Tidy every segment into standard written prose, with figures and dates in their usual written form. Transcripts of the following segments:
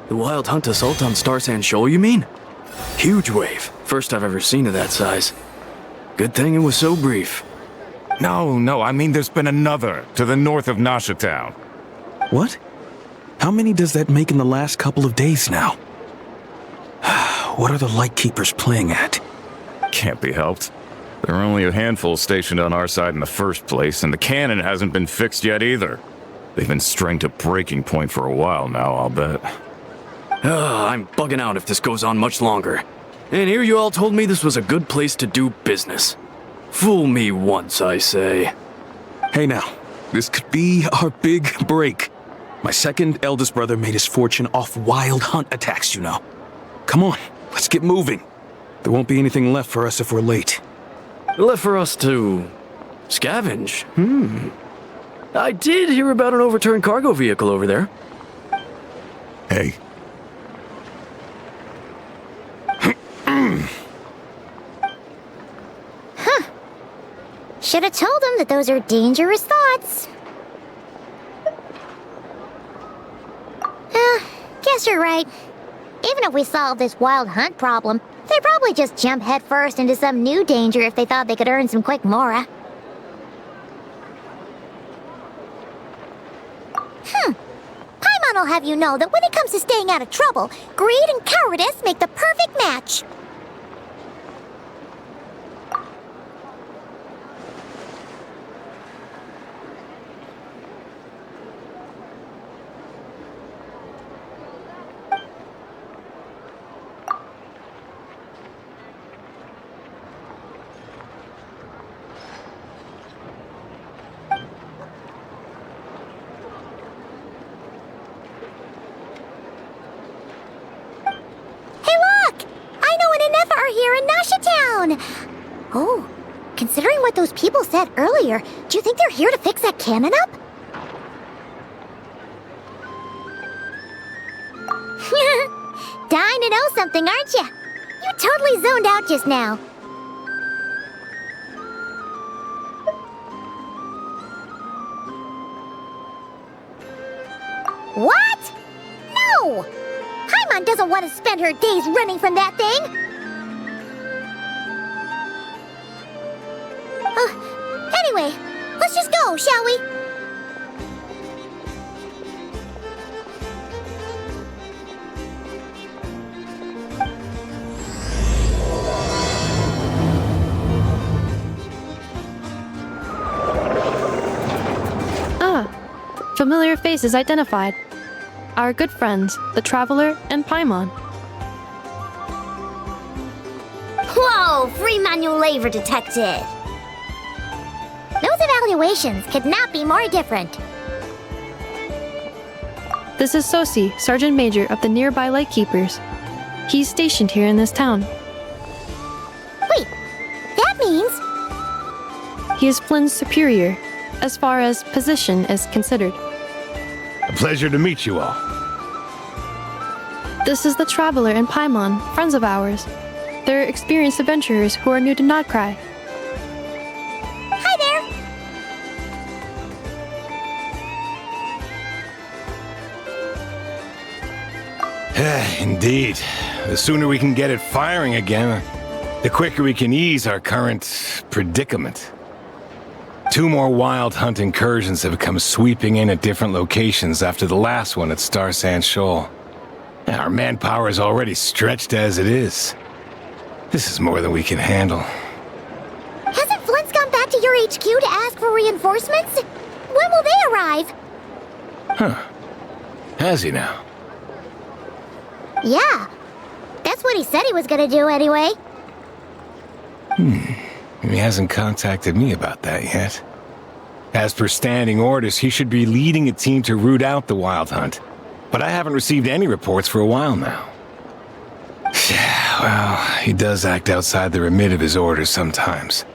The Wild Hunt assault on Star Sand Shoal, you mean? Huge wave. First I've ever seen of that size. Good thing it was so brief. No, I mean there's been another to the north of Nasha town. What? How many does that make in the last couple of days now? What are the Lightkeepers playing at? Can't be helped. There are only a handful stationed on our side in the first place, and the cannon hasn't been fixed yet either. They've been strained to breaking point for a while now, I'll bet. I'm bugging out if this goes on much longer. And here you all told me this was a good place to do business. Fool me once, I say. Hey now, this could be our big break. My second eldest brother made his fortune off Wild Hunt attacks, you know. Come on, let's get moving. There won't be anything left for us if we're late. Left for us to scavenge? I did hear about an overturned cargo vehicle over there. Hey. Should have told him that those are dangerous thoughts. Guess you're right. Even if we solve this wild hunt problem, they'd probably just jump headfirst into some new danger if they thought they could earn some quick mora. Paimon will have you know that when it comes to staying out of trouble, greed and cowardice make the perfect match. Here in Nasha town! Oh, considering what those people said earlier, do you think they're here to fix that cannon up? Dying to know something, aren't you? You totally zoned out just now. What? No! Paimon doesn't want to spend her days running from that thing! Anyway, let's just go, shall we? Familiar faces identified. Our good friends, the Traveler and Paimon. Whoa, free manual labor detected. Those evaluations could not be more different. This is Sousi, Sergeant Major of the nearby Lightkeepers. He's stationed here in this town. Wait, that means... He is Flins' superior, as far as position is considered. A pleasure to meet you all. This is the Traveler and Paimon, friends of ours. They're experienced adventurers who are new to Nod Krai. Indeed. The sooner we can get it firing again, the quicker we can ease our current predicament. 2 more Wild Hunt incursions have come sweeping in at different locations after the last one at Star Sand Shoal. Our manpower is already stretched as it is. This is more than we can handle. Hasn't Flint's gone back to your HQ to ask for reinforcements? When will they arrive? Huh. Has he now? Yeah. That's what he said he was gonna do anyway. He hasn't contacted me about that yet. As per standing orders, he should be leading a team to root out the Wild Hunt. But I haven't received any reports for a while now. Well, he does act outside the remit of his orders sometimes.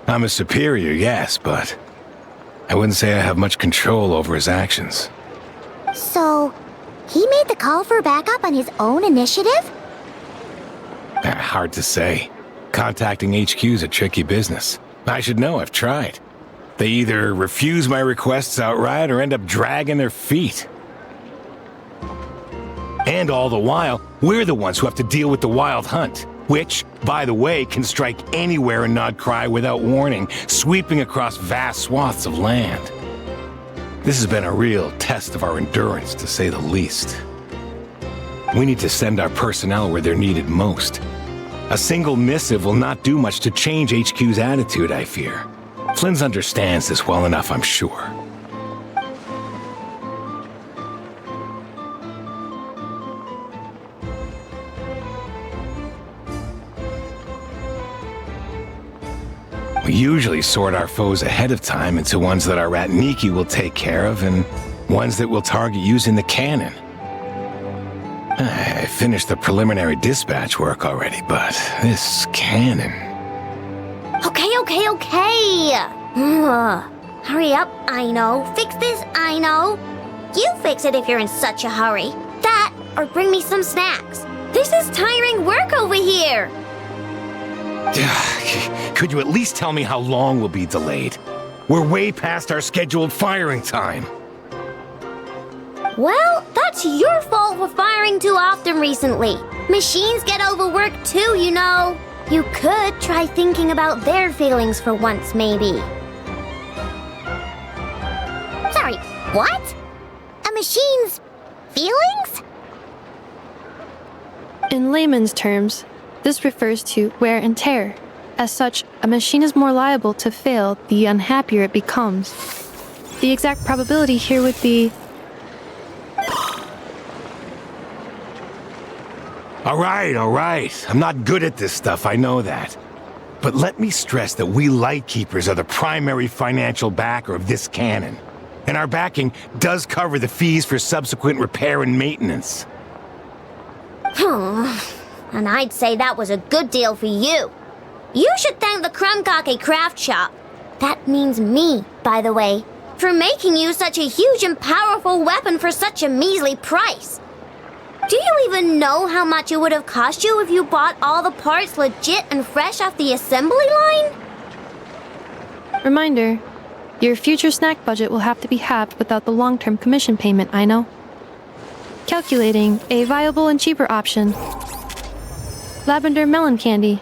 I'm a superior, yes, but I wouldn't say I have much control over his actions. So, he made the call for backup on his own initiative? Hard to say. Contacting HQ's a tricky business. I should know, I've tried. They either refuse my requests outright or end up dragging their feet. And all the while, we're the ones who have to deal with the Wild Hunt, which, by the way, can strike anywhere in Nod Krai without warning, sweeping across vast swaths of land. This has been a real test of our endurance, to say the least. We need to send our personnel where they're needed most. A single missive will not do much to change HQ's attitude, I fear. Flins understands this well enough, I'm sure. We usually sort our foes ahead of time into ones that our rat Niki will take care of and ones that we'll target using the cannon. I finished the preliminary dispatch work already, but this cannon... Okay. Hurry up, Aino. Fix this, Aino. You fix it if you're in such a hurry. That, or bring me some snacks. This is tiring work over here. Could you at least tell me how long we'll be delayed? We're way past our scheduled firing time. Well, that's your fault for firing too often recently. Machines get overworked too, you know. You could try thinking about their feelings for once, maybe. Sorry, what? A machine's feelings? In layman's terms, this refers to wear and tear. As such, a machine is more liable to fail the unhappier it becomes. The exact probability here would be... All right. I'm not good at this stuff, I know that. But let me stress that we Lightkeepers are the primary financial backer of this cannon. And our backing does cover the fees for subsequent repair and maintenance. And I'd say that was a good deal for you. You should thank the krumkake craft shop. That means me, by the way, for making you such a huge and powerful weapon for such a measly price. Do you even know how much it would have cost you if you bought all the parts legit and fresh off the assembly line? Reminder, your future snack budget will have to be halved without the long-term commission payment, Aino. Calculating a viable and cheaper option. Lavender melon candy.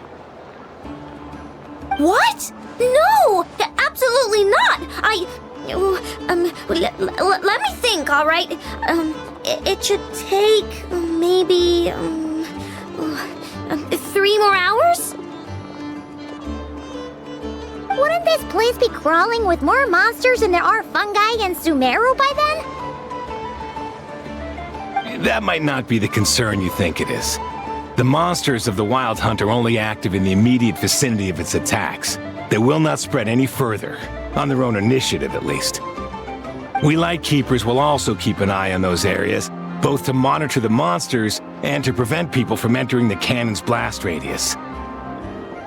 What? No! Absolutely not! Let me think, all right? It should take maybe 3 more hours? Wouldn't this place be crawling with more monsters than there are fungi and Sumeru by then? That might not be the concern you think it is. The monsters of the Wild Hunt are only active in the immediate vicinity of its attacks. They will not spread any further, on their own initiative at least. We Lightkeepers will also keep an eye on those areas, both to monitor the monsters and to prevent people from entering the cannon's blast radius.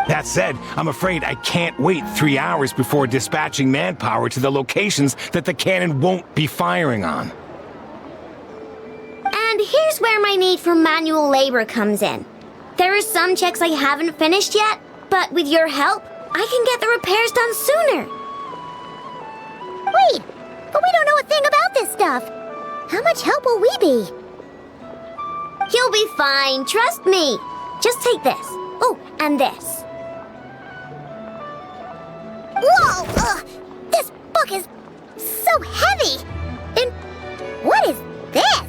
That said, I'm afraid I can't wait 3 hours before dispatching manpower to the locations that the cannon won't be firing on. And here's where my need for manual labor comes in. There are some checks I haven't finished yet, but with your help, I can get the repairs done sooner. Wait, but we don't know a thing about this stuff. How much help will we be? You'll be fine, trust me. Just take this. Oh, and this. Whoa! This book is so heavy! And what is this?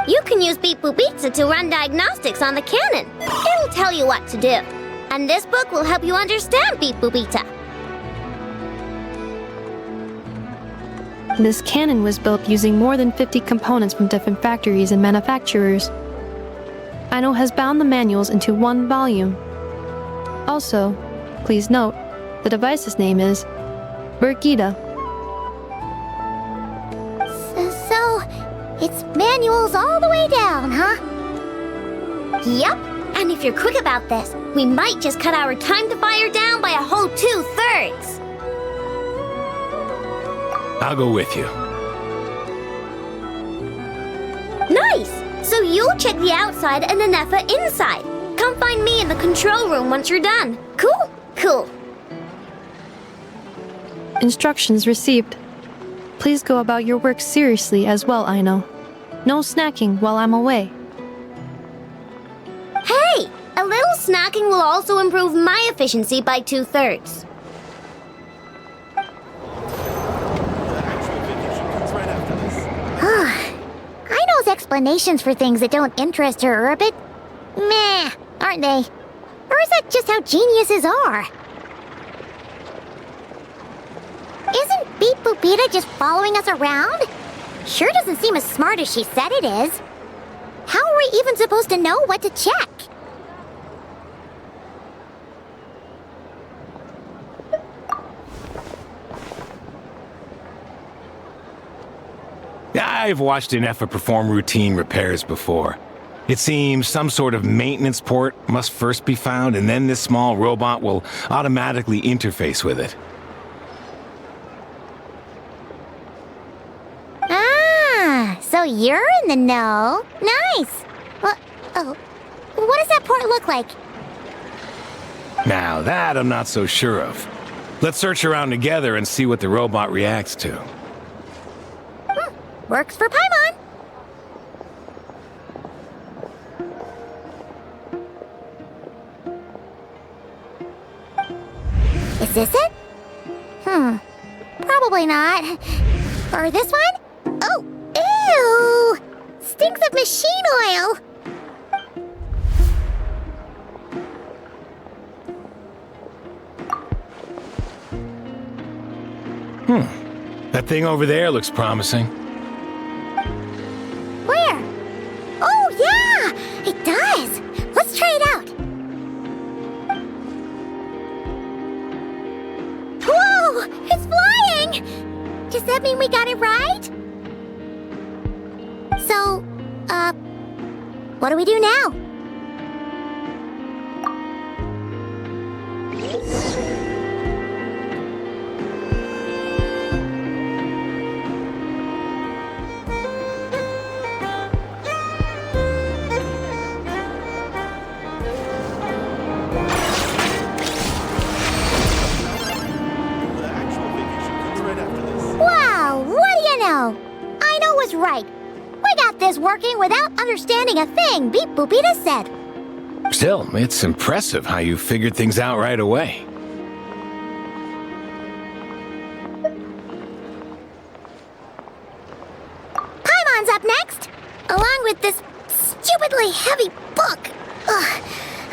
You can use Beep Boop Pizza to run diagnostics on the cannon. It'll tell you what to do. And this book will help you understand Beep Boop Pizza. This cannon was built using more than 50 components from different factories and manufacturers. Aino has bound the manuals into one volume. Also, please note, the device's name is Birgitta. So, it's manuals all the way down, huh? Yup, and if you're quick about this, we might just cut our time to fire down by a whole 2/3. I'll go with you. Nice! So you'll check the outside and the Nefer inside. Come find me in the control room once you're done. Cool? Cool. Instructions received. Please go about your work seriously as well, Aino. No snacking while I'm away. Hey! A little snacking will also improve my efficiency by 2/3. Aino's explanations for things that don't interest her are a bit meh, aren't they? Or is that just how geniuses are? Isn't Beep Boopita just following us around? Sure doesn't seem as smart as she said it is. How are we even supposed to know what to check? I've watched Ineffa perform routine repairs before. It seems some sort of maintenance port must first be found, and then this small robot will automatically interface with it. Ah, so you're in the know. Nice. What does that port look like? Now that I'm not so sure of. Let's search around together and see what the robot reacts to. Works for Paimon. Is this it? Probably not. Or this one? Oh, ew! Stinks of machine oil! That thing over there looks promising. Where? Oh, yeah! It does! Let's try it out! Whoa! It's flying! Does that mean we got it right? So, what do we do now? Aino was right. We got this working without understanding a thing Beep Boopita said. Still, it's impressive how you figured things out right away. Paimon's up next, along with this stupidly heavy book. Ugh.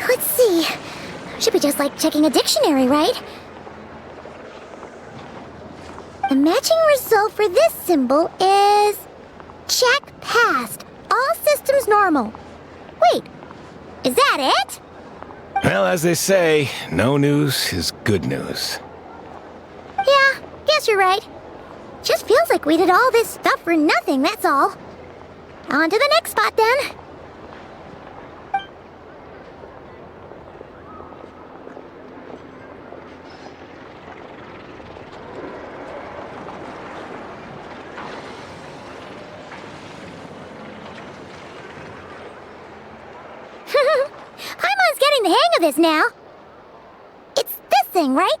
Let's see. Should be just like checking a dictionary, right? The matching result for this symbol is... check passed. All systems normal. Wait, is that it? Well, as they say, no news is good news. Yeah, guess you're right. Just feels like we did all this stuff for nothing, that's all. On to the next spot, then. Paimon's getting the hang of this now. It's this thing, right?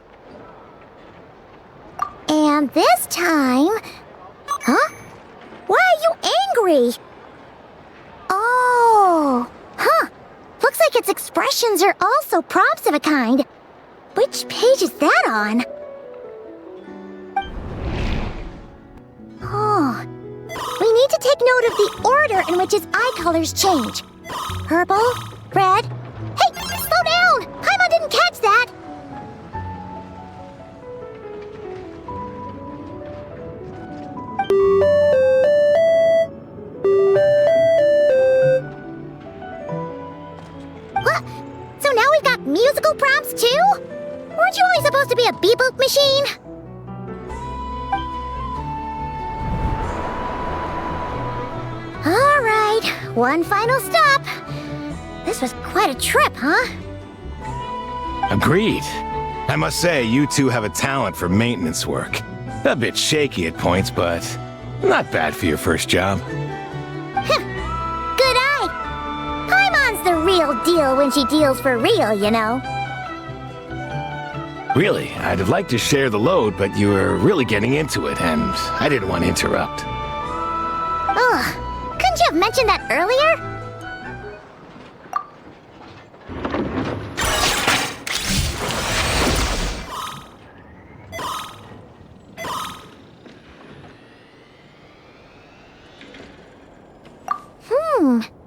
And this time... Huh? Why are you angry? Oh... Huh. Looks like its expressions are also prompts of a kind. Which page is that on? Oh... We need to take note of the order in which its eye colors change. Purple, red... Hey! Slow down! Paimon didn't catch that! What? So now we've got musical prompts too? Weren't you only supposed to be a beep-boop machine? All right, one final stop. This was quite a trip, huh? Agreed. I must say, you two have a talent for maintenance work. A bit shaky at points, but not bad for your first job. Good eye. Paimon's the real deal when she deals for real, you know. Really, I'd have liked to share the load, but you were really getting into it, and I didn't want to interrupt. Ugh, couldn't you have mentioned that earlier?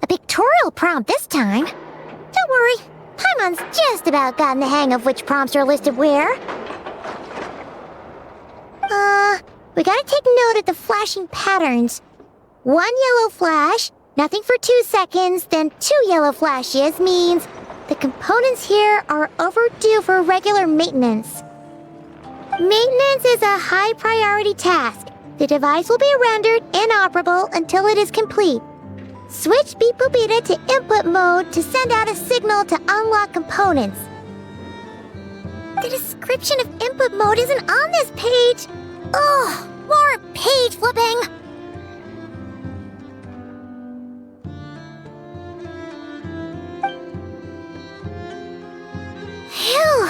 A pictorial prompt this time. Don't worry, Paimon's just about gotten the hang of which prompts are listed where. We gotta take note of the flashing patterns. 1 yellow flash, nothing for 2 seconds, then 2 yellow flashes means the components here are overdue for regular maintenance. Maintenance is a high priority task. The device will be rendered inoperable until it is complete. Switch Beep Boopita to input mode to send out a signal to unlock components. The description of input mode isn't on this page. Ugh, more page flipping. Phew,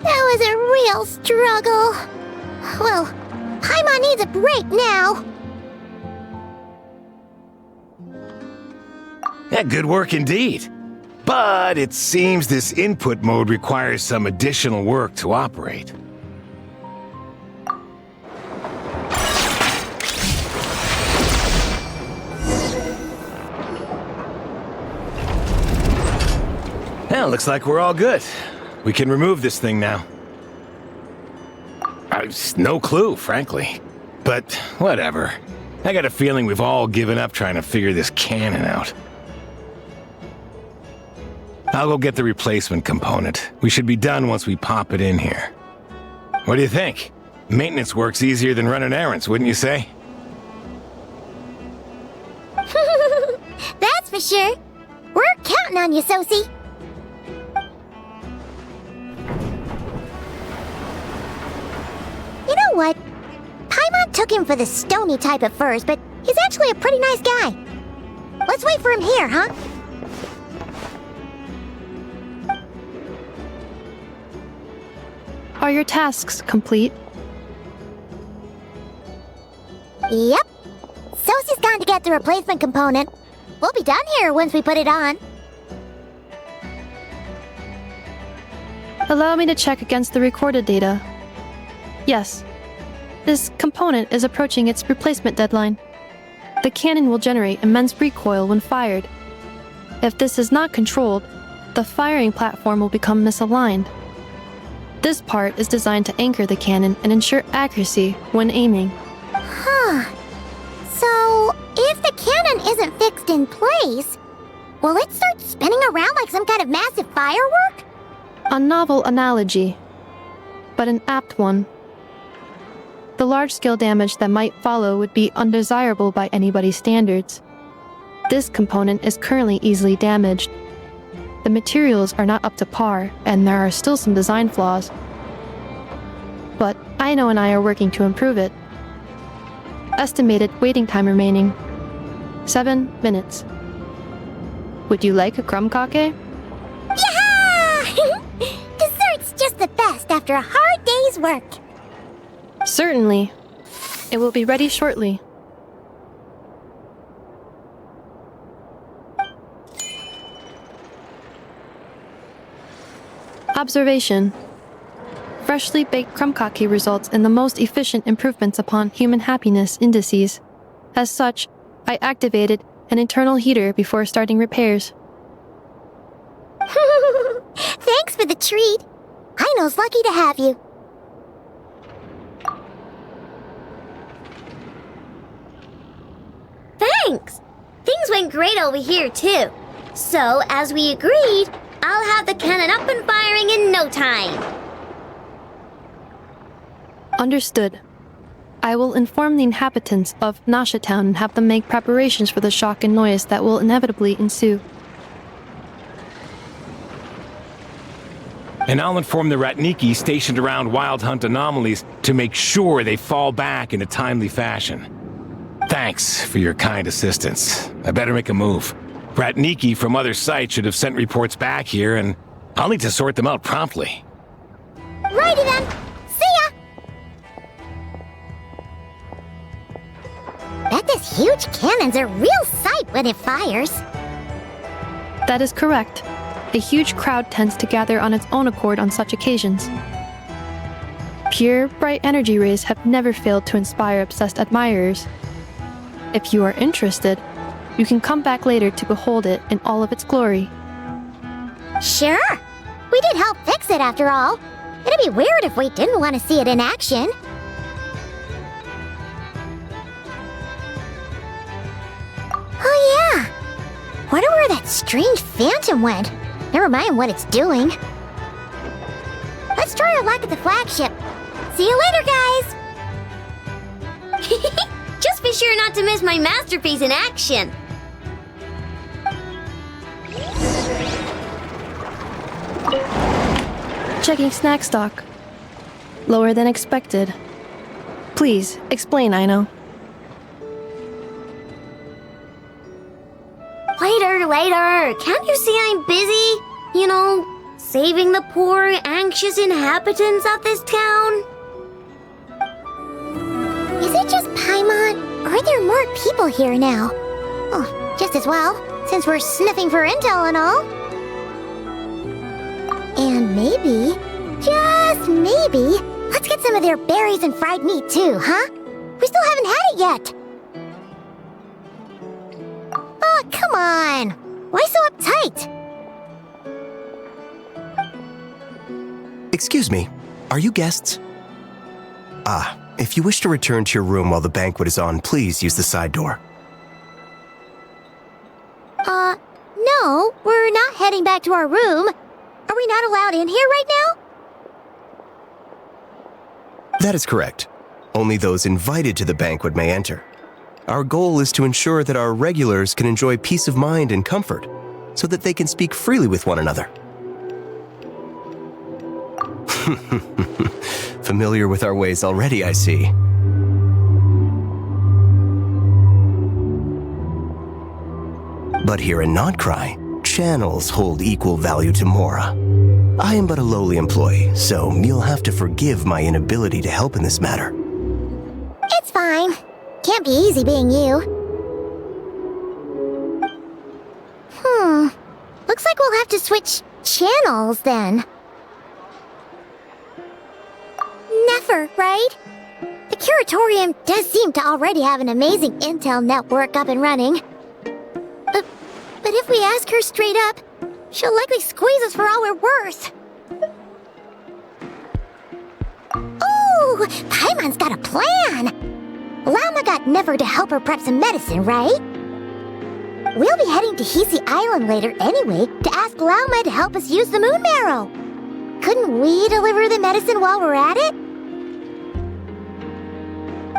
that was a real struggle. Well, Paimon needs a break now. Yeah, good work indeed. But it seems this input mode requires some additional work to operate. Well, looks like we're all good. We can remove this thing now. No clue, frankly. But whatever. I got a feeling we've all given up trying to figure this cannon out. I'll go get the replacement component. We should be done once we pop it in here. What do you think? Maintenance work's easier than running errands, wouldn't you say? That's for sure. We're counting on you, Sousi. You know what? Paimon took him for the stony type at first, but he's actually a pretty nice guy. Let's wait for him here, huh? Are your tasks complete? Yep. Sousi's gone to get the replacement component. We'll be done here once we put it on. Allow me to check against the recorded data. Yes. This component is approaching its replacement deadline. The cannon will generate immense recoil when fired. If this is not controlled, the firing platform will become misaligned. This part is designed to anchor the cannon and ensure accuracy when aiming. Huh. So, if the cannon isn't fixed in place, will it start spinning around like some kind of massive firework? A novel analogy, but an apt one. The large-scale damage that might follow would be undesirable by anybody's standards. This component is currently easily damaged. The materials are not up to par, and there are still some design flaws. But Aino and I are working to improve it. Estimated waiting time remaining: 7 minutes. Would you like a krumkake? Yeah! Dessert's just the best after a hard day's work. Certainly. It will be ready shortly. Observation. Freshly baked krumkake results in the most efficient improvements upon human happiness indices. As such, I activated an internal heater before starting repairs. Thanks for the treat. Aino's lucky to have you. Thanks! Things went great over here, too. So, as we agreed, I'll have the cannon up and firing in no time. Understood. I will inform the inhabitants of Nasha Town and have them make preparations for the shock and noise that will inevitably ensue. And I'll inform the Ratniki stationed around Wild Hunt anomalies to make sure they fall back in a timely fashion. Thanks for your kind assistance. I better make a move. Ratniki from other sites should have sent reports back here, and I'll need to sort them out promptly. Righty then. See ya! Bet this huge cannon's a real sight when it fires. That is correct. A huge crowd tends to gather on its own accord on such occasions. Pure, bright energy rays have never failed to inspire obsessed admirers. If you are interested, you can come back later to behold it in all of its glory. Sure. We did help fix it after all. It'd be weird if we didn't want to see it in action. Oh yeah. Wonder where that strange phantom went. Never mind what it's doing. Let's try our luck at the flagship. See you later, guys! Just be sure not to miss my masterpiece in action. Checking snack stock. Lower than expected. Please, explain, Aino. Later. Can't you see I'm busy? You know, saving the poor, anxious inhabitants of this town? Is it just Paimon, or are there more people here now? Oh, just as well, since we're sniffing for intel and all. And maybe, just maybe, let's get some of their berries and fried meat too, huh? We still haven't had it yet. Oh, come on! Why so uptight? Excuse me, are you guests? If you wish to return to your room while the banquet is on, please use the side door. No, we're not heading back to our room. Are we not allowed in here right now? That is correct. Only those invited to the banquet may enter. Our goal is to ensure that our regulars can enjoy peace of mind and comfort, so that they can speak freely with one another. Familiar with our ways already, I see. But here in Nod Krai, channels hold equal value to Mora. I am but a lowly employee, so you'll have to forgive my inability to help in this matter. It's fine. Can't be easy being you. Looks like we'll have to switch channels then. Nefer, right? The Curatorium does seem to already have an amazing intel network up and running. But if we ask her straight up, she'll likely squeeze us for all we're worth. Ooh, Paimon's got a plan! Lauma got Nefer to help her prep some medicine, right? We'll be heading to Hisi Island later anyway to ask Lauma to help us use the moon marrow. Couldn't we deliver the medicine while we're at it?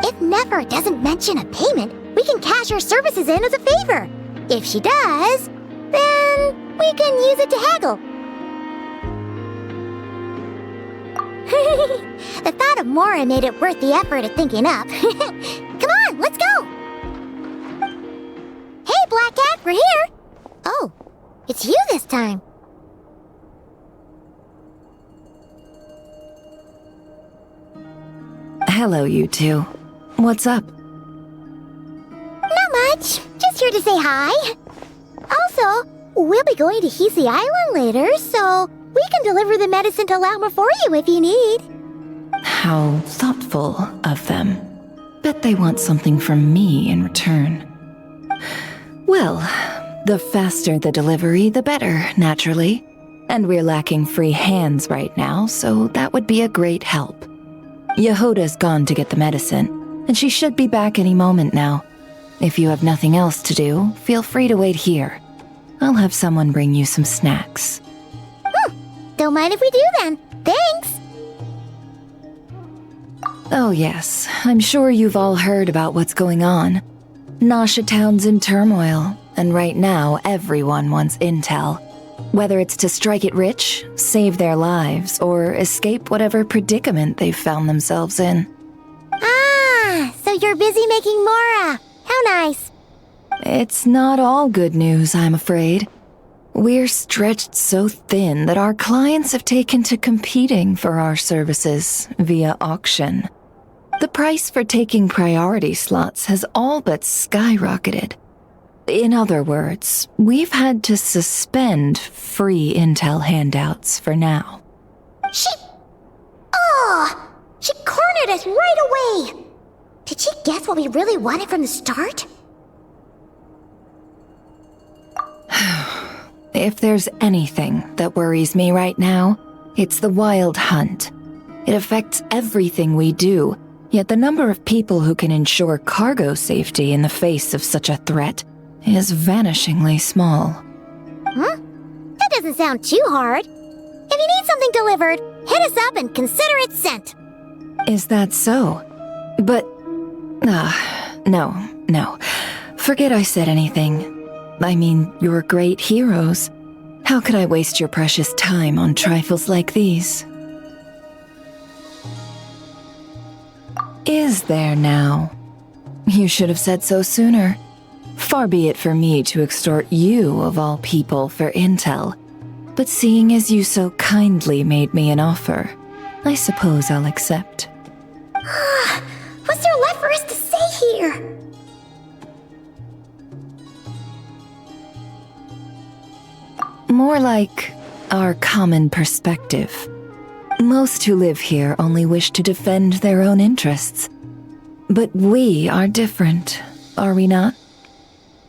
If Nefer doesn't mention a payment, we can cash our services in as a favor. If she does, then we can use it to haggle. The thought of Mora made it worth the effort of thinking up. Come on, let's go! Hey, Black Cat, we're here! Oh, it's you this time. Hello, you two. What's up? Not much. Just here to say hi. Also, we'll be going to Hisi Island later, so we can deliver the medicine to Lauma for you if you need. How thoughtful of them. Bet they want something from me in return. Well, the faster the delivery, the better, naturally. And we're lacking free hands right now, so that would be a great help. Jahoda's gone to get the medicine, and she should be back any moment now. If you have nothing else to do, feel free to wait here. I'll have someone bring you some snacks. Don't mind if we do then. Thanks! Oh yes, I'm sure you've all heard about what's going on. Nasha Town's in turmoil, and right now everyone wants intel. Whether it's to strike it rich, save their lives, or escape whatever predicament they've found themselves in. Ah, so you're busy making Mora. How nice. It's not all good news, I'm afraid. we're stretched so thin that our clients have taken to competing for our services via auction. The price for taking priority slots has all but skyrocketed. In other words, we've had to suspend free intel handouts for now. She cornered us right away! Did she guess what we really wanted from the start? If there's anything that worries me right now, it's the Wild Hunt. It affects everything we do, yet the number of people who can ensure cargo safety in the face of such a threat is vanishingly small. Huh? That doesn't sound too hard. If you need something delivered, hit us up and consider it sent. Is that so? But... no. Forget I said anything. I mean, you're great heroes. How could I waste your precious time on trifles like these? Is there now? You should have said so sooner. Far be it for me to extort you, of all people, for intel. But seeing as you so kindly made me an offer, I suppose I'll accept. What's there left for us to say here? More like our common perspective. Most who live here only wish to defend their own interests. But we are different, are we not?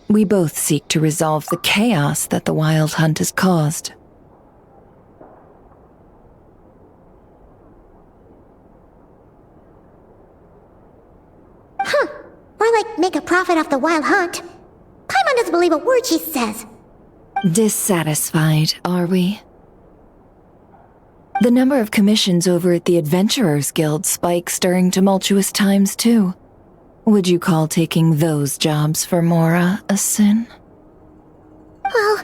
We both seek to resolve the chaos that the Wild Hunt has caused. More like make a profit off the Wild Hunt. Paimon doesn't believe a word she says. Dissatisfied, are we? The number of commissions over at the Adventurers Guild spikes during tumultuous times, too. Would you call taking those jobs for Mora a sin? Well,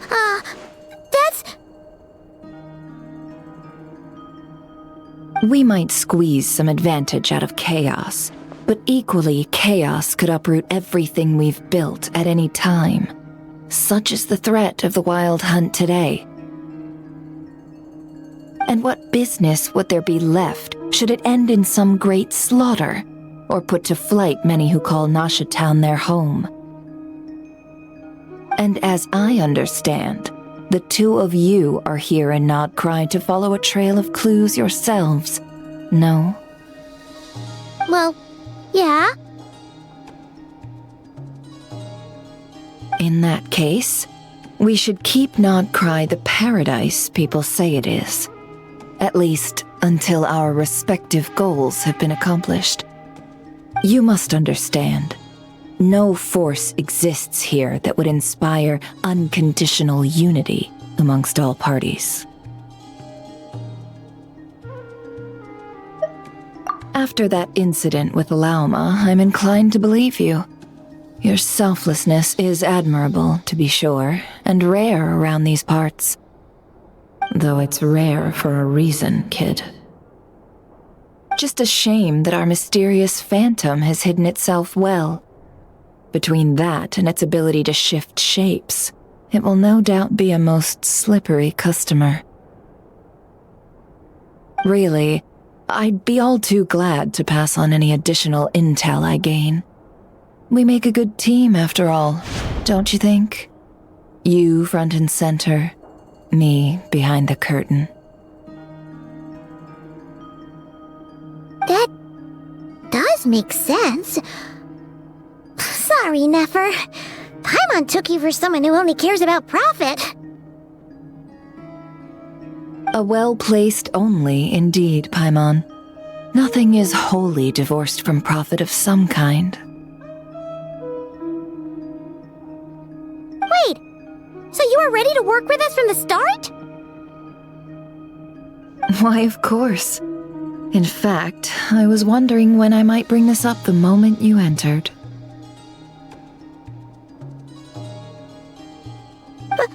that's... We might squeeze some advantage out of chaos, but equally, chaos could uproot everything we've built at any time. Such is the threat of the Wild Hunt today. And what business would there be left should it end in some great slaughter, or put to flight many who call Nasha Town their home? And as I understand, the two of you are here in Nod Krai to follow a trail of clues yourselves, no? Well, yeah. In that case, we should keep Nod Krai the paradise people say it is. At least until our respective goals have been accomplished. You must understand, no force exists here that would inspire unconditional unity amongst all parties. After that incident with Lauma, I'm inclined to believe you. Your selflessness is admirable, to be sure, and rare around these parts. Though it's rare for a reason, kid. Just a shame that our mysterious phantom has hidden itself well. Between that and its ability to shift shapes, it will no doubt be a most slippery customer. Really, I'd be all too glad to pass on any additional intel I gain. We make a good team, after all, don't you think? You front and center, me behind the curtain. That does make sense. Sorry, Nefer. Paimon took you for someone who only cares about profit. A well-placed only, indeed, Paimon. Nothing is wholly divorced from profit of some kind. Wait, so you were ready to work with us from the start? Why, of course. In fact, I was wondering when I might bring this up the moment you entered. But...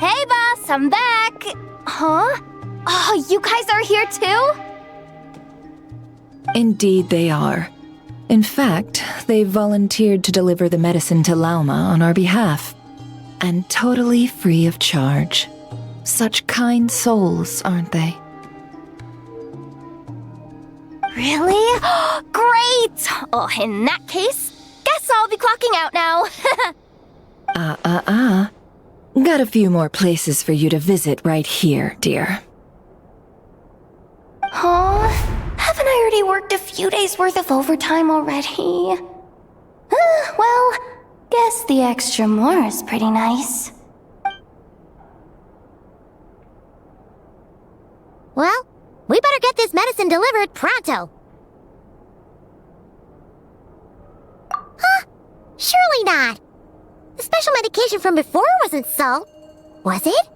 Hey, boss, I'm back! Huh? Oh, you guys are here too? Indeed they are. In fact, they volunteered to deliver the medicine to Lauma on our behalf. And totally free of charge. Such kind souls, aren't they? Really? Great! Oh, in that case, guess I'll be clocking out now. Got a few more places for you to visit right here, dear. Huh? Haven't I already worked a few days' worth of overtime already? Well, guess the extra more is pretty nice. Well, we better get this medicine delivered pronto. Huh? Surely not. The special medication from before wasn't salt, was it?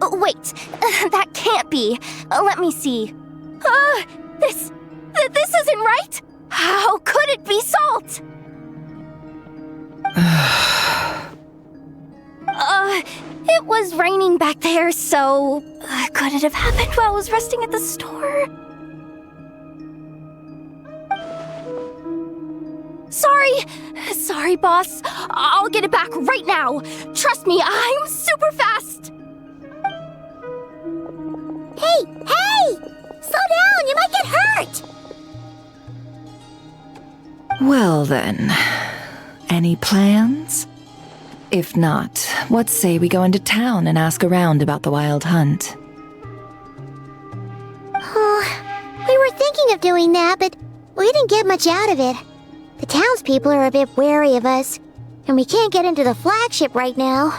Wait, that can't be. Let me see. This isn't right. How could it be salt? It was raining back there, so could it have happened while I was resting at the store? Sorry, boss. I'll get it back right now. Trust me, I'm super fast. Hey! Slow down, you might get hurt! Well then, any plans? If not, what say we go into town and ask around about the Wild Hunt? We were thinking of doing that, but we didn't get much out of it. The townspeople are a bit wary of us, and we can't get into the flagship right now.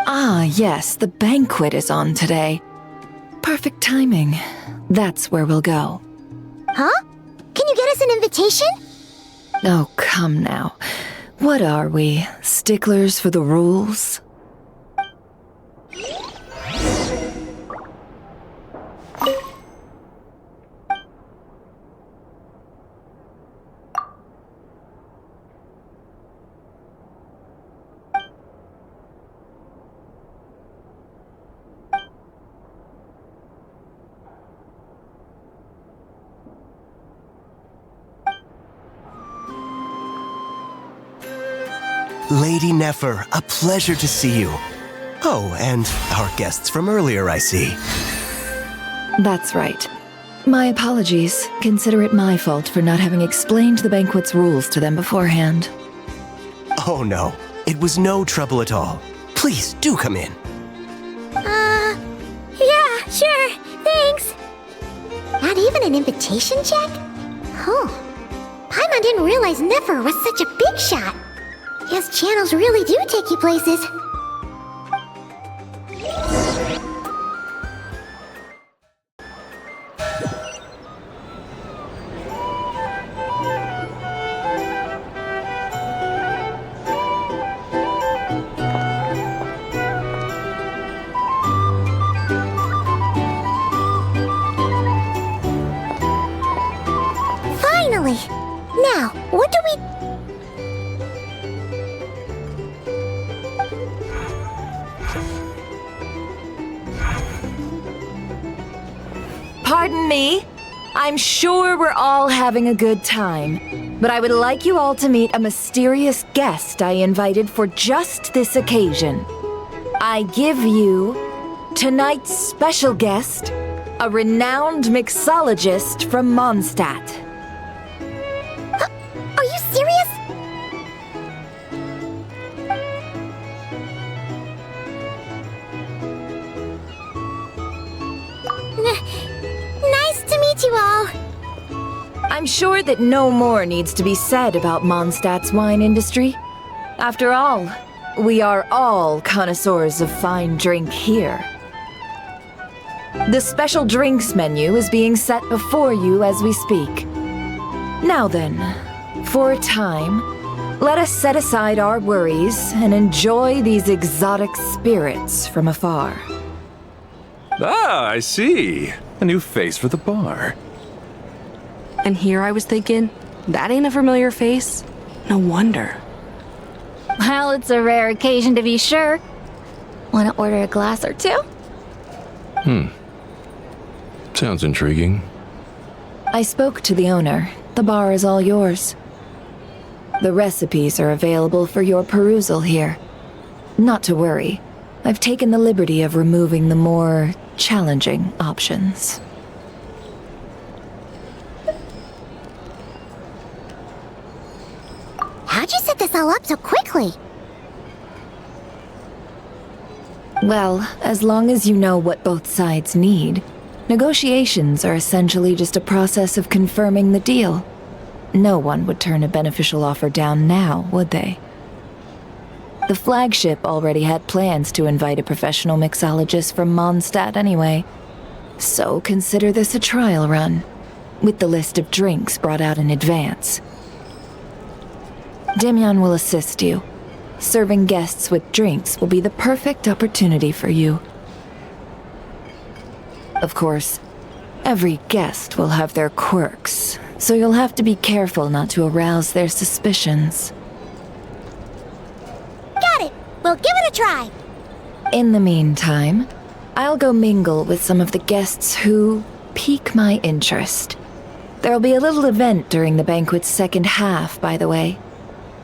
Ah, yes, the banquet is on today. Perfect timing. That's where we'll go. Huh? Can you get us an invitation? Oh, come now. What are we, sticklers for the rules? Lady Nefer, a pleasure to see you. Oh, and our guests from earlier, I see. That's right. My apologies. Consider it my fault for not having explained the banquet's rules to them beforehand. Oh no, it was no trouble at all. Please, do come in. Yeah, sure, thanks. Not even an invitation check? Oh, Paimon didn't realize Nefer was such a big shot. His channels really do take you places. Finally! Now, what do we... Pardon me. I'm sure we're all having a good time, but I would like you all to meet a mysterious guest I invited for just this occasion. I give you tonight's special guest, a renowned mixologist from Mondstadt. Are you serious? Nice to meet you all. I'm sure that no more needs to be said about Mondstadt's wine industry. After all, we are all connoisseurs of fine drink here. The special drinks menu is being set before you as we speak. Now then, for a time, let us set aside our worries and enjoy these exotic spirits from afar. Ah, I see. A new face for the bar. And here I was thinking, that ain't a familiar face. No wonder. Well, it's a rare occasion to be sure. Want to order a glass or two? Sounds intriguing. I spoke to the owner. The bar is all yours. The recipes are available for your perusal here. Not to worry. I've taken the liberty of removing the more challenging options. How'd you set this all up so quickly? Well, as long as you know what both sides need, negotiations are essentially just a process of confirming the deal. No one would turn a beneficial offer down now, would they? The Flagship already had plans to invite a professional mixologist from Mondstadt anyway. So consider this a trial run, with the list of drinks brought out in advance. Demyon will assist you. Serving guests with drinks will be the perfect opportunity for you. Of course, every guest will have their quirks, so you'll have to be careful not to arouse their suspicions. Got it! We'll give it a try! In the meantime, I'll go mingle with some of the guests who pique my interest. There'll be a little event during the banquet's second half, by the way.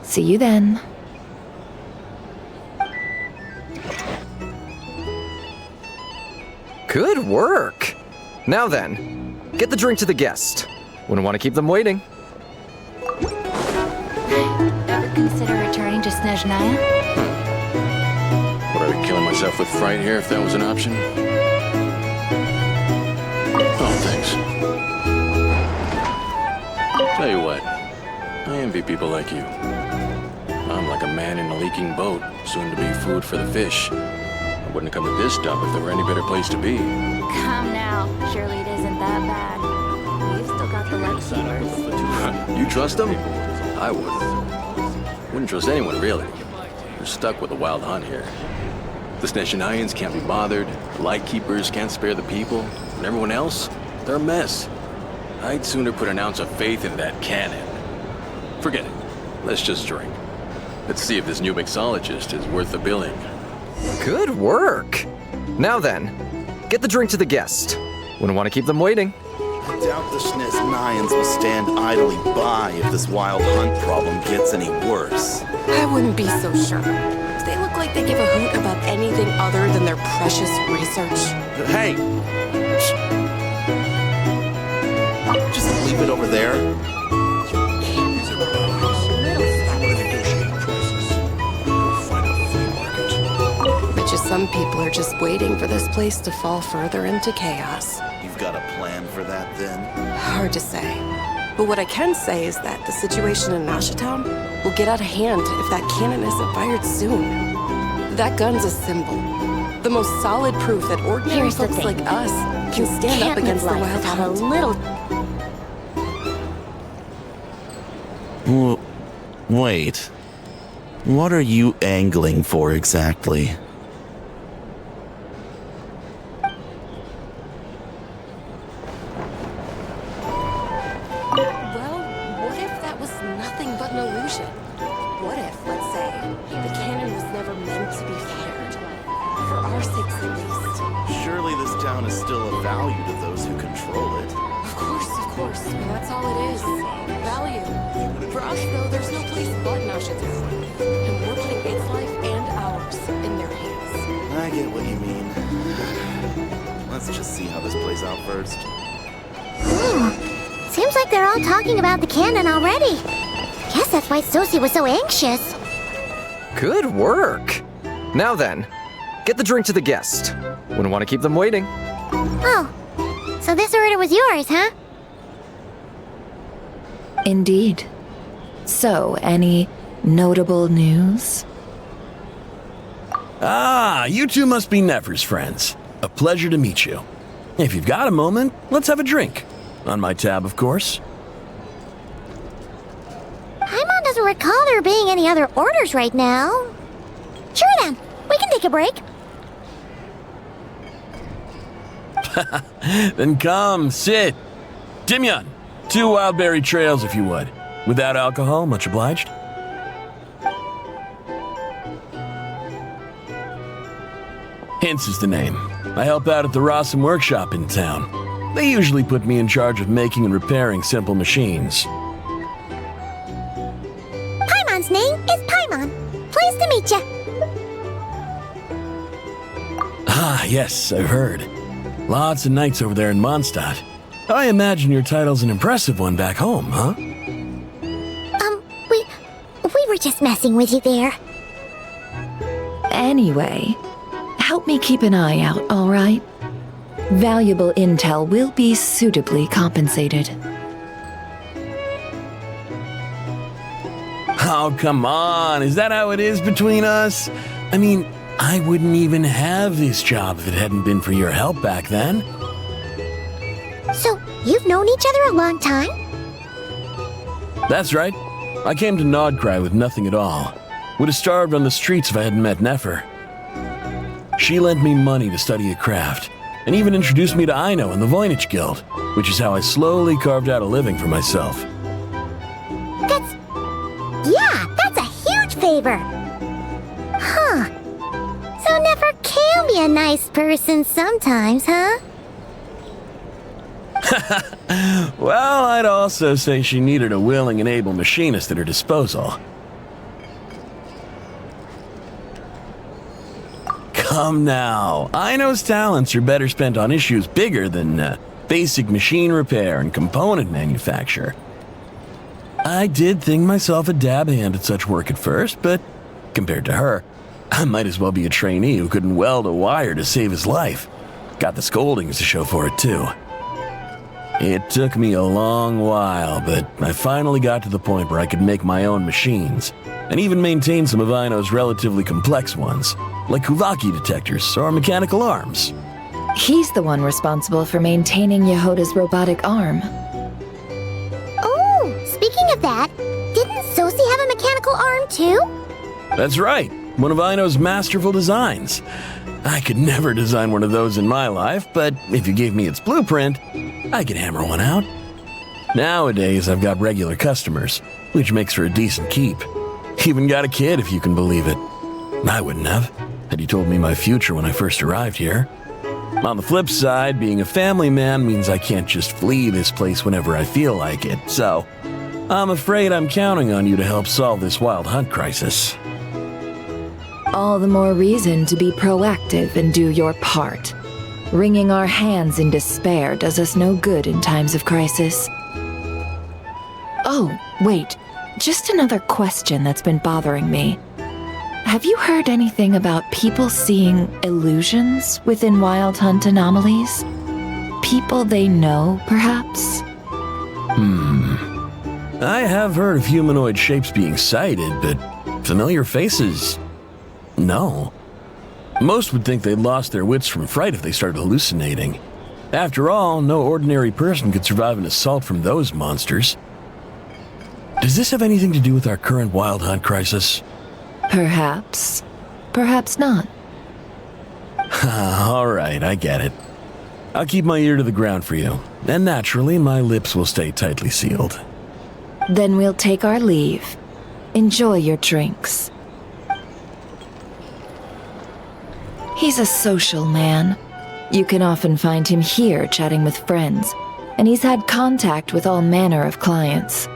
See you then. Good work! Now then, get the drink to the guest. Wouldn't want to keep them waiting. Ever consider returning to Snezhnaya? Would I be killing myself with fright here if that was an option? Oh, thanks. Tell you what, I envy people like you. I'm like a man in a leaking boat, soon to be food for the fish. I wouldn't have come to this dump if there were any better place to be. Come now, surely it isn't that bad. We've still got the Lightkeepers. You trust them? I wouldn't. Wouldn't trust anyone, really. You're stuck with a wild hunt here. The Snezhnayans can't be bothered, the Lightkeepers can't spare the people, and everyone else, they're a mess. I'd sooner put an ounce of faith in that cannon. Forget it. Let's just drink. Let's see if this new mixologist is worth the billing. Good work! Now then, get the drink to the guest. Wouldn't want to keep them waiting. I doubt the Snezhnayans will stand idly by if this wild hunt problem gets any worse. I wouldn't be so sure. They look like they give a hoot about anything other than their precious research. Hey! Just leave it over there. Some people are just waiting for this place to fall further into chaos. You've got a plan for that, then? Hard to say. But what I can say is that the situation in Nasha Town will get out of hand if that cannon isn't fired soon. That gun's a symbol. The most solid proof that ordinary folks like us can stand up against the Wild Hunt. Wait. What are you angling for exactly? Seems like they're all talking about the cannon already. Guess that's why Sousi was so anxious. Good work! Now then, get the drink to the guest. Wouldn't want to keep them waiting. Oh, so this order was yours, huh? Indeed. So, any notable news? Ah, you two must be Nefer's friends. A pleasure to meet you. If you've got a moment, let's have a drink. On my tab, of course. Paimon doesn't recall there being any other orders right now. Sure then, we can take a break. Then come, sit. Demyon, 2 wildberry trails if you would. Without alcohol, much obliged. Hinsa is the name. I help out at the Rossum workshop in town. They usually put me in charge of making and repairing simple machines. Paimon's name is Paimon. Pleased to meet ya. Ah, yes, I've heard. Lots of knights over there in Mondstadt. I imagine your title's an impressive one back home, huh? We were just messing with you there. Anyway, help me keep an eye out, all right? Valuable intel will be suitably compensated. Oh, come on. Is that how it is between us? I mean, I wouldn't even have this job if it hadn't been for your help back then. So, you've known each other a long time? That's right. I came to Nod Krai with nothing at all. Would have starved on the streets if I hadn't met Nefer. She lent me money to study a craft, and even introduced me to Aino and the Voynich Guild, which is how I slowly carved out a living for myself. That's a huge favor. Huh. So Nefer can be a nice person sometimes, huh? Well, I'd also say she needed a willing and able machinist at her disposal. Come now. Aino's talents are better spent on issues bigger than basic machine repair and component manufacture. I did think myself a dab hand at such work at first, but compared to her, I might as well be a trainee who couldn't weld a wire to save his life. Got the scoldings to show for it, too. It took me a long while, but I finally got to the point where I could make my own machines, and even maintain some of Aino's relatively complex ones, like Kuvaki detectors or mechanical arms. He's the one responsible for maintaining Jahoda's robotic arm. Oh, speaking of that, didn't Sousi have a mechanical arm too? That's right, one of Aino's masterful designs. I could never design one of those in my life, but if you gave me its blueprint, I could hammer one out. Nowadays, I've got regular customers, which makes for a decent keep. Even got a kid, if you can believe it. I wouldn't have, had you told me my future when I first arrived here. On the flip side, being a family man means I can't just flee this place whenever I feel like it, so I'm afraid I'm counting on you to help solve this Wild Hunt crisis. All the more reason to be proactive and do your part. Wringing our hands in despair does us no good in times of crisis. Oh, wait. Just another question that's been bothering me. Have you heard anything about people seeing illusions within Wild Hunt anomalies? People they know, perhaps? I have heard of humanoid shapes being sighted, but familiar faces? No. Most would think they'd lost their wits from fright if they started hallucinating. After all, no ordinary person could survive an assault from those monsters. Does this have anything to do with our current Wild Hunt crisis? Perhaps. Perhaps not. All right, I get it. I'll keep my ear to the ground for you, and naturally, my lips will stay tightly sealed. Then we'll take our leave. Enjoy your drinks. He's a social man. You can often find him here chatting with friends, and he's had contact with all manner of clients.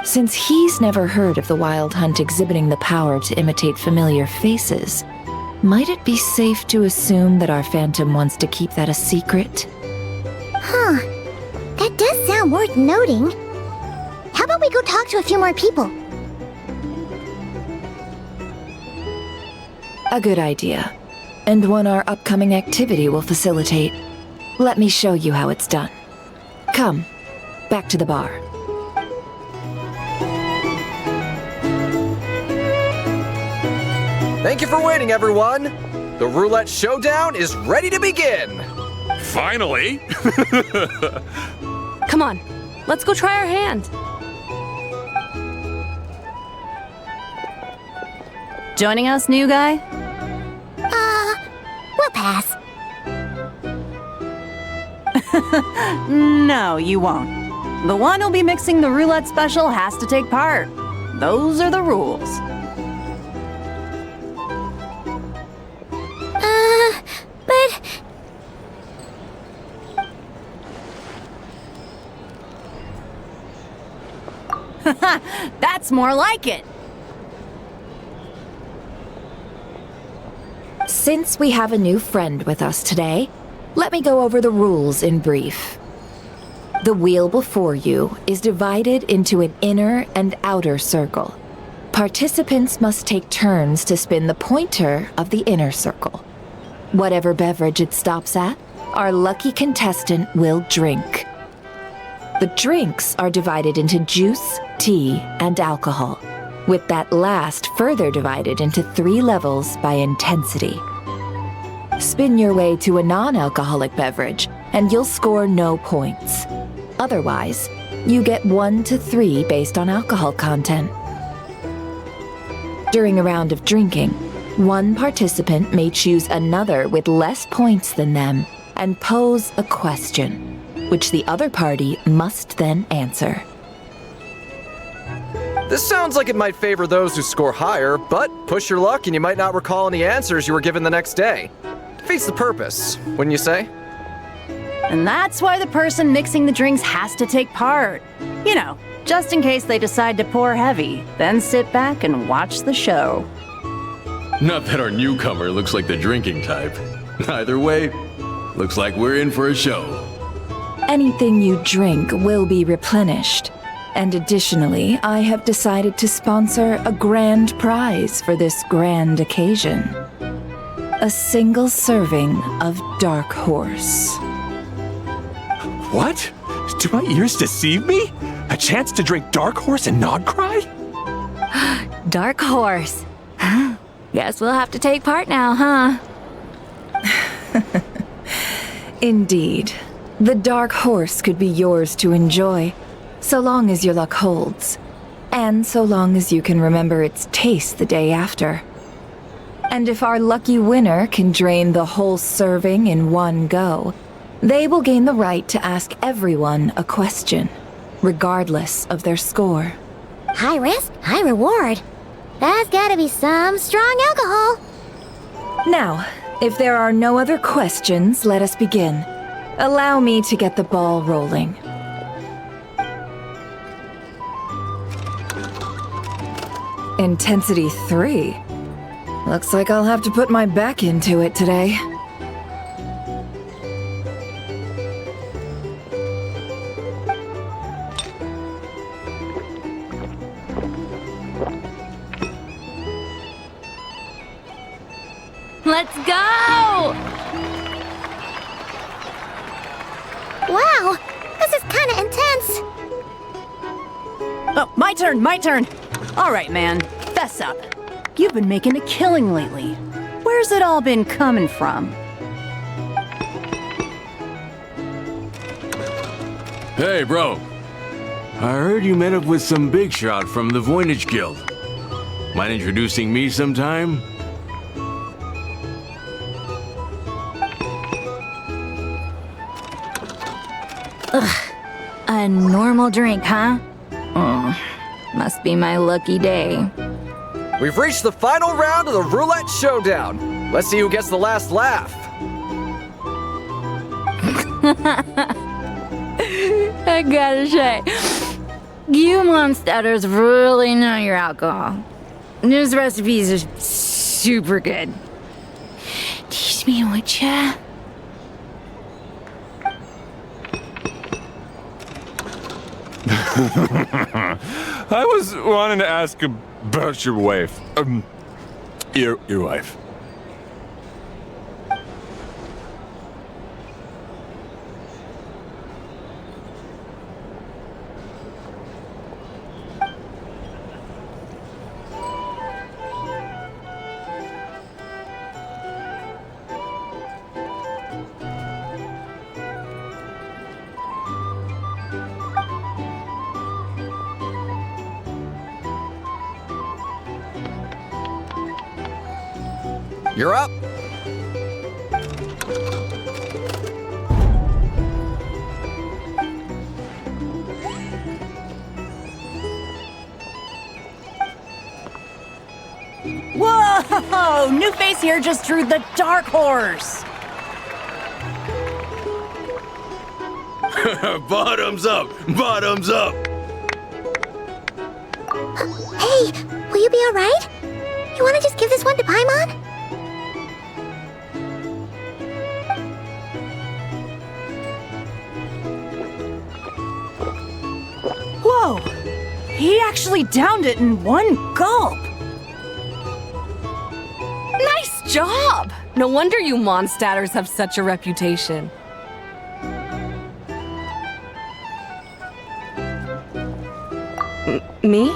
Since he's never heard of the Wild Hunt exhibiting the power to imitate familiar faces, might it be safe to assume that our Phantom wants to keep that a secret? Huh. That does sound worth noting. How about we go talk to a few more people? A good idea. And one our upcoming activity will facilitate. Let me show you how it's done. Come, back to the bar. Thank you for waiting, everyone. The roulette showdown is ready to begin. Finally! Come on, let's go try our hand. Joining us, new guy? We'll pass. No, you won't. The one who'll be mixing the roulette special has to take part. Those are the rules. But... That's more like it. Since we have a new friend with us today, let me go over the rules in brief. The wheel before you is divided into an inner and outer circle. Participants must take turns to spin the pointer of the inner circle. Whatever beverage it stops at, our lucky contestant will drink. The drinks are divided into juice, tea, and alcohol, with that last further divided into 3 levels by intensity. Spin your way to a non-alcoholic beverage, and you'll score no points. Otherwise, you get 1 to 3 based on alcohol content. During a round of drinking, one participant may choose another with less points than them and pose a question, which the other party must then answer. This sounds like it might favor those who score higher, but push your luck and you might not recall any answers you were given the next day. Defeats the purpose, wouldn't you say? And that's why the person mixing the drinks has to take part. You know, just in case they decide to pour heavy, then sit back and watch the show. Not that our newcomer looks like the drinking type. Either way, looks like we're in for a show. Anything you drink will be replenished. And additionally, I have decided to sponsor a grand prize for this grand occasion. A single serving of Dark Horse. What? Do my ears deceive me? A chance to drink Dark Horse and Nod Krai? Dark Horse. Guess we'll have to take part now, huh? Indeed. The Dark Horse could be yours to enjoy, so long as your luck holds, and so long as you can remember its taste the day after. And if our lucky winner can drain the whole serving in one go, they will gain the right to ask everyone a question, regardless of their score. High risk, high reward. That's gotta be some strong alcohol. Now, if there are no other questions, let us begin. Allow me to get the ball rolling. Intensity 3. Looks like I'll have to put my back into it today. Let's go! Wow, this is kinda intense. Oh, my turn. All right, man, fess up. You've been making a killing lately. Where's it all been coming from? Hey, bro. I heard you met up with some big shot from the Voynich Guild. Mind introducing me sometime? Ugh, a normal drink, huh? Must be my lucky day. We've reached the final round of the Roulette Showdown. Let's see who gets the last laugh. I gotta say, you monsters really know your alcohol. These recipes are super good. Teach me, would ya? I was wanting to ask about your wife. Your wife. You're up. Whoa! New face here just drew the Dark Horse. Bottoms up! Bottoms up! Hey, will you be alright? You wanna just give this one to Paimon? Whoa! He actually downed it in one gulp! Nice job! No wonder you Mondstadters have such a reputation. Me?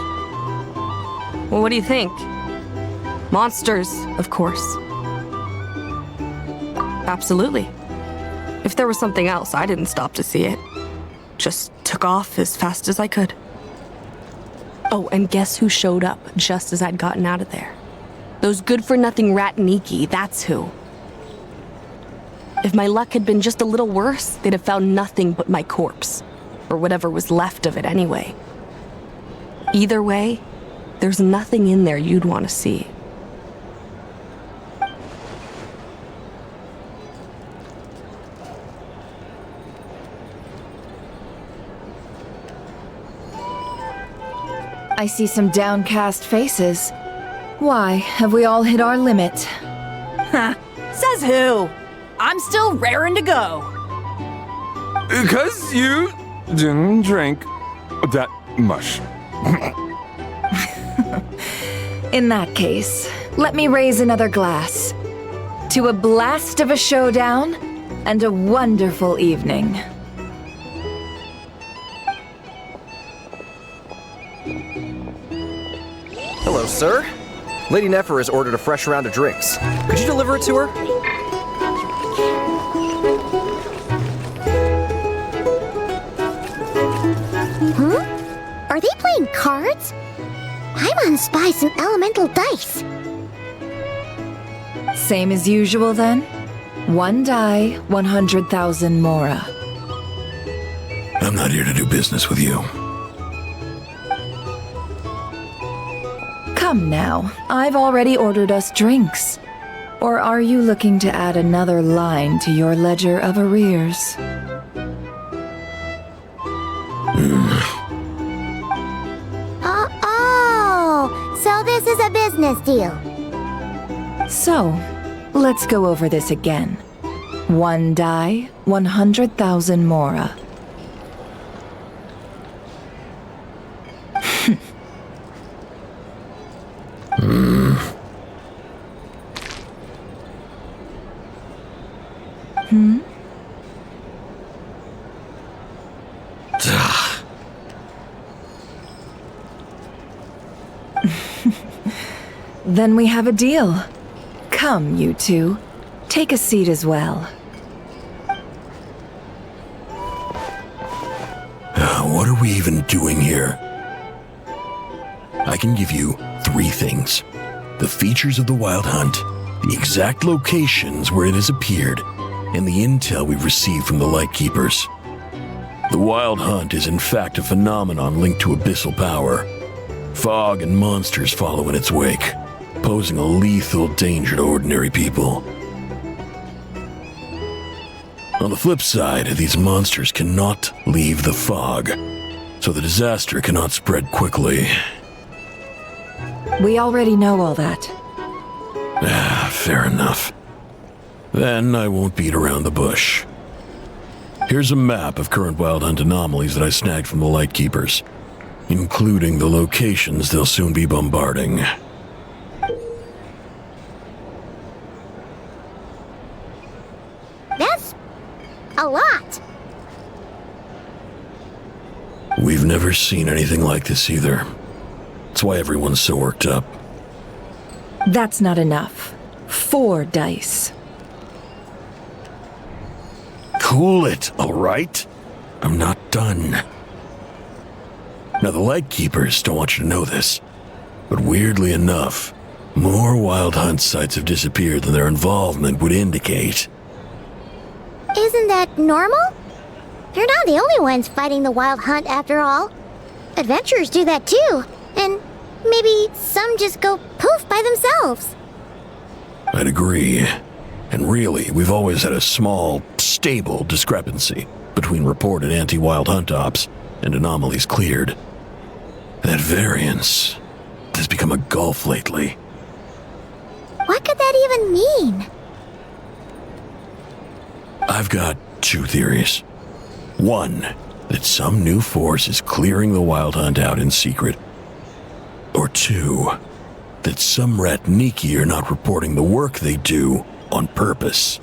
Well, what do you think? Monsters, of course. Absolutely. If there was something else, I didn't stop to see it. Just took off as fast as I could. Oh, and guess who showed up just as I'd gotten out of there? Those good-for-nothing Rataniki, that's who. If my luck had been just a little worse, they'd have found nothing but my corpse. Or whatever was left of it anyway. Either way, there's nothing in there you'd want to see. I see some downcast faces. Why, have we all hit our limit? Ha! Says who? I'm still raring to go. Because you didn't drink that much. In that case, let me raise another glass. To a blast of a showdown and a wonderful evening. Hello, sir. Lady Nefer has ordered a fresh round of drinks. Could you deliver it to her? Huh? Are they playing cards? Paimon spies some elemental dice. Same as usual then? 1 die, 100,000 mora. I'm not here to do business with you. Come now, I've already ordered us drinks. Or are you looking to add another line to your ledger of arrears? Oh, so this is a business deal. So, let's go over this again. 1 die, 100,000 mora. Then we have a deal. Come, you two. Take a seat as well. What are we even doing here? I can give you 3 things. The features of the Wild Hunt, the exact locations where it has appeared, and the intel we've received from the Lightkeepers. The Wild Hunt is in fact a phenomenon linked to abyssal power. Fog and monsters follow in its wake, posing a lethal danger to ordinary people. On the flip side, these monsters cannot leave the fog, so the disaster cannot spread quickly. We already know all that. Fair enough. Then I won't beat around the bush. Here's a map of current Wild Hunt anomalies that I snagged from the Lightkeepers, including the locations they'll soon be bombarding. That's a lot. We've never seen anything like this either. That's why everyone's so worked up. That's not enough. 4 dice. Cool it, all right? I'm not done. Now, the Lightkeepers don't want you to know this, but weirdly enough, more Wild Hunt sites have disappeared than their involvement would indicate. Isn't that normal? They're not the only ones fighting the Wild Hunt after all. Adventurers do that too, and maybe some just go poof by themselves. I'd agree. And really, we've always had a small, stable discrepancy between reported anti-Wild Hunt ops and anomalies cleared. That variance has become a gulf lately. What could that even mean? I've got two theories. One, that some new force is clearing the Wild Hunt out in secret. Or two, that some Ratniki are not reporting the work they do on purpose.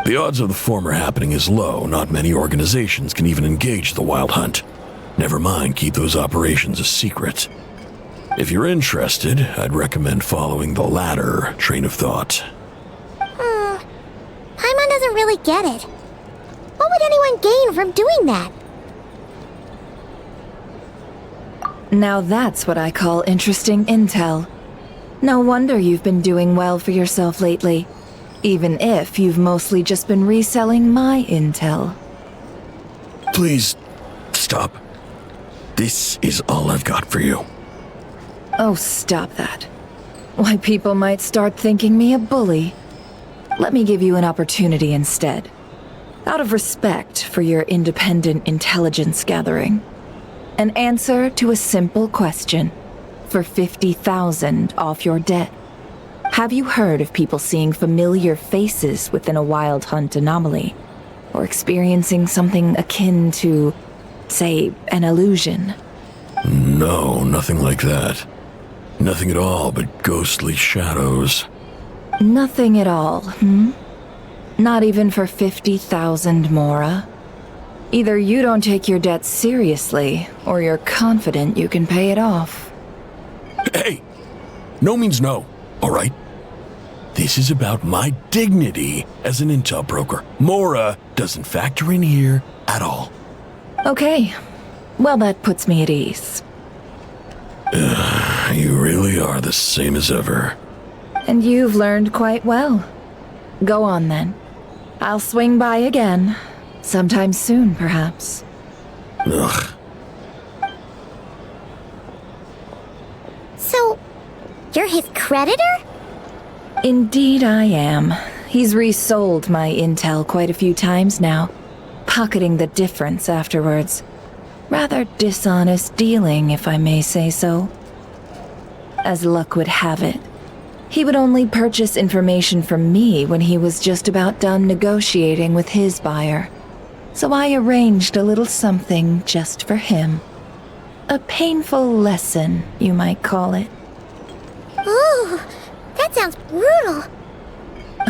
The odds of the former happening is low. Not many organizations can even engage the Wild Hunt. Never mind keep those operations a secret. If you're interested, I'd recommend following the latter train of thought. Paimon doesn't really get it. What would anyone gain from doing that? Now that's what I call interesting intel. No wonder you've been doing well for yourself lately. Even if you've mostly just been reselling my intel. Please, stop. This is all I've got for you. Oh, stop that. Why, people might start thinking me a bully. Let me give you an opportunity instead. Out of respect for your independent intelligence gathering. An answer to a simple question. For 50,000 off your debt. Have you heard of people seeing familiar faces within a Wild Hunt anomaly? Or experiencing something akin to, say, an illusion? No, nothing like that. Nothing at all but ghostly shadows. Nothing at all, Not even for 50,000 Mora? Either you don't take your debt seriously, or you're confident you can pay it off. Hey! No means no, alright? This is about my dignity as an intel broker. Mora doesn't factor in here at all. Okay. Well, that puts me at ease. You really are the same as ever. And you've learned quite well. Go on then. I'll swing by again. Sometime soon, perhaps. Ugh. So, you're his creditor? Indeed I am. He's resold my intel quite a few times now, pocketing the difference afterwards. Rather dishonest dealing, if I may say so. As luck would have it, he would only purchase information from me when he was just about done negotiating with his buyer. So I arranged a little something just for him. A painful lesson, you might call it. Ooh, that sounds brutal.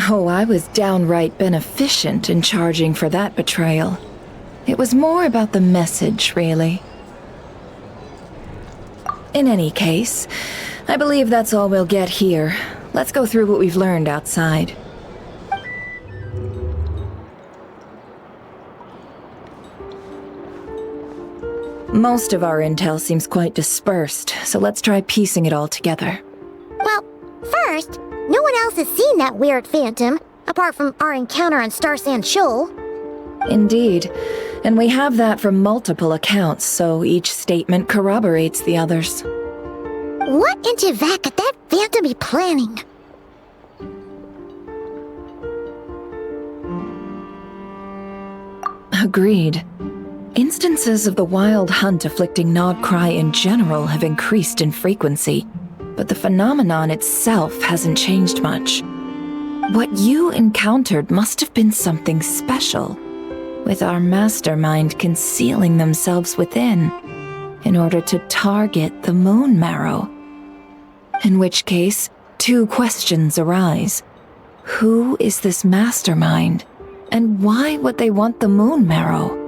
Oh, I was downright beneficent in charging for that betrayal. It was more about the message, really. In any case, I believe that's all we'll get here. Let's go through what we've learned outside. Most of our intel seems quite dispersed, so let's try piecing it all together. Well, first, no one else has seen that weird phantom, apart from our encounter on Star Sand Shoal. Indeed, and we have that from multiple accounts, so each statement corroborates the others. What in Tavak could that phantom be planning? Agreed. Instances of the Wild Hunt afflicting Nod Krai in general have increased in frequency, but the phenomenon itself hasn't changed much. What you encountered must have been something special, with our mastermind concealing themselves within, in order to target the moon marrow. In which case, two questions arise. Who is this mastermind, and why would they want the moon marrow?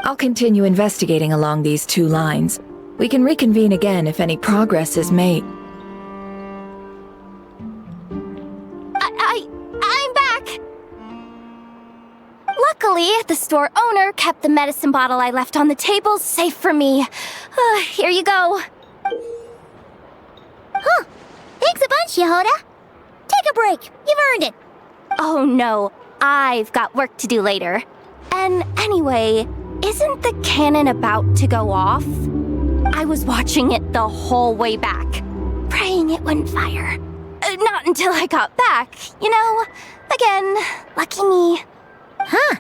I'll continue investigating along these two lines. We can reconvene again if any progress is made. I'm back! Luckily, the store owner kept the medicine bottle I left on the table safe for me. Here you go. Huh. Thanks a bunch, Jahoda. Take a break. You've earned it. Oh no, I've got work to do later. And anyway, isn't the cannon about to go off? I was watching it the whole way back, praying it wouldn't fire. Not until I got back, you know? Again, lucky me. Huh.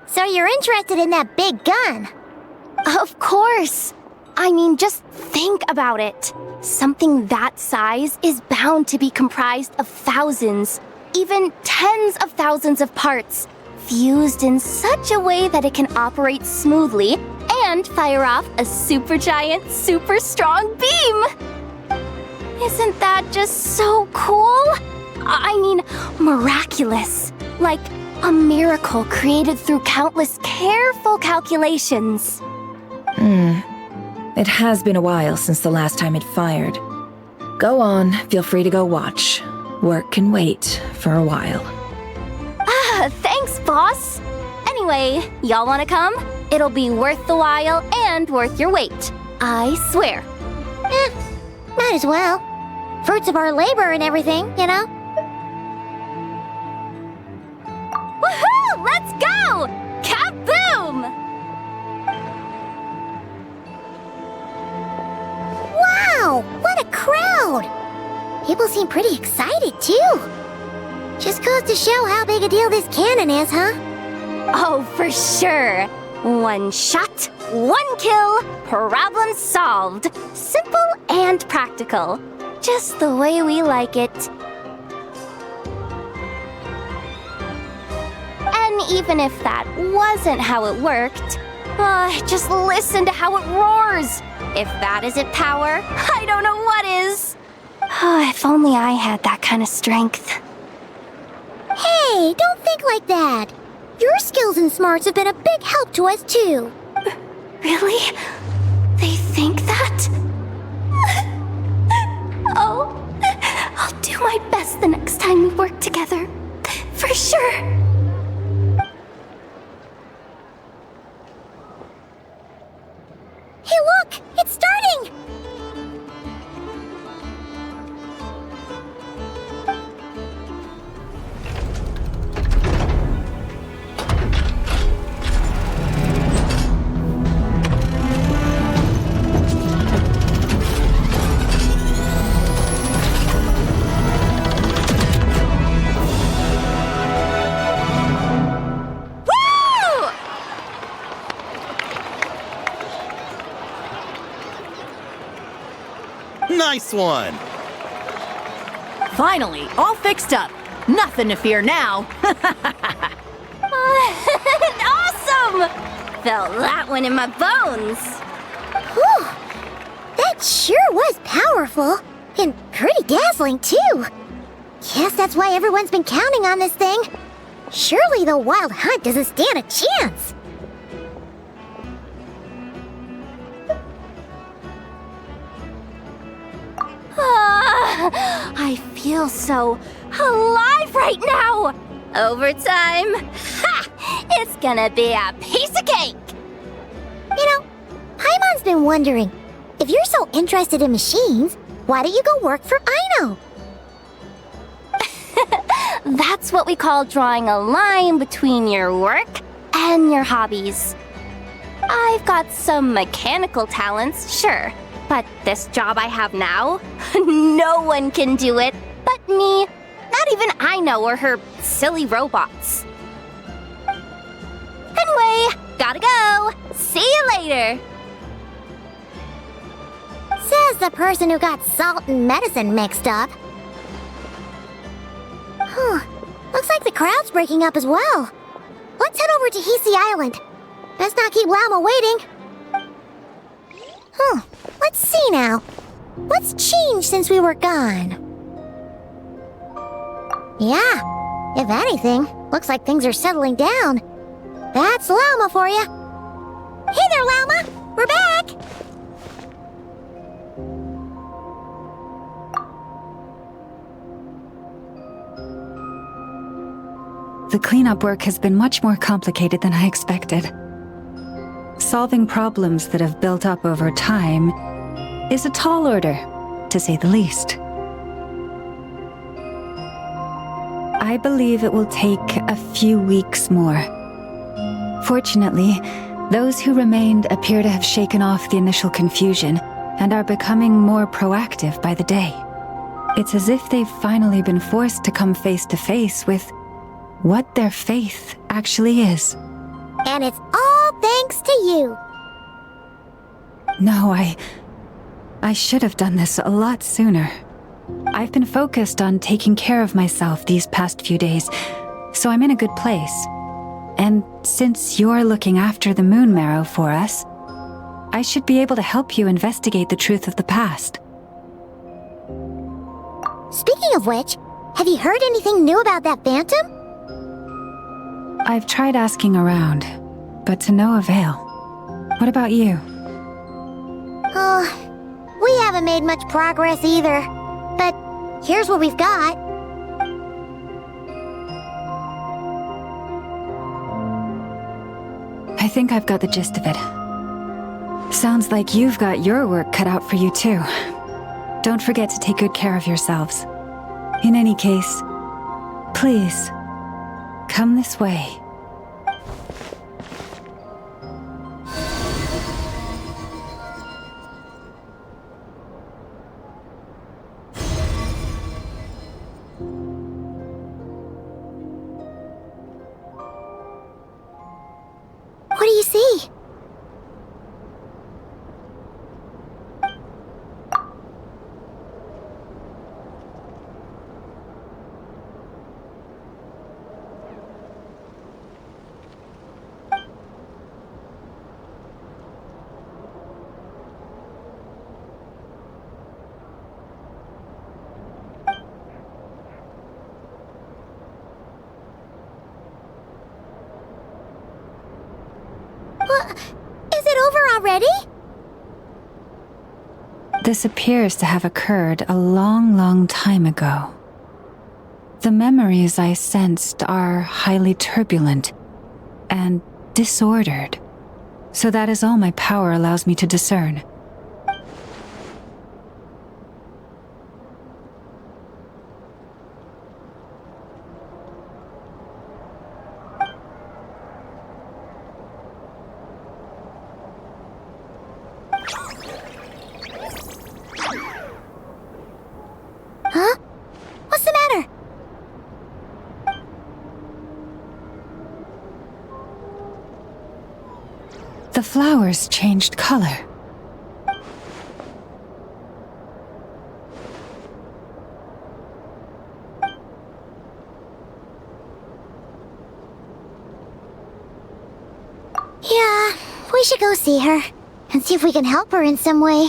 So you're interested in that big gun? Of course. I mean, just think about it. Something that size is bound to be comprised of thousands, even tens of thousands of parts, fused in such a way that it can operate smoothly and fire off a supergiant, super strong beam. Isn't that just so cool? I mean, miraculous. Like a miracle created through countless careful calculations. It has been a while since the last time it fired. Go on, feel free to go watch. Work can wait for a while. Thanks, boss. Anyway, y'all wanna come? It'll be worth the while and worth your wait. I swear. Might as well. Fruits of our labor and everything, you know? Woohoo! Let's go! Kaboom! Wow! What a crowd! People seem pretty excited, too. Just goes to show how big a deal this cannon is, huh? Oh, for sure. One shot, one kill, problem solved. Simple and practical. Just the way we like it. And even if that wasn't how it worked, just listen to how it roars. If that isn't power, I don't know what is. If only I had that kind of strength. Hey, don't think like that. Your skills and smarts have been a big help to us, too. Really? They think that? Oh, I'll do my best the next time we work together. For sure. Hey, look! It's starting! Nice one! Finally, all fixed up. Nothing to fear now. Awesome! Felt that one in my bones. Whew! That sure was powerful. And pretty dazzling, too. Guess that's why everyone's been counting on this thing. Surely the Wild Hunt doesn't stand a chance. I feel so alive right now! Overtime? Ha! It's gonna be a piece of cake! You know, Paimon's been wondering, if you're so interested in machines, why don't you go work for Aino? That's what we call drawing a line between your work and your hobbies. I've got some mechanical talents, sure. But this job I have now, no one can do it but me. Not even Aino or her silly robots. Anyway, gotta go. See you later. Says the person who got salt and medicine mixed up. Looks like the crowd's breaking up as well. Let's head over to Hisi Island. Best not keep Lauma waiting. Let's see now. What's changed since we were gone? Yeah, if anything, looks like things are settling down. That's Lauma for you. Hey there, Lauma! We're back! The cleanup work has been much more complicated than I expected. Solving problems that have built up over time is a tall order, to say the least. I believe it will take a few weeks more. Fortunately, those who remained appear to have shaken off the initial confusion and are becoming more proactive by the day. It's as if they've finally been forced to come face to face with what their faith actually is. And it's all thanks to you. No, I should have done this a lot sooner. I've been focused on taking care of myself these past few days, so I'm in a good place. And since you're looking after the moon marrow for us, I should be able to help you investigate the truth of the past. Speaking of which, have you heard anything new about that phantom? I've tried asking around, but to no avail. What about you? Oh, we haven't made much progress either. But here's what we've got. I think I've got the gist of it. Sounds like you've got your work cut out for you too. Don't forget to take good care of yourselves. In any case, please, come this way. What do you see? Is it over already? This appears to have occurred a long, long time ago. The memories I sensed are highly turbulent and disordered, so that is all my power allows me to discern. Huh? What's the matter? The flowers changed color. Yeah, we should go see her and see if we can help her in some way.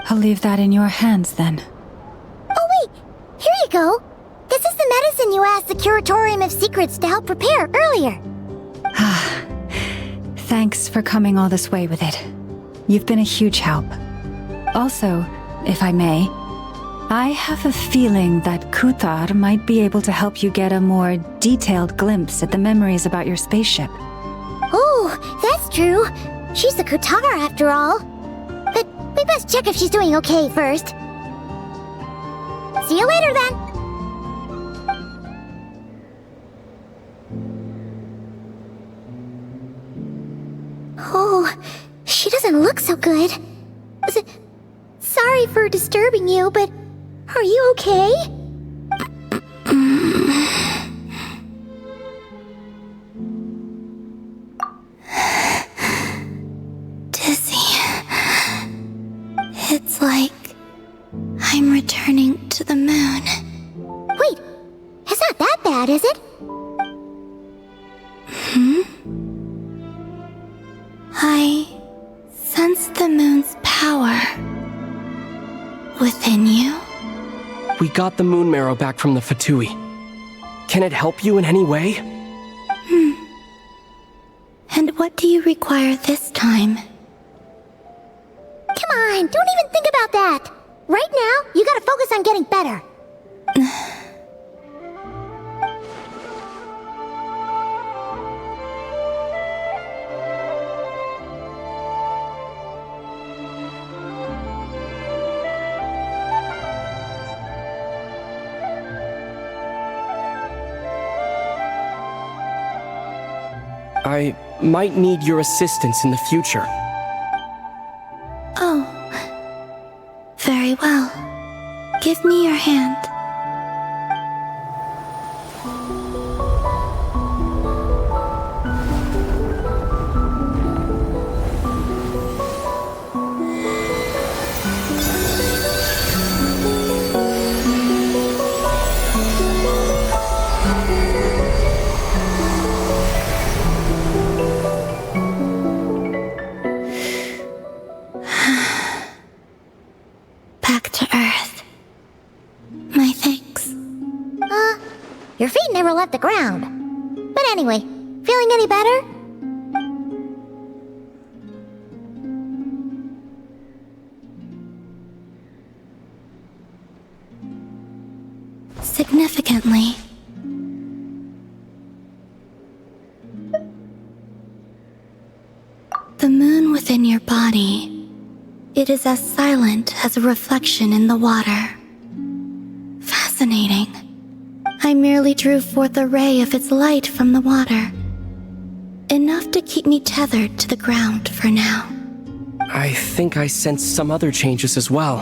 I'll leave that in your hands then. Oh wait, here you go. This is the medicine you asked the Curatorium of Secrets to help prepare earlier. Thanks for coming all this way with it. You've been a huge help. Also, if I may, I have a feeling that Kurta might be able to help you get a more detailed glimpse at the memories about your spaceship. Oh, that's true. She's the Kurta after all. But we best check if she's doing okay first. See you later then. Oh, she doesn't look so good. Sorry for disturbing you, but are you okay? Dizzy. It's like I'm returning to the moon. Wait, it's not that bad, is it? I sense the moon's power within you. We got the moon marrow back from the Fatui. Can it help you in any way? And what do you require this time? Come on, don't even think about that. Right now, you gotta focus on getting better. I might need your assistance in the future. Oh. Very well. Give me your hand. Back to Earth. My thanks. Your feet never left the ground. But anyway, feeling any better? Significantly. The moon within your body, it is as silent as a reflection in the water. Fascinating. I merely drew forth a ray of its light from the water. Enough to keep me tethered to the ground for now. I think I sense some other changes as well.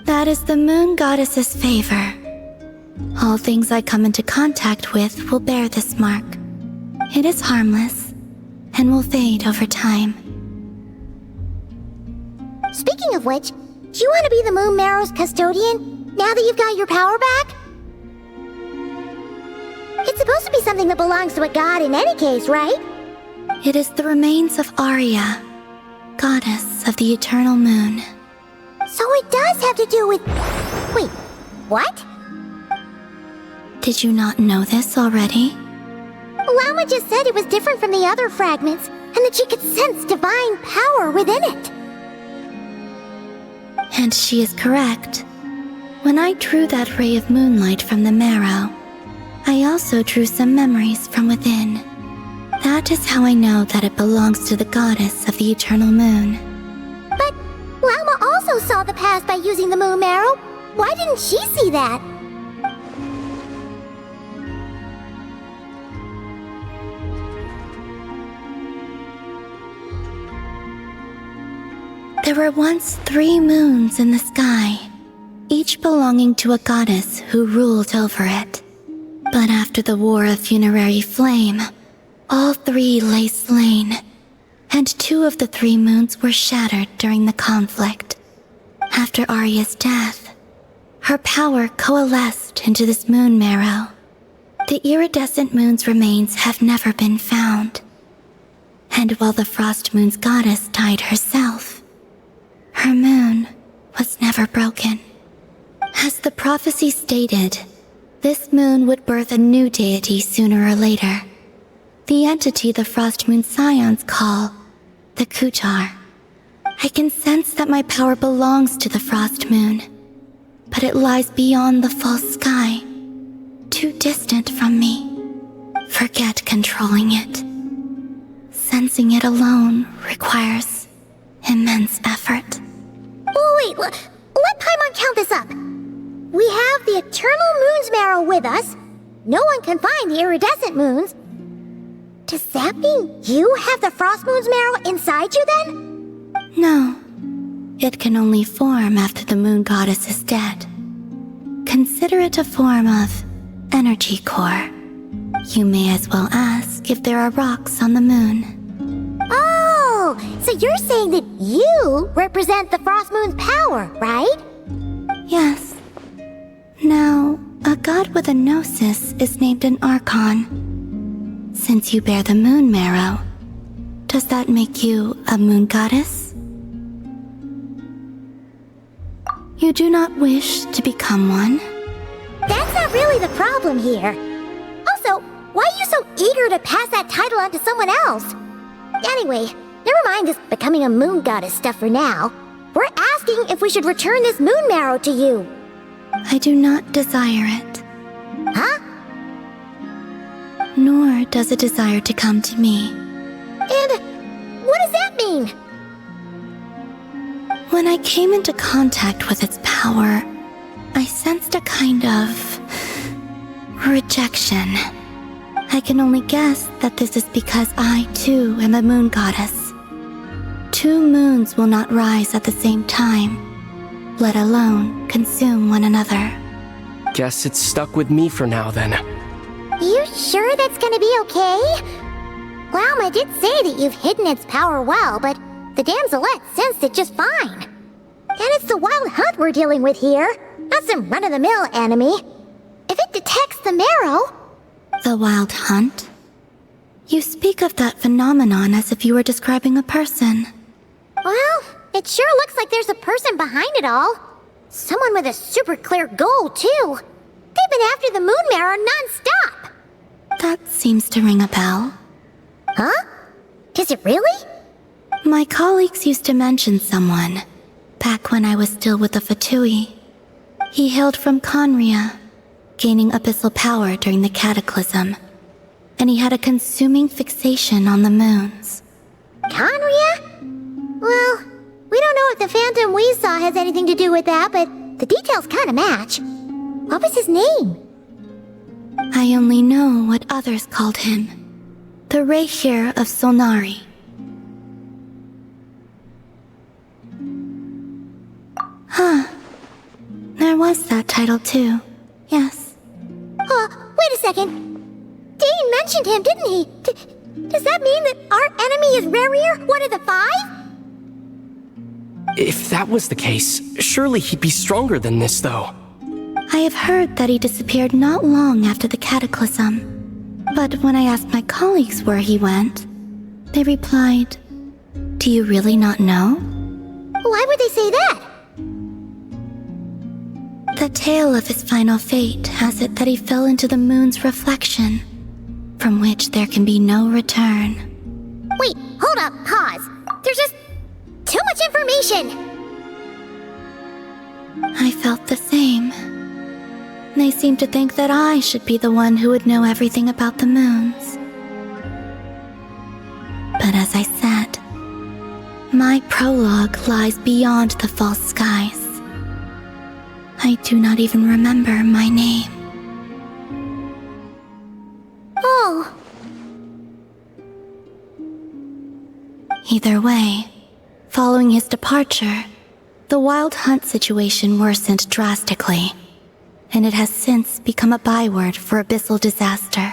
That is the moon goddess's favor. All things I come into contact with will bear this mark. It is harmless, and will fade over time. Speaking of which, do you want to be the Moon Marrow's custodian, now that you've got your power back? It's supposed to be something that belongs to a god in any case, right? It is the remains of Aria, goddess of the eternal moon. So it does have to do with... Wait, what? Did you not know this already? Lauma just said it was different from the other fragments, and that she could sense divine power within it. And she is correct. When I drew that ray of moonlight from the marrow, I also drew some memories from within. That is how I know that it belongs to the goddess of the eternal moon. But Lauma also saw the past by using the moon marrow. Why didn't she see that? There were once 3 moons in the sky, each belonging to a goddess who ruled over it. But after the War of Funerary Flame, all 3 lay slain, and 2 of the 3 moons were shattered during the conflict. After Aria's death, her power coalesced into this moon marrow. The iridescent moon's remains have never been found. And while the Frost Moon's goddess died herself, her moon was never broken. As the prophecy stated, this moon would birth a new deity sooner or later. The entity the Frost Moon Scions call the Kuurta. I can sense that my power belongs to the Frost Moon, but it lies beyond the false sky, too distant from me. Forget controlling it. Sensing it alone requires immense effort. Oh, wait, let Paimon count this up. We have the Eternal Moon's marrow with us. No one can find the iridescent moons. Does that mean you have the Frost Moon's marrow inside you then? No. It can only form after the moon goddess is dead. Consider it a form of energy core. You may as well ask if there are rocks on the moon. Oh, so you're saying that you represent the Frost Moon's power, right? Yes. Now, a god with a gnosis is named an Archon. Since you bear the moon marrow, does that make you a moon goddess? You do not wish to become one? That's not really the problem here. Also, why are you so eager to pass that title on to someone else? Anyway, never mind this becoming a moon goddess stuff for now. We're asking if we should return this moon marrow to you. I do not desire it. Huh? Nor does it desire to come to me. And what does that mean? When I came into contact with its power, I sensed a kind of rejection. I can only guess that this is because I, too, am a moon goddess. 2 moons will not rise at the same time, let alone consume one another. Guess it's stuck with me for now, then. You sure that's gonna be okay? Lauma did say that you've hidden its power well, but the damselette sensed it just fine. And it's the Wild Hunt we're dealing with here, not some run-of-the-mill enemy. If it detects the marrow... The Wild Hunt? You speak of that phenomenon as if you were describing a person. Well, it sure looks like there's a person behind it all. Someone with a super clear goal, too. They've been after the moon marrow non-stop. That seems to ring a bell. Huh? Does it really? My colleagues used to mention someone, back when I was still with the Fatui. He hailed from Conria, gaining abyssal power during the cataclysm, and he had a consuming fixation on the moons. Conria? Well, we don't know if the phantom we saw has anything to do with that, but the details kind of match. What was his name? I only know what others called him. The Rerir of Solnari. Huh. There was that title too. Yes. Wait a second. Dane mentioned him, didn't he? Does that mean that our enemy is Rerir, one of the 5? If that was the case, surely he'd be stronger than this, though. I have heard that he disappeared not long after the cataclysm. But when I asked my colleagues where he went, they replied, "Do you really not know?" Why would they say that? The tale of his final fate has it that he fell into the moon's reflection, from which there can be no return. Wait, hold up, pause. There's just too much information. I felt the same. They seemed to think that I should be the one who would know everything about the moons. But as I said, my prologue lies beyond the false skies. I do not even remember my name. Oh. Either way, following his departure, the Wild Hunt situation worsened drastically, and it has since become a byword for abyssal disaster.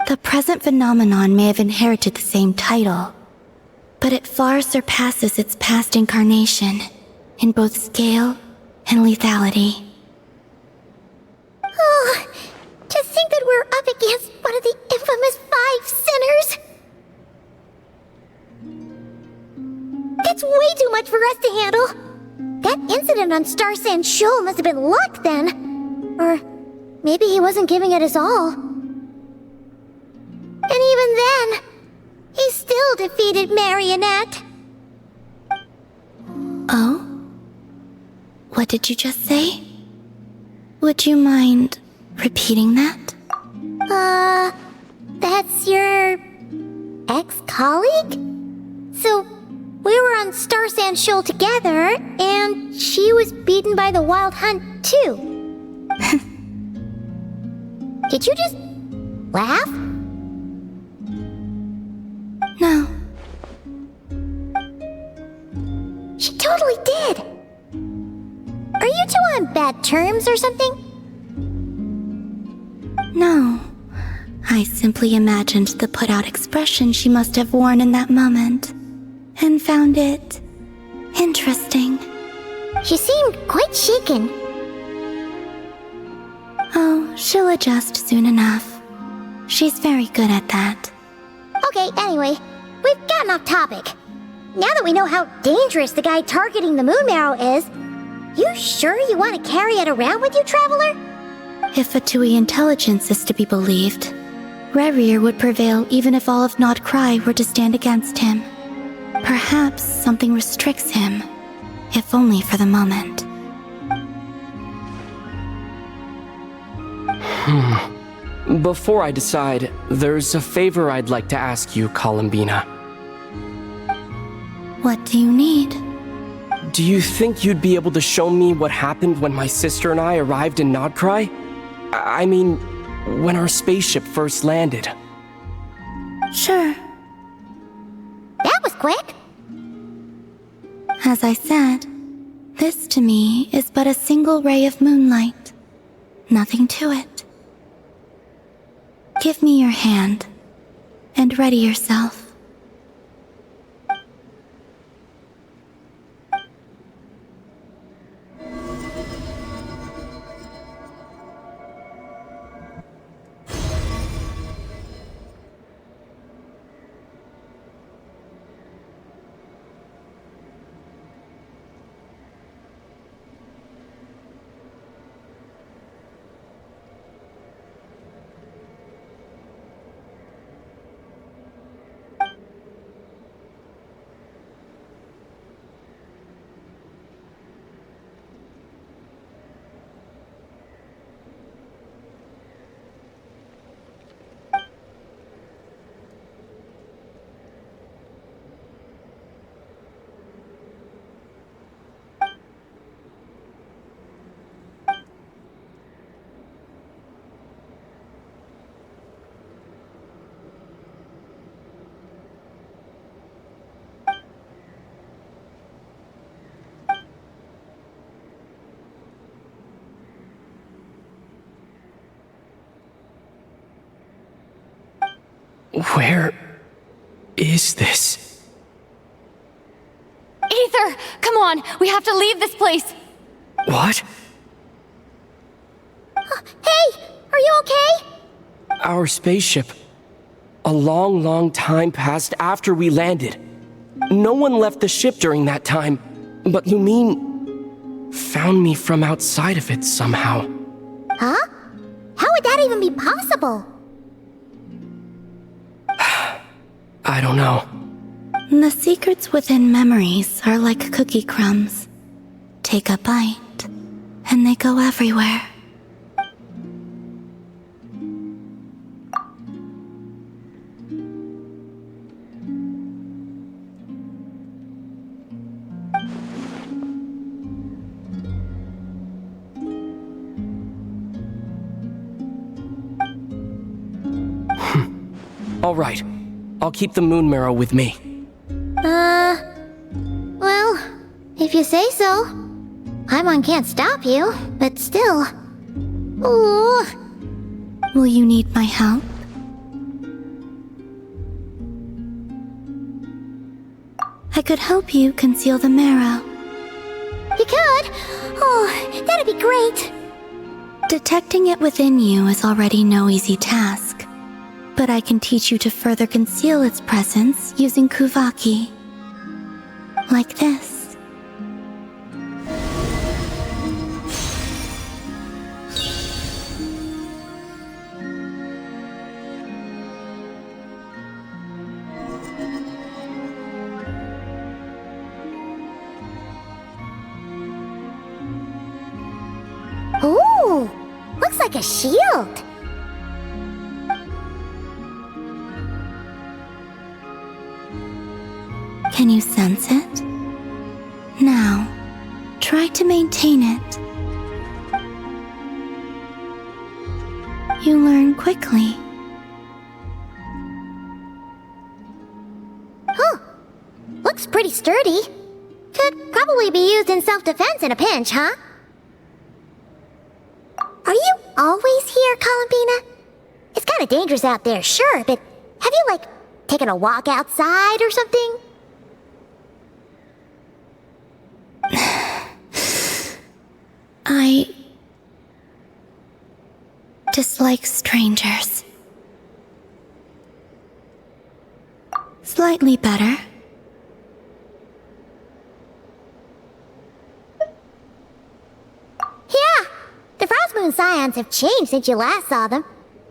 The present phenomenon may have inherited the same title, but it far surpasses its past incarnation in both scale and lethality. Oh, to think that we're up against one of the infamous 5 sinners! That's way too much for us to handle! That incident on Star Sand Shoal must have been luck then! Or maybe he wasn't giving it his all. And even then, he still defeated Marionette. Oh? What did you just say? Would you mind repeating that? That's your ex-colleague? So, we were on Star Sand Shoal together, and she was beaten by the Wild Hunt too. Did you just laugh? No. She totally did! Are you two on bad terms or something? No. I simply imagined the put-out expression she must have worn in that moment, and found it interesting. She seemed quite shaken. Oh, she'll adjust soon enough. She's very good at that. Okay, anyway, we've gotten off topic. Now that we know how dangerous the guy targeting the moon marrow is, you sure you want to carry it around with you, Traveler? If Fatui intelligence is to be believed, Rerir would prevail even if all of Nod Krai were to stand against him. Perhaps something restricts him, if only for the moment. Before I decide, there's a favor I'd like to ask you, Columbina. What do you need? Do you think you'd be able to show me what happened when my sister and I arrived in Nod Krai? I mean, when our spaceship first landed. Sure. That was quick. As I said, this to me is but a single ray of moonlight. Nothing to it. Give me your hand, and ready yourself. Where is this? Aether, come on, we have to leave this place. What? Hey, are you okay? Our spaceship. A long, long time passed after we landed. No one left the ship during that time, but Lumine found me from outside of it somehow. Huh? How would that even be possible? I don't know. The secrets within memories are like cookie crumbs. Take a bite, and they go everywhere. All right. I'll keep the moon marrow with me. Well, if you say so. Paimon can't stop you, but still. Ooh. Will you need my help? I could help you conceal the marrow. You could? Oh, that'd be great. Detecting it within you is already no easy task. But I can teach you to further conceal its presence using Kuvaki. Like this. Ooh, looks like a shield. Can you sense it? Now, try to maintain it. You learn quickly. Huh. Looks pretty sturdy. Could probably be used in self-defense in a pinch, huh? Are you always here, Columbina? It's kind of dangerous out there, sure, but have you, like, taken a walk outside or something? I dislike strangers. Slightly better. Yeah, the Frostmoon Scions have changed since you last saw them.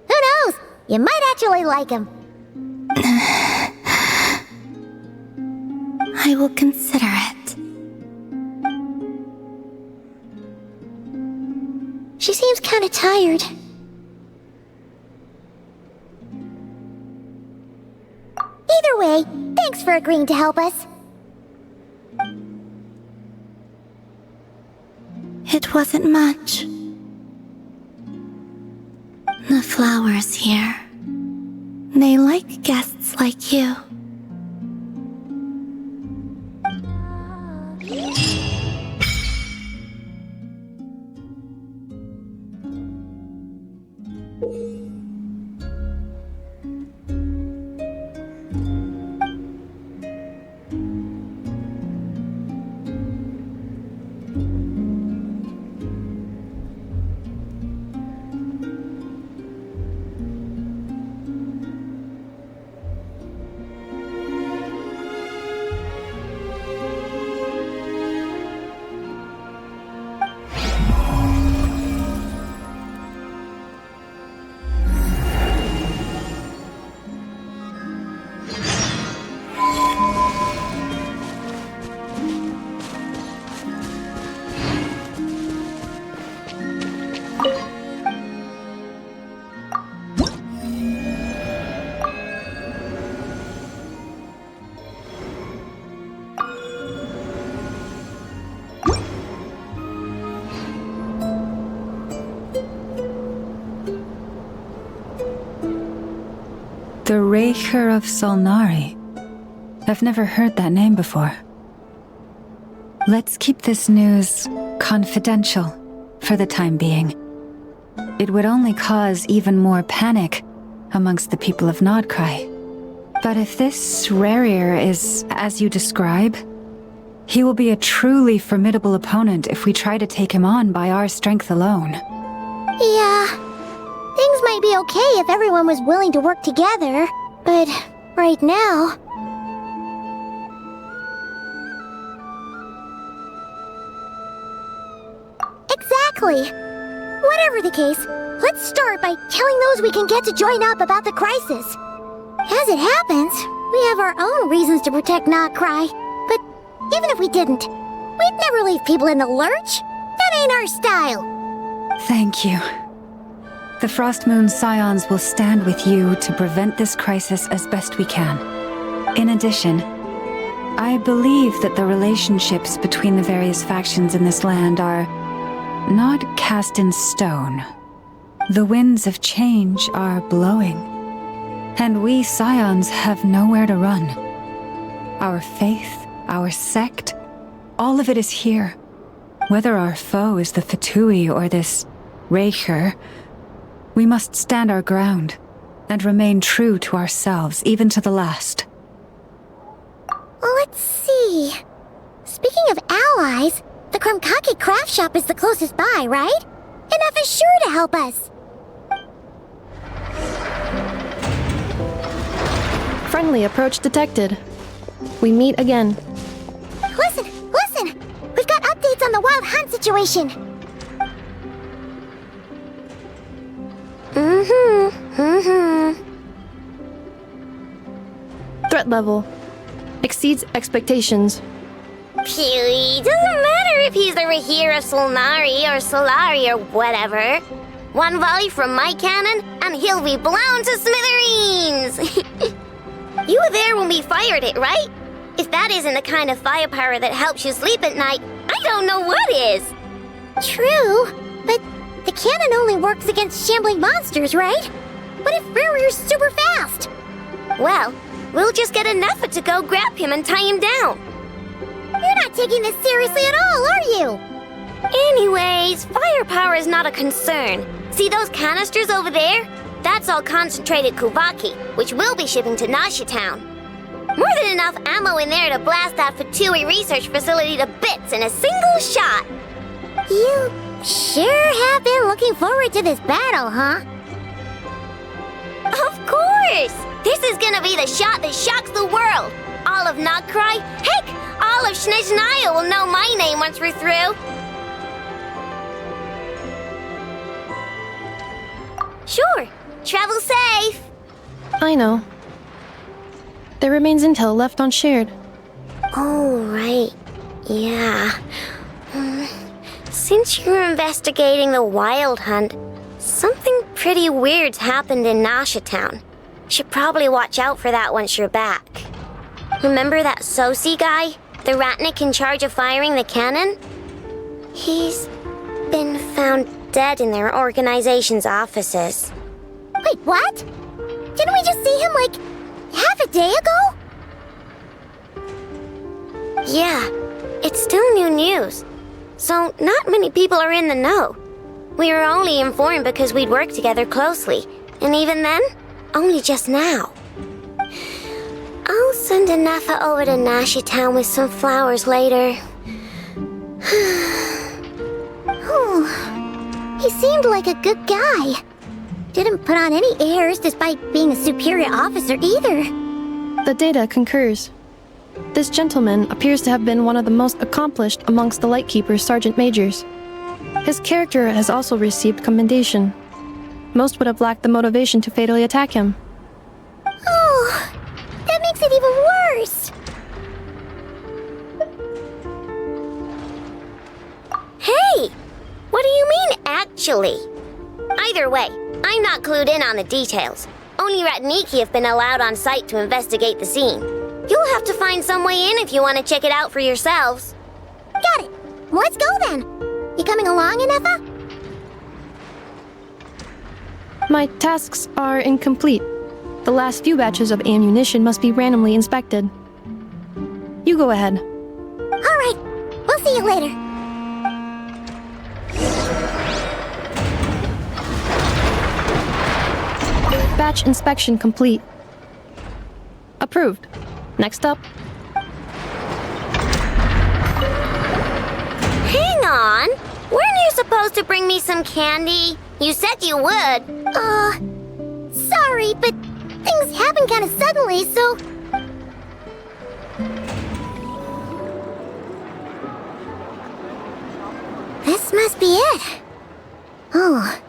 Who knows? You might actually like them. I will consider it. She seems kind of tired. Either way, thanks for agreeing to help us. It wasn't much. The flowers here. They like guests like you. The Rerir of Solnari. I've never heard that name before. Let's keep this news confidential for the time being. It would only cause even more panic amongst the people of Nod Krai. But if this Rerir is as you describe, he will be a truly formidable opponent if we try to take him on by our strength alone. Yeah. Things might be okay if everyone was willing to work together, but right now... Exactly! Whatever the case, let's start by telling those we can get to join up about the crisis. As it happens, we have our own reasons to protect Nod Krai, but even if we didn't, we'd never leave people in the lurch. That ain't our style. Thank you. The Frost Moon Scions will stand with you to prevent this crisis as best we can. In addition, I believe that the relationships between the various factions in this land are not cast in stone. The winds of change are blowing, and we Scions have nowhere to run. Our faith, our sect, all of it is here. Whether our foe is the Fatui or this Rerir, we must stand our ground and remain true to ourselves, even to the last. Let's see. Speaking of allies, the krumkake craft shop is the closest by, right? Ineffa is sure to help us. Friendly approach detected. We meet again. Listen! We've got updates on the Wild Hunt situation. Threat level exceeds expectations. Phew, doesn't matter if he's the Rerir of Solnari or Solari or whatever. One volley from my cannon, and he'll be blown to smithereens! You were there when we fired it, right? If that isn't the kind of firepower that helps you sleep at night, I don't know what is! True, but the cannon only works against shambling monsters, right? What if Rerir's super fast? Well, we'll just get a Nefer to go grab him and tie him down. You're not taking this seriously at all, are you? Anyways, firepower is not a concern. See those canisters over there? That's all concentrated kuvaki, which we'll be shipping to Nasha town. More than enough ammo in there to blast that Fatui research facility to bits in a single shot. You sure have been looking forward to this battle, huh? Of course! This is gonna be the shot that shocks the world. All of Nod Krai, heck, all of Snezhnaya will know my name once we're through. Sure. Travel safe. I know. There remains intel left unshared. Oh, right. Yeah. Since you're investigating the Wild Hunt, something pretty weird's happened in Nasha town. Should probably watch out for that once you're back. Remember that Sousi guy? The ratnik in charge of firing the cannon? He's been found dead in their organization's offices. Wait, what? Didn't we just see him, like, half a day ago? Yeah, it's still new news. So, not many people are in the know. We were only informed because we'd worked together closely. And even then, only just now. I'll send Ineffa over to Nasha town with some flowers later. Oh, he seemed like a good guy. Didn't put on any airs despite being a superior officer either. The data concurs. This gentleman appears to have been one of the most accomplished amongst the Lightkeeper's Sergeant Majors. His character has also received commendation. Most would have lacked the motivation to fatally attack him. Oh, that makes it even worse. Hey! What do you mean, actually? Either way, I'm not clued in on the details. Only Ratniki have been allowed on site to investigate the scene. You'll have to find some way in if you want to check it out for yourselves. Got it. Let's go then. You coming along, Ineffa? My tasks are incomplete. The last few batches of ammunition must be randomly inspected. You go ahead. All right. We'll see you later. Batch inspection complete. Approved. Next up. Hang on! Weren't you supposed to bring me some candy? You said you would. Sorry, but things happened kind of suddenly, so... This must be it. Oh,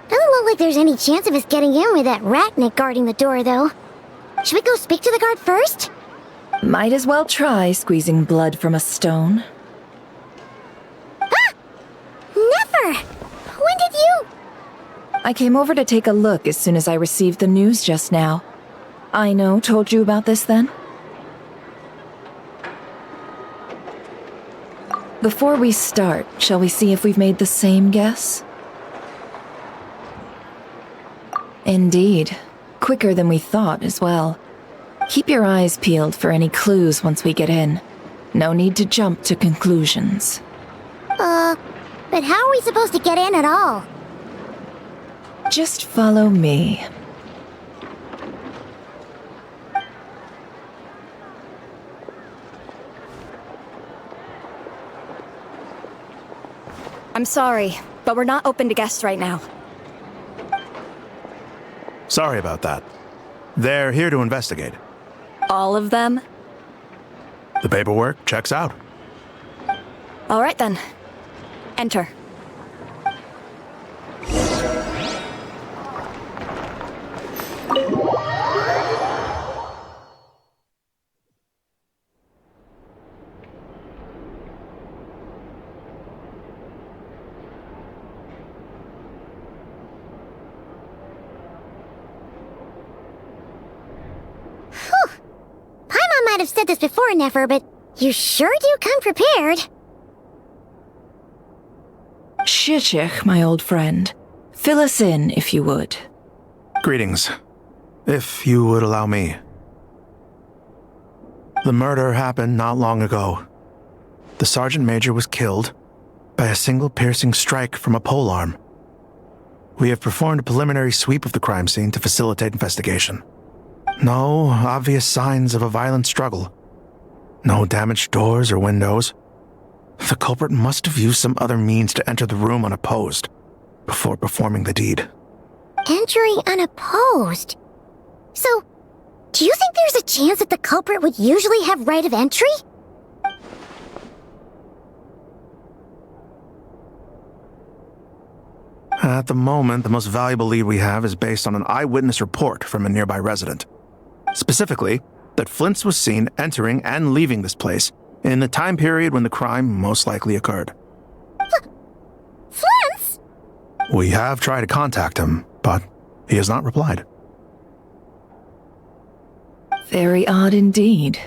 doesn't look like there's any chance of us getting in with that ratnik guarding the door, though. Should we go speak to the guard first? Might as well try squeezing blood from a stone. Ah! Nefer! When did you... I came over to take a look as soon as I received the news just now. Aino told you about this then? Before we start, shall we see if we've made the same guess? Indeed. Quicker than we thought as well. Keep your eyes peeled for any clues once we get in. No need to jump to conclusions. But how are we supposed to get in at all? Just follow me. I'm sorry, but we're not open to guests right now. Sorry about that. They're here to investigate. All of them? The paperwork checks out. All right then. Enter. Paimon might have said this before, Nefer, but you sure do come prepared. Sieciech, my old friend. Fill us in, if you would. Greetings. If you would allow me. The murder happened not long ago. The Sergeant Major was killed by a single piercing strike from a polearm. We have performed a preliminary sweep of the crime scene to facilitate investigation. No obvious signs of a violent struggle. No damaged doors or windows. The culprit must have used some other means to enter the room unopposed before performing the deed. Entering unopposed? So, do you think there's a chance that the culprit would usually have right of entry? At the moment, the most valuable lead we have is based on an eyewitness report from a nearby resident. Specifically, that Flins was seen entering and leaving this place in the time period when the crime most likely occurred. Flins? We have tried to contact him, but he has not replied. Very odd indeed.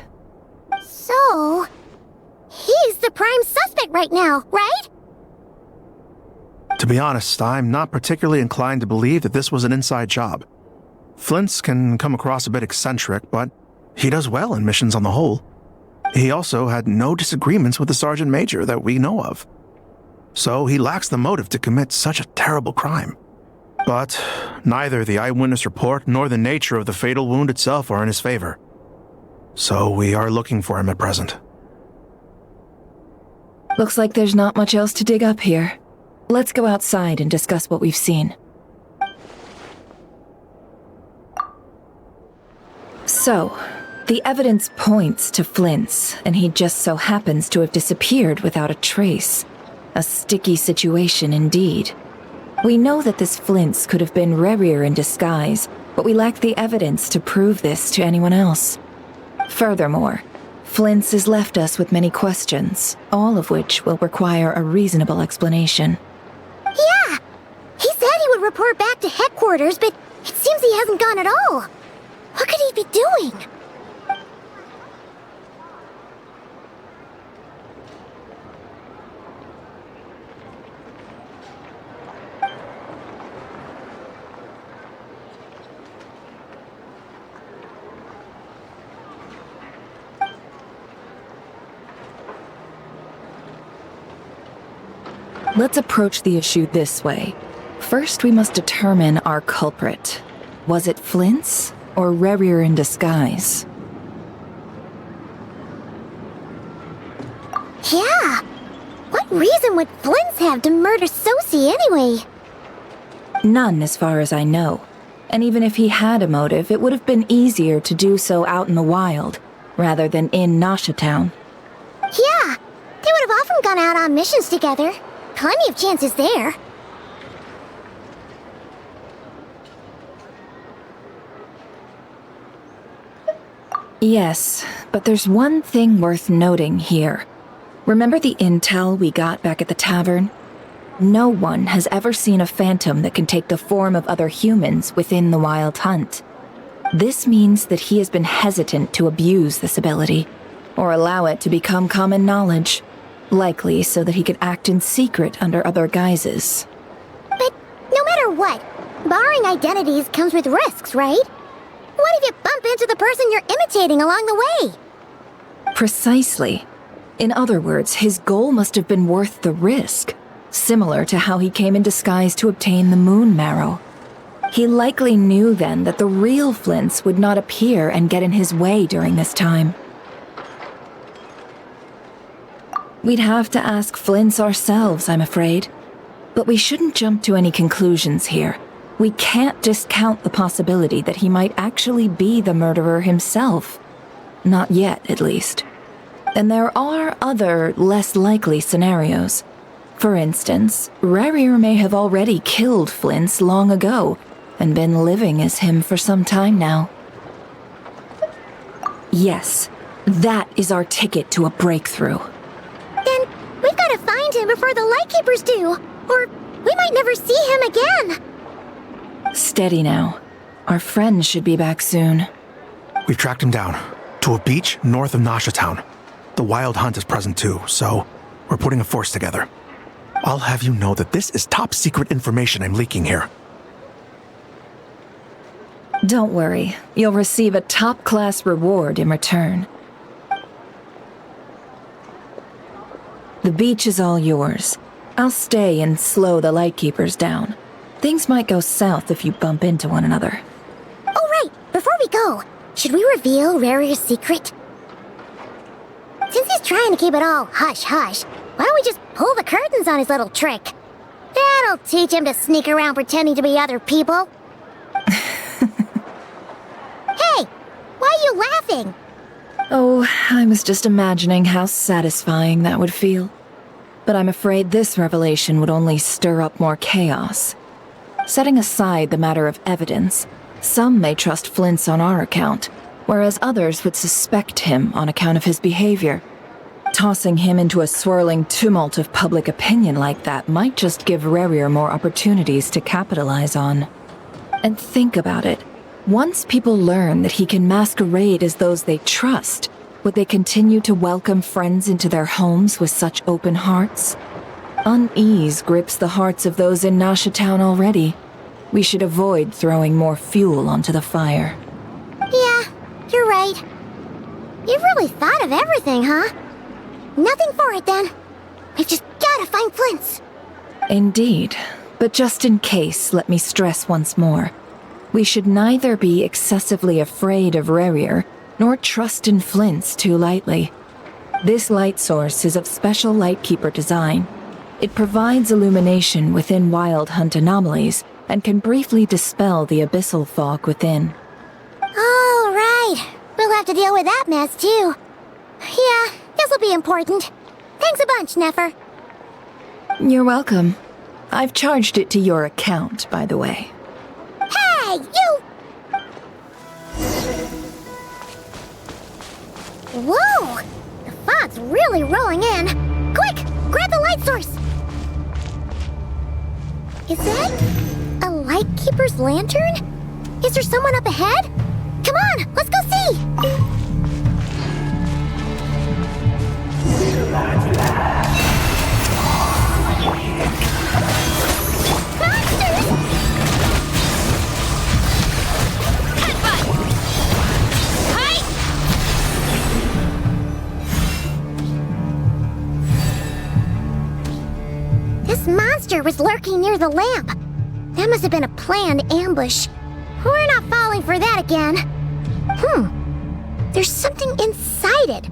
So, he's the prime suspect right now, right? To be honest, I'm not particularly inclined to believe that this was an inside job. Flint's can come across a bit eccentric, but he does well in missions on the whole. He also had no disagreements with the Sergeant Major that we know of. So he lacks the motive to commit such a terrible crime. But neither the eyewitness report nor the nature of the fatal wound itself are in his favor. So we are looking for him at present. Looks like there's not much else to dig up here. Let's go outside and discuss what we've seen. So, the evidence points to Flint's, and he just so happens to have disappeared without a trace. A sticky situation indeed. We know that this Flint's could have been Rerir in disguise, but we lack the evidence to prove this to anyone else. Furthermore, Flint's has left us with many questions, all of which will require a reasonable explanation. Yeah! He said he would report back to headquarters, but it seems he hasn't gone at all. What could he be doing? Let's approach the issue this way. First, we must determine our culprit. Was it Flint's or Rerir in disguise? Yeah! What reason would Flins have to murder Sousi anyway? None, as far as I know. And even if he had a motive, it would have been easier to do so out in the wild, rather than in Nasha Town. Yeah! They would have often gone out on missions together. Plenty of chances there. Yes, but there's one thing worth noting here. Remember the intel we got back at the tavern? No one has ever seen a phantom that can take the form of other humans within the Wild Hunt. This means that he has been hesitant to abuse this ability, or allow it to become common knowledge, likely so that he could act in secret under other guises. But no matter what, barring identities comes with risks, right? What if you bump into the person you're imitating along the way? Precisely. In other words, his goal must have been worth the risk, similar to how he came in disguise to obtain the moon marrow. He likely knew then that the real Flint's would not appear and get in his way during this time. We'd have to ask Flint's ourselves, I'm afraid. But we shouldn't jump to any conclusions here. We can't discount the possibility that he might actually be the murderer himself. Not yet, at least. And there are other, less likely scenarios. For instance, Rerir may have already killed Flint's long ago, and been living as him for some time now. Yes, that is our ticket to a breakthrough. Then we've got to find him before the Lightkeepers do, or we might never see him again. Steady now. Our friend should be back soon. We've tracked him down to a beach north of Nasha Town. The Wild Hunt is present too, so we're putting a force together. I'll have you know that this is top secret information I'm leaking here. Don't worry, you'll receive a top-class reward in return. The beach is all yours. I'll stay and slow the Lightkeepers down. Things might go south if you bump into one another. Oh right, before we go, should we reveal Rerir's secret? Since he's trying to keep it all hush-hush, why don't we just pull the curtains on his little trick? That'll teach him to sneak around pretending to be other people. Hey, why are you laughing? Oh, I was just imagining how satisfying that would feel. But I'm afraid this revelation would only stir up more chaos. Setting aside the matter of evidence, some may trust Flint's on our account, whereas others would suspect him on account of his behavior. Tossing him into a swirling tumult of public opinion like that might just give Rerir more opportunities to capitalize on. And think about it. Once people learn that he can masquerade as those they trust, would they continue to welcome friends into their homes with such open hearts? Unease grips the hearts of those in Nasha Town already. We should avoid throwing more fuel onto the fire. Yeah, you're right. You really thought of everything, huh? Nothing for it then. We've just gotta find Flins. Indeed. But just in case, let me stress once more. We should neither be excessively afraid of Rerir, nor trust in Flins too lightly. This light source is of special Lightkeeper design. It provides illumination within Wild Hunt anomalies, and can briefly dispel the abyssal fog within. All right. We'll have to deal with that mess, too. Yeah, this'll be important. Thanks a bunch, Nefer. You're welcome. I've charged it to your account, by the way. Hey, you! Whoa! The fog's really rolling in. Quick, grab the light source. Is that a Lightkeeper's lantern? Is there someone up ahead? Come on, let's go see! Monsters! Headbutt! Hi! This monster was lurking near the lamp. That must have been a planned ambush. We're not falling for that again. There's something inside it.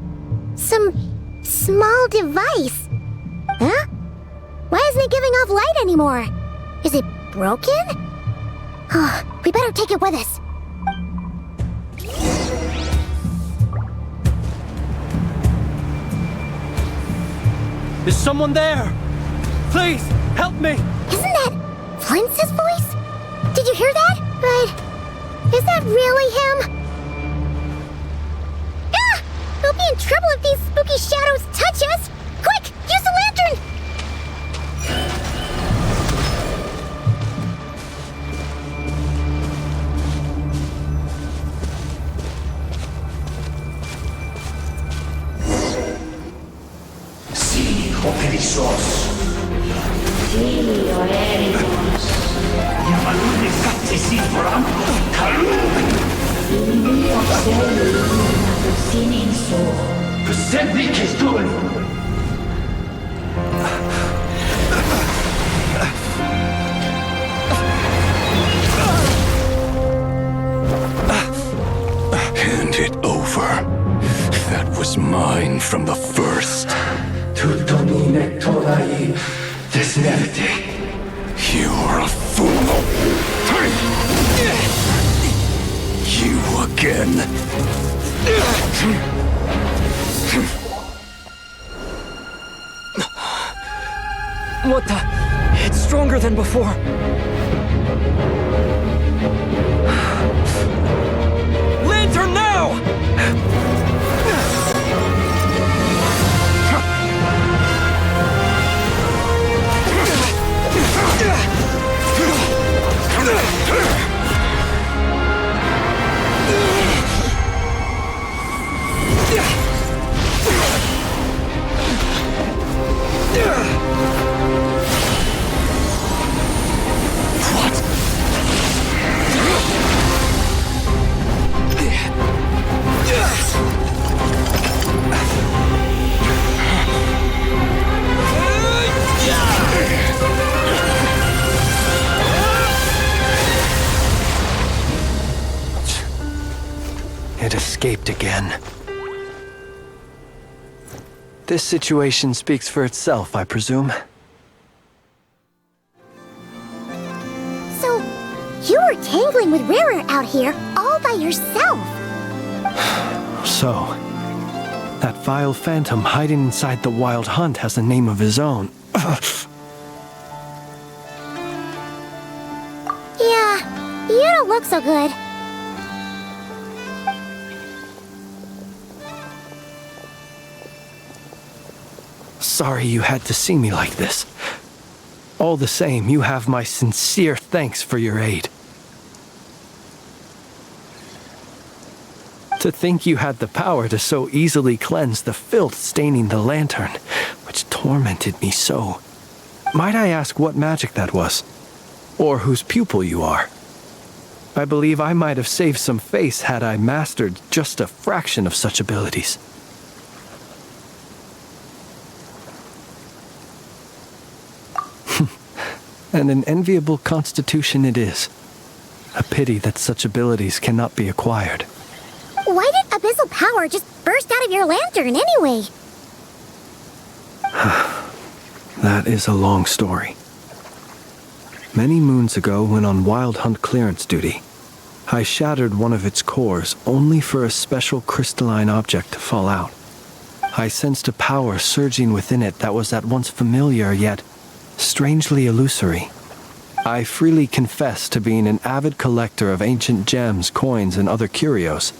Some small device. Huh? Why isn't it giving off light anymore? Is it broken? Oh, we better take it with us. Is someone there? Please, help me! Isn't that Flins' voice? Did you hear that? But is that really him? Ah! We'll be in trouble if these spooky shadows touch us! Quick, use the lantern! Hand it over. That was mine from the first. You're a fool. You again. What the? It's stronger than before. Lantern now! It escaped again. This situation speaks for itself, I presume. So, you were tangling with Rerir out here all by yourself. So, that vile phantom hiding inside the Wild Hunt has a name of his own. Yeah, you don't look so good. Sorry you had to see me like this. All the same, you have my sincere thanks for your aid. To think you had the power to so easily cleanse the filth staining the lantern, which tormented me so. Might I ask what magic that was? or whose pupil you are. I believe I might have saved some face had I mastered just a fraction of such abilities. And an enviable constitution it is. A pity that such abilities cannot be acquired. Why did abyssal power just burst out of your lantern anyway? That is a long story. Many moons ago, when on Wild Hunt clearance duty, I shattered one of its cores only for a special crystalline object to fall out. I sensed a power surging within it that was at once familiar yet strangely illusory. I freely confess to being an avid collector of ancient gems, coins, and other curios.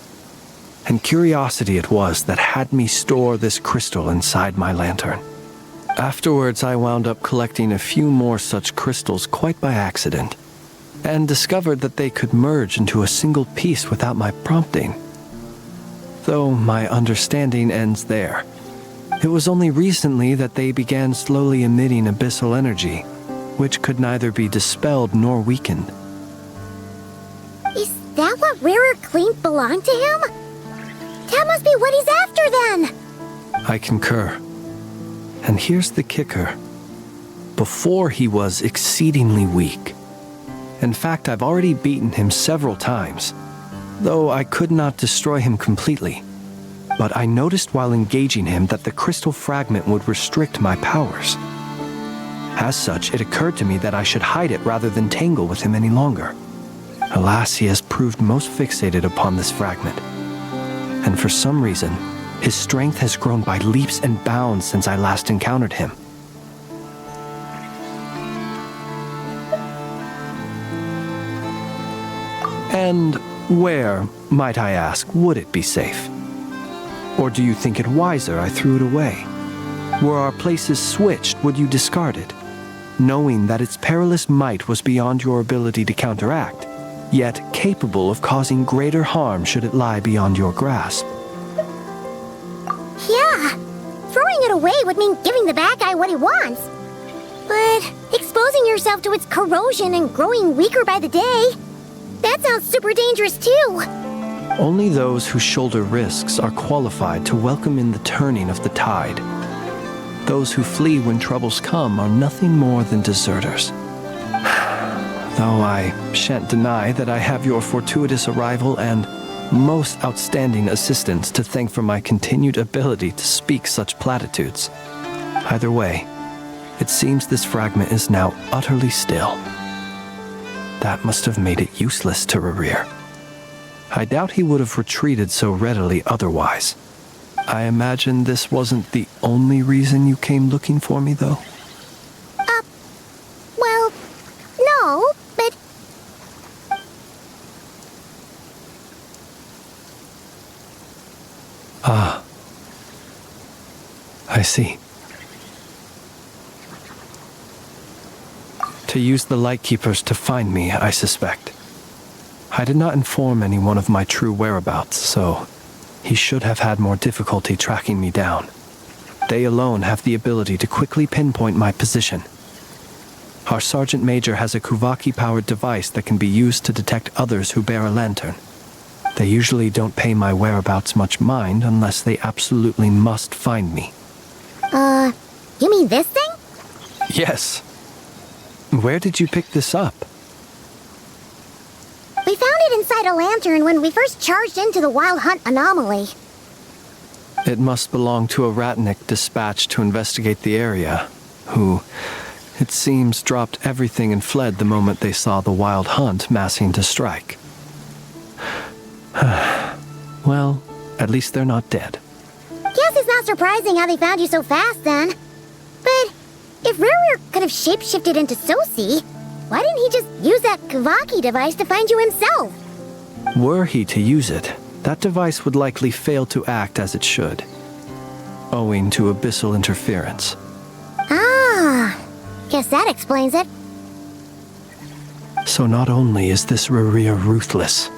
And curiosity it was that had me store this crystal inside my lantern. Afterwards, I wound up collecting a few more such crystals quite by accident, and discovered that they could merge into a single piece without my prompting. Though my understanding ends there. It was only recently that they began slowly emitting abyssal energy, which could neither be dispelled nor weakened. Is that what Rerir claimed belonged to him? That must be what he's after then! I concur. And here's the kicker. Before he was exceedingly weak. In fact, I've already beaten him several times, though I could not destroy him completely. But I noticed while engaging him that the crystal fragment would restrict my powers. As such, it occurred to me that I should hide it rather than tangle with him any longer. Alas, he has proved most fixated upon this fragment. And for some reason, his strength has grown by leaps and bounds since I last encountered him. And where, might I ask, would it be safe? Or do you think it wiser I threw it away? Were our places switched, would you discard it, knowing that its perilous might was beyond your ability to counteract, yet capable of causing greater harm should it lie beyond your grasp? Yeah, throwing it away would mean giving the bad guy what he wants. But exposing yourself to its corrosion and growing weaker by the day, that sounds super dangerous too. Only those who shoulder risks are qualified to welcome in the turning of the tide. Those who flee when troubles come are nothing more than deserters. Though I shan't deny that I have your fortuitous arrival and most outstanding assistance to thank for my continued ability to speak such platitudes. Either way, it seems this fragment is now utterly still. That must have made it useless to Rerir. I doubt he would have retreated so readily otherwise. I imagine this wasn't the only reason you came looking for me, though? Well, no, but... Ah. I see. To use the Lightkeepers to find me, I suspect. I did not inform anyone of my true whereabouts, so he should have had more difficulty tracking me down. They alone have the ability to quickly pinpoint my position. Our Sergeant Major has a Kuvaki-powered device that can be used to detect others who bear a lantern. They usually don't pay my whereabouts much mind unless they absolutely must find me. You mean this thing? Yes. Where did you pick this up? We found it inside a lantern when we first charged into the Wild Hunt anomaly. It must belong to a Ratnik dispatched to investigate the area, who, it seems, dropped everything and fled the moment they saw the Wild Hunt massing to strike. Well, at least they're not dead. Guess it's not surprising how they found you so fast, then. But if Rerir could have shapeshifted into Sousi, why didn't he just use that Kuvaki device to find you himself? Were he to use it, that device would likely fail to act as it should, owing to abyssal interference. Ah, guess that explains it. So not only is this Rerir ruthless,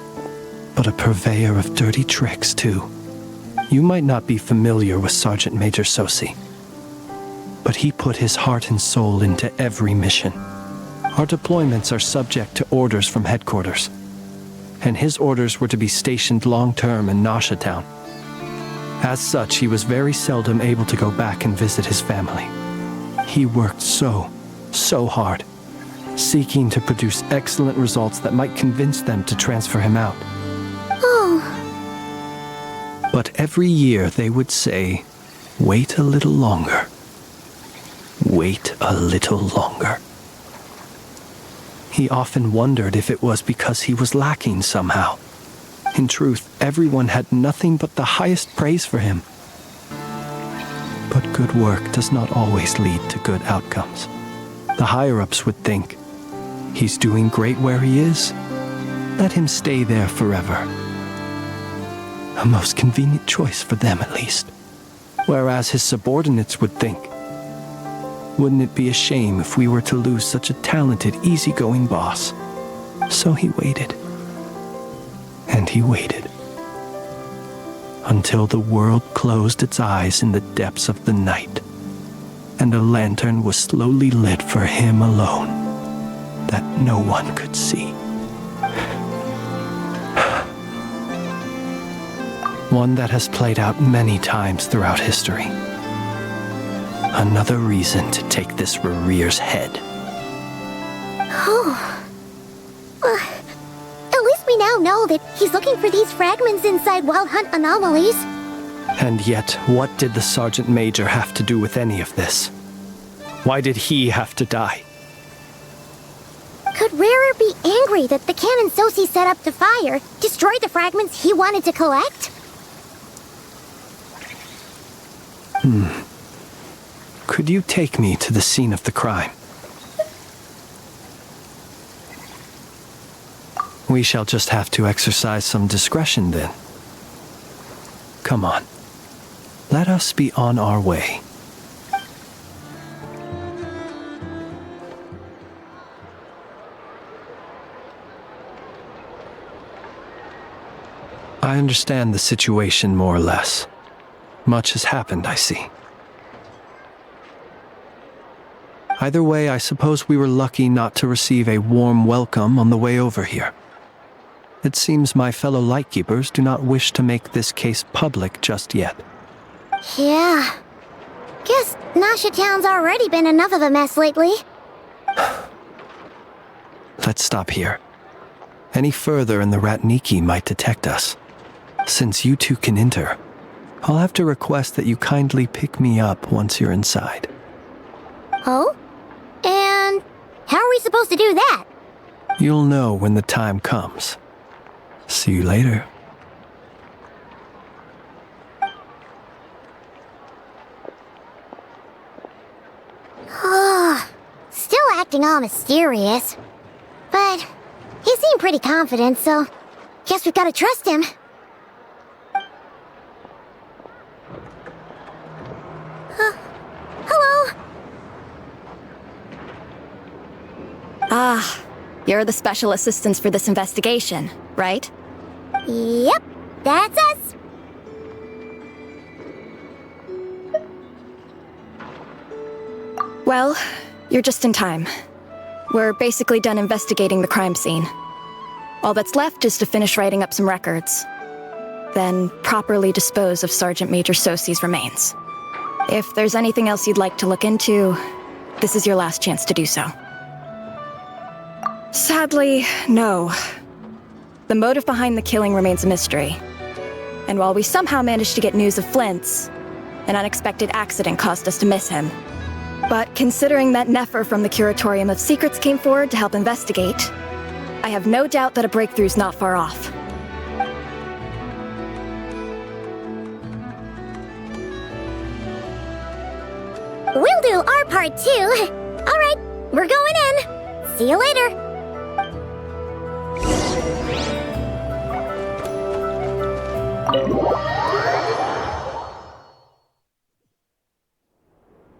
but a purveyor of dirty tricks, too. You might not be familiar with Sergeant Major Sousi, but he put his heart and soul into every mission. Our deployments are subject to orders from headquarters, and his orders were to be stationed long-term in Nasha town. As such, he was very seldom able to go back and visit his family. He worked so hard, seeking to produce excellent results that might convince them to transfer him out. Oh. But every year they would say, "Wait a little longer. Wait a little longer." He often wondered if it was because he was lacking somehow. In truth, everyone had nothing but the highest praise for him. But good work does not always lead to good outcomes. The higher-ups would think, he's doing great where he is. Let him stay there forever. A most convenient choice for them, at least. Whereas his subordinates would think, wouldn't it be a shame if we were to lose such a talented, easygoing boss? So he waited. And he waited. Until the world closed its eyes in the depths of the night, and a lantern was slowly lit for him alone, that no one could see. One that has played out many times throughout history. Another reason to take this Rerir's head. Oh. At least we now know that he's looking for these fragments inside Wild Hunt anomalies. And yet, what did the Sergeant Major have to do with any of this? Why did he have to die? Could Rerir be angry that the cannon Sousi set up to fire destroyed the fragments he wanted to collect? Could you take me to the scene of the crime? We shall just have to exercise some discretion then. Come on. Let us be on our way. I understand the situation more or less. Much has happened, I see. Either way, I suppose we were lucky not to receive a warm welcome on the way over here. It seems my fellow Lightkeepers do not wish to make this case public just yet. Yeah. Guess Nasha Town's already been enough of a mess lately. Let's stop here. Any further and the Ratniki might detect us. Since you two can enter, I'll have to request that you kindly pick me up once you're inside. Oh? And how are we supposed to do that? You'll know when the time comes. See you later. Still acting all mysterious. But he seemed pretty confident, so guess we've got to trust him. Hello? Ah, you're the special assistants for this investigation, right? Yep, that's us. Well, you're just in time. We're basically done investigating the crime scene. All that's left is to finish writing up some records. Then properly dispose of Sergeant Major Sousi's remains. If there's anything else you'd like to look into, this is your last chance to do so. Sadly, no. The motive behind the killing remains a mystery. And while we somehow managed to get news of Flint's, an unexpected accident caused us to miss him. But considering that Nefer from the Curatorium of Secrets came forward to help investigate, I have no doubt that a breakthrough's not far off. We'll do our part too. All right, we're going in. See you later.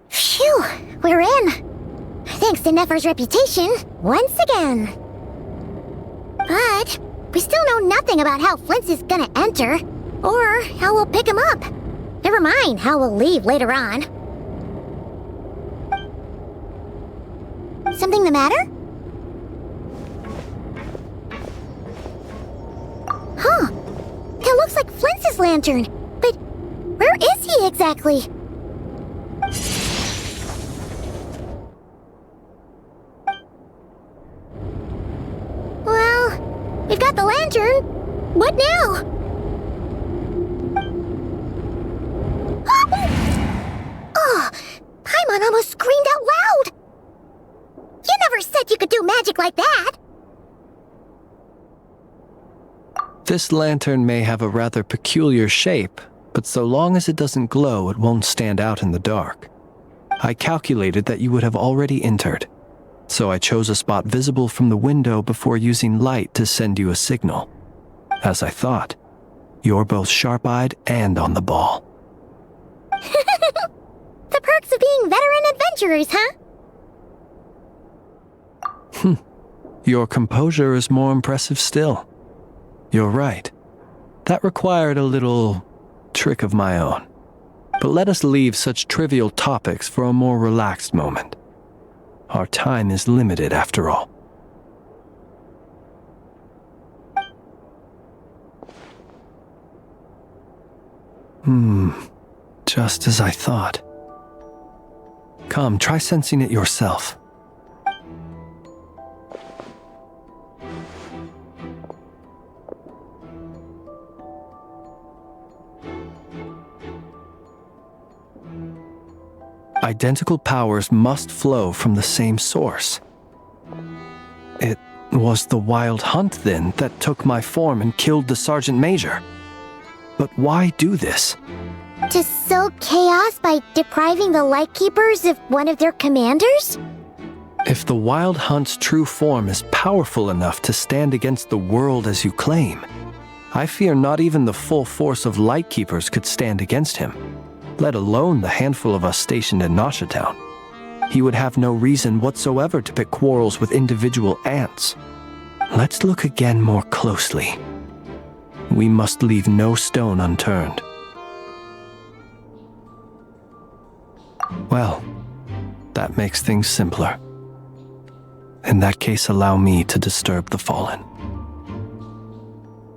Phew, we're in. Thanks to Nefer's reputation, once again. But we still know nothing about how Flins is gonna enter, or how we'll pick him up. Never mind how we'll leave later on. Something the matter? lantern, but where is he exactly? Well, we've got the lantern. What now? Oh, Paimon almost screamed out loud! You never said you could do magic like that! This lantern may have a rather peculiar shape, but so long as it doesn't glow, it won't stand out in the dark. I calculated that you would have already entered, so I chose a spot visible from the window before using light to send you a signal. As I thought, you're both sharp-eyed and on the ball. The perks of being veteran adventurers, huh? Your composure is more impressive still. You're right. That required a little trick of my own. But let us leave such trivial topics for a more relaxed moment. Our time is limited after all. Just as I thought. Come, try sensing it yourself. Identical powers must flow from the same source. It was the Wild Hunt, then, that took my form and killed the Sergeant Major. But why do this? To sow chaos by depriving the Lightkeepers of one of their commanders? If the Wild Hunt's true form is powerful enough to stand against the world as you claim, I fear not even the full force of Lightkeepers could stand against him, let alone the handful of us stationed in Nasha Town. He would have no reason whatsoever to pick quarrels with individual ants. Let's look again more closely. We must leave no stone unturned. Well, that makes things simpler. In that case, allow me to disturb the fallen.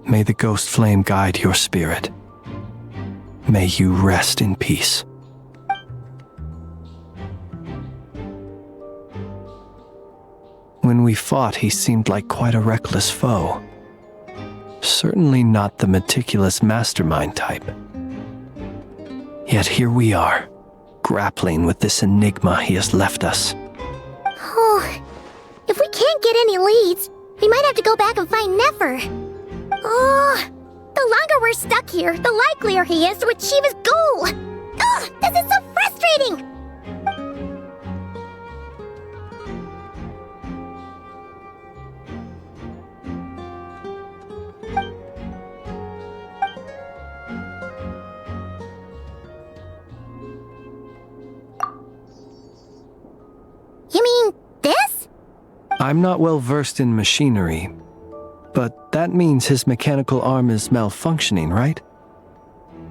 May the ghost flame guide your spirit. May you rest in peace. When we fought, he seemed like quite a reckless foe. Certainly not the meticulous mastermind type. Yet here we are, grappling with this enigma he has left us. Oh, if we can't get any leads, we might have to go back and find Nefer. Oh, the longer we're stuck here, the likelier he is to achieve his goal. Ugh, this is so frustrating! You mean this? I'm not well versed in machinery, but that means his mechanical arm is malfunctioning, right?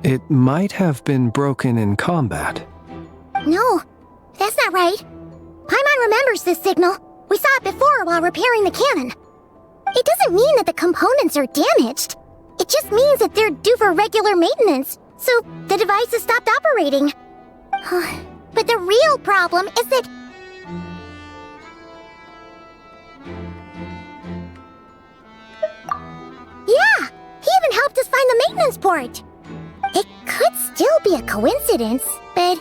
It might have been broken in combat. No, that's not right. Paimon remembers this signal. We saw it before while repairing the cannon. It doesn't mean that the components are damaged. It just means that they're due for regular maintenance, so the device has stopped operating. But the real problem is that... Yeah! He even helped us find the maintenance port! It could still be a coincidence, but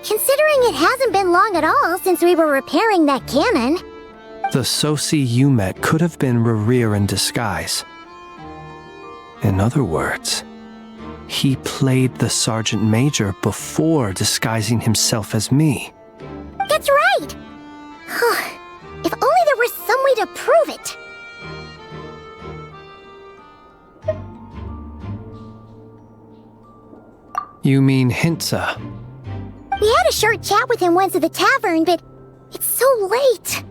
considering it hasn't been long at all since we were repairing that cannon... The Sousi you met could have been Rerir in disguise. In other words, he played the Sergeant Major before disguising himself as me. That's right! If only there was some way to prove it! You mean Hinsa? We had a short chat with him once at the tavern, but it's so late.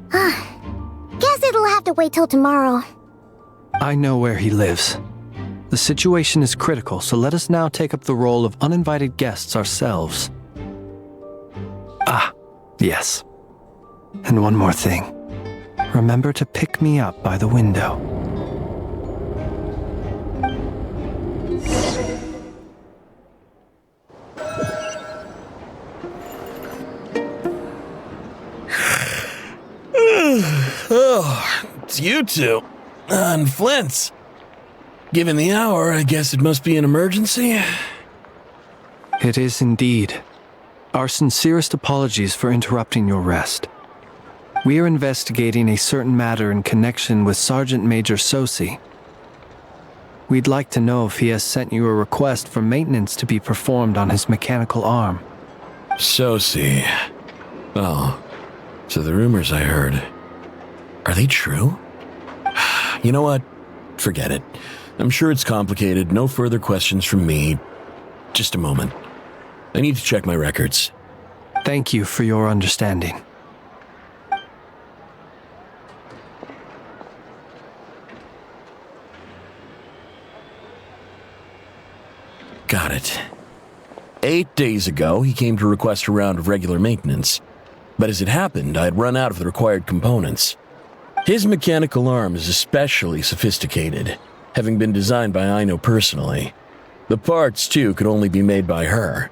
Guess it'll have to wait till tomorrow. I know where he lives. The situation is critical, so let us now take up the role of uninvited guests ourselves. Ah, yes. And one more thing. Remember to pick me up by the window. it's you two. And Flins. Given the hour, I guess it must be an emergency. It is indeed. Our sincerest apologies for interrupting your rest. We are investigating a certain matter in connection with Sergeant Major Sousi. We'd like to know if he has sent you a request for maintenance to be performed on his mechanical arm. Sousi. Oh, so the rumors I heard, are they true? You know what? Forget it. I'm sure it's complicated. No further questions from me. Just a moment. I need to check my records. Thank you for your understanding. Got it. 8 days ago, he came to request a round of regular maintenance. But as it happened, I had run out of the required components. His mechanical arm is especially sophisticated, having been designed by Aino personally. The parts, too, could only be made by her.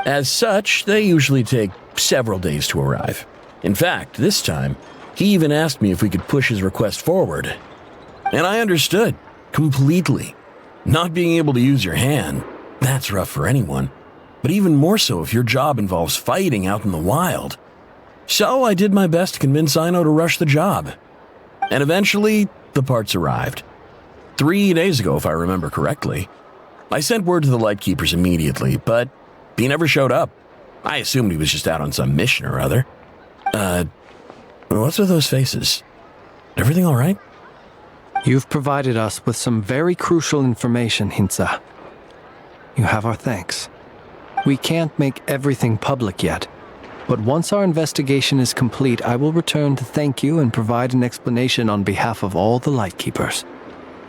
As such, they usually take several days to arrive. In fact, this time, he even asked me if we could push his request forward. And I understood, completely. Not being able to use your hand, that's rough for anyone. But even more so if your job involves fighting out in the wild. So I did my best to convince Aino to rush the job. And eventually, the parts arrived. 3 days ago, if I remember correctly. I sent word to the Lightkeepers immediately, but he never showed up. I assumed he was just out on some mission or other. What's with those faces? Everything all right? You've provided us with some very crucial information, Hinsa. You have our thanks. We can't make everything public yet, but once our investigation is complete, I will return to thank you and provide an explanation on behalf of all the Lightkeepers.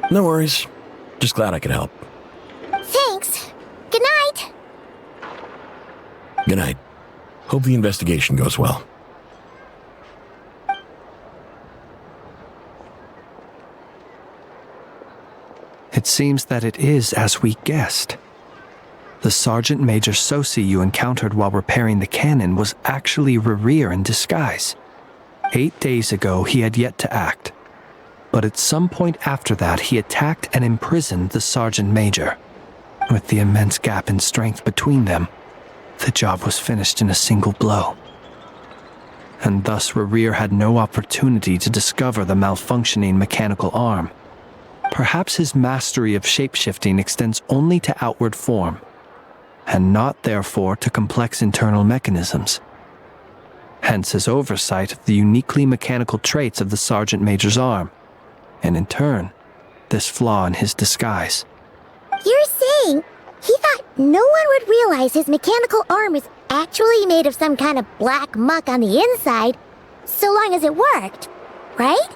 No worries. Just glad I could help. Thanks. Good night. Good night. Hope the investigation goes well. It seems that it is as we guessed. The Sergeant Major Sousi you encountered while repairing the cannon was actually Rerir in disguise. 8 days ago, he had yet to act. But at some point after that, he attacked and imprisoned the Sergeant Major. With the immense gap in strength between them, the job was finished in a single blow. And thus Rerir had no opportunity to discover the malfunctioning mechanical arm. Perhaps his mastery of shapeshifting extends only to outward form, and not therefore to complex internal mechanisms. Hence his oversight of the uniquely mechanical traits of the Sergeant Major's arm, and in turn, this flaw in his disguise. You're saying he thought no one would realize his mechanical arm is actually made of some kind of black muck on the inside, so long as it worked, right?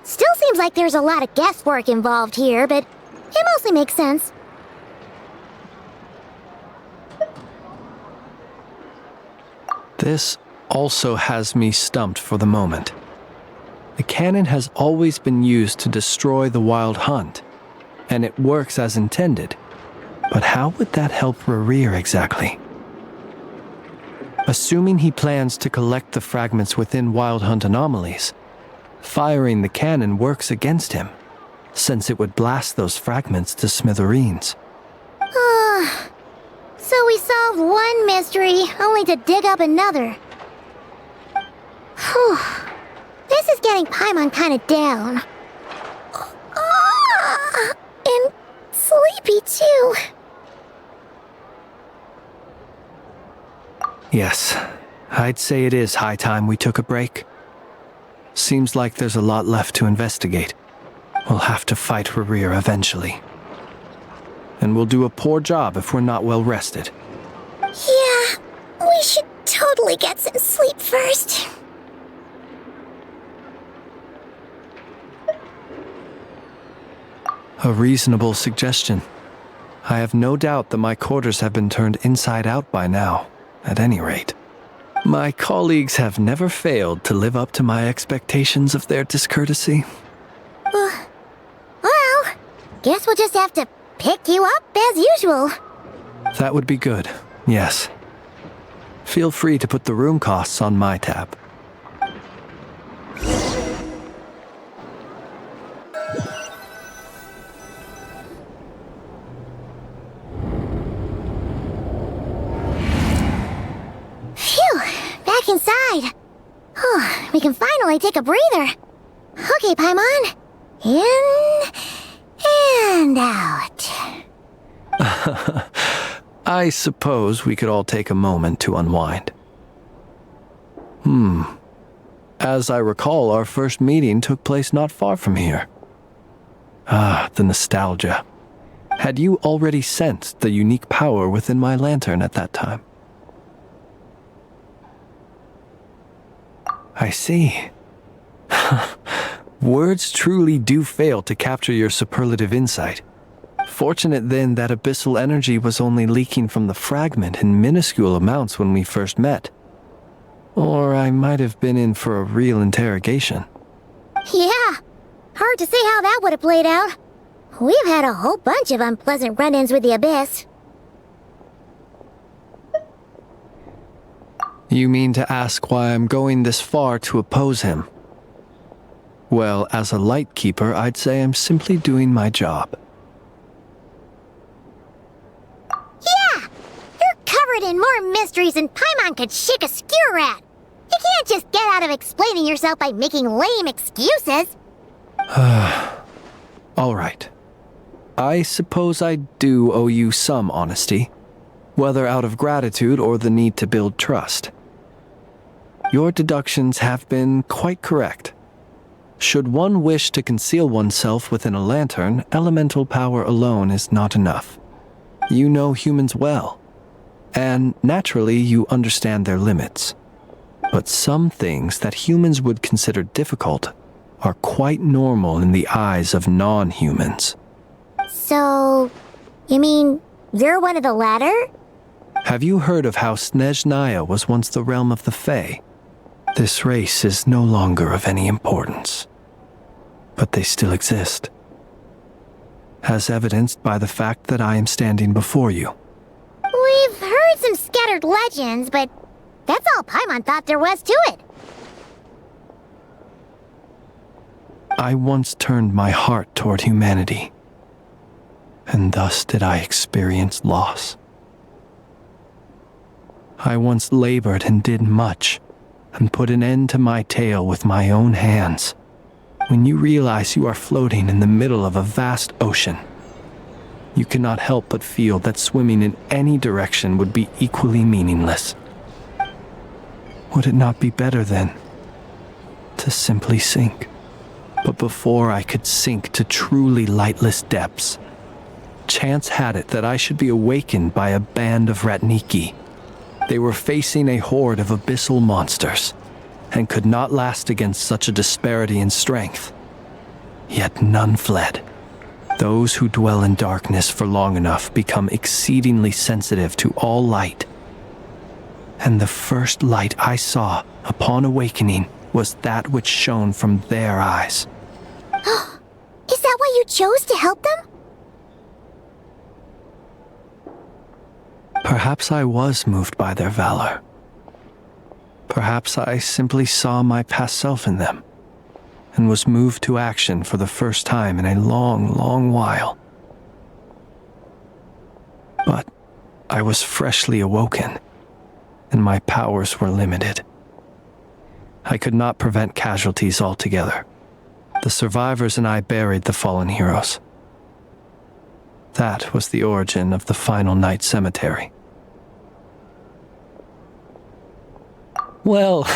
Still seems like there's a lot of guesswork involved here, but it mostly makes sense. This also has me stumped for the moment. The cannon has always been used to destroy the Wild Hunt, and it works as intended. But how would that help Rerir exactly? Assuming he plans to collect the fragments within Wild Hunt anomalies, firing the cannon works against him, since it would blast those fragments to smithereens. So we solved one mystery, only to dig up another. Whew. This is getting Paimon kind of down. And sleepy too. Yes, I'd say it is high time we took a break. Seems like there's a lot left to investigate. We'll have to fight Rerir eventually. And we'll do a poor job if we're not well rested. Yeah, we should totally get some sleep first. A reasonable suggestion. I have no doubt that my quarters have been turned inside out by now, at any rate. My colleagues have never failed to live up to my expectations of their discourtesy. Well, guess we'll just have to pick you up as usual. That would be good, yes. Feel free to put the room costs on my tab. we can finally take a breather. Okay, Paimon. In and out. I suppose we could all take a moment to unwind. As I recall, our first meeting took place not far from here. Ah, the nostalgia. Had you already sensed the unique power within my lantern at that time? I see. Words truly do fail to capture your superlative insight. Fortunate then that abyssal energy was only leaking from the fragment in minuscule amounts when we first met. Or I might have been in for a real interrogation. Yeah, hard to say how that would have played out. We've had a whole bunch of unpleasant run-ins with the Abyss. You mean to ask why I'm going this far to oppose him? Well, as a Lightkeeper, I'd say I'm simply doing my job. Yeah! You're covered in more mysteries than Paimon could shake a skewer at. You can't just get out of explaining yourself by making lame excuses. All right. I suppose I do owe you some honesty, whether out of gratitude or the need to build trust. Your deductions have been quite correct. Should one wish to conceal oneself within a lantern, elemental power alone is not enough. You know humans well, and naturally you understand their limits. But some things that humans would consider difficult are quite normal in the eyes of non-humans. So, you mean you're one of the latter? Have you heard of how Snezhnaya was once the realm of the Fae? This race is no longer of any importance, but they still exist, as evidenced by the fact that I am standing before you. We've heard some scattered legends, but that's all Paimon thought there was to it. I once turned my heart toward humanity, and thus did I experience loss. I once labored and did much, and put an end to my tale with my own hands. When you realize you are floating in the middle of a vast ocean, you cannot help but feel that swimming in any direction would be equally meaningless. Would it not be better, then, to simply sink? But before I could sink to truly lightless depths, chance had it that I should be awakened by a band of Ratniki. They were facing a horde of abyssal monsters, and could not last against such a disparity in strength. Yet none fled. Those who dwell in darkness for long enough become exceedingly sensitive to all light. And the first light I saw upon awakening was that which shone from their eyes. Is that why you chose to help them? Perhaps I was moved by their valor. Perhaps I simply saw my past self in them, and was moved to action for the first time in a long, long while. But I was freshly awoken, and my powers were limited. I could not prevent casualties altogether. The survivors and I buried the fallen heroes. That was the origin of the Final Night Cemetery. Well,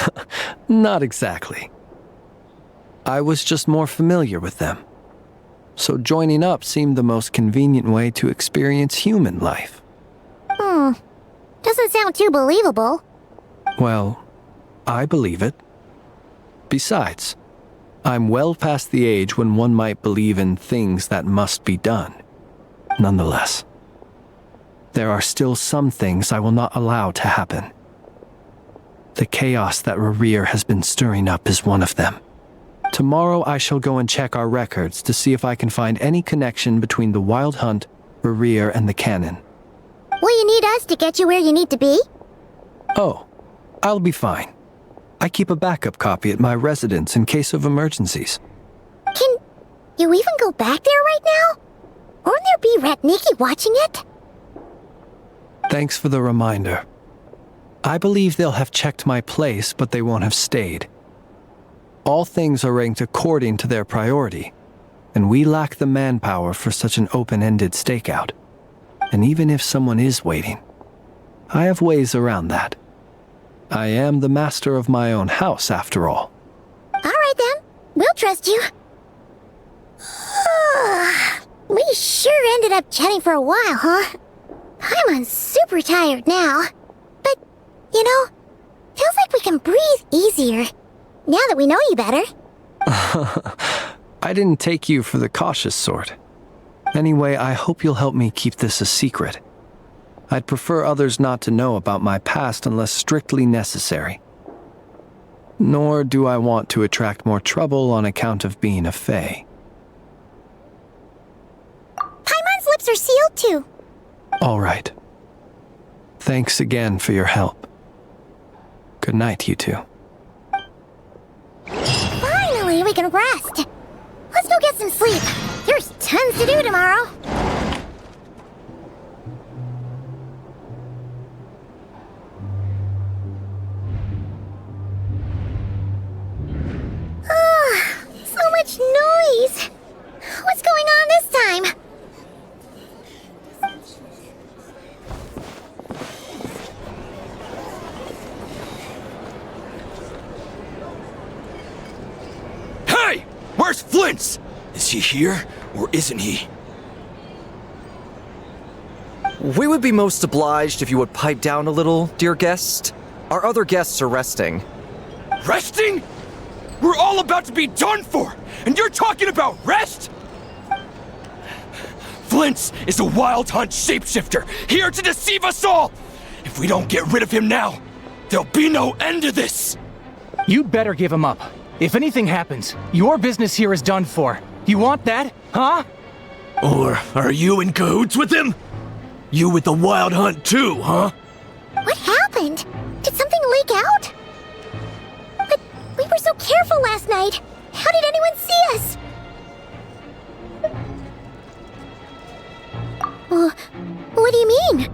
not exactly. I was just more familiar with them. So joining up seemed the most convenient way to experience human life. Doesn't sound too believable. Well, I believe it. Besides, I'm well past the age when one might believe in things that must be done. Nonetheless, there are still some things I will not allow to happen. The chaos that Rerir has been stirring up is one of them. Tomorrow I shall go and check our records to see if I can find any connection between the Wild Hunt, Rerir, and the Canon. Will you need us to get you where you need to be? Oh, I'll be fine. I keep a backup copy at my residence in case of emergencies. Can you even go back there right now? Won't there be Ratniki watching it? Thanks for the reminder. I believe they'll have checked my place, but they won't have stayed. All things are ranked according to their priority, and we lack the manpower for such an open-ended stakeout. And even if someone is waiting, I have ways around that. I am the master of my own house, after all. All right then, we'll trust you. We sure ended up chatting for a while, huh? Paimon's super tired now. But, you know, feels like we can breathe easier, now that we know you better. I didn't take you for the cautious sort. Anyway, I hope you'll help me keep this a secret. I'd prefer others not to know about my past unless strictly necessary. Nor do I want to attract more trouble on account of being a fae. Paimon's lips are sealed too. All right. Thanks again for your help. Good night, you two. Finally, we can rest. Let's go get some sleep. There's tons to do tomorrow. So much noise. What's going on this time? Hey! Where's Flins? Is he here, or isn't he? We would be most obliged if you would pipe down a little, dear guest. Our other guests are resting. Resting? We're all about to be done for, and you're talking about rest? Flins is a Wild Hunt shapeshifter, here to deceive us all! If we don't get rid of him now, there'll be no end to this! You'd better give him up. If anything happens, your business here is done for. You want that, huh? Or are you in cahoots with him? You with the Wild Hunt too, huh? What happened? Did something leak out? But we were so careful last night. How did anyone see us? What do you mean?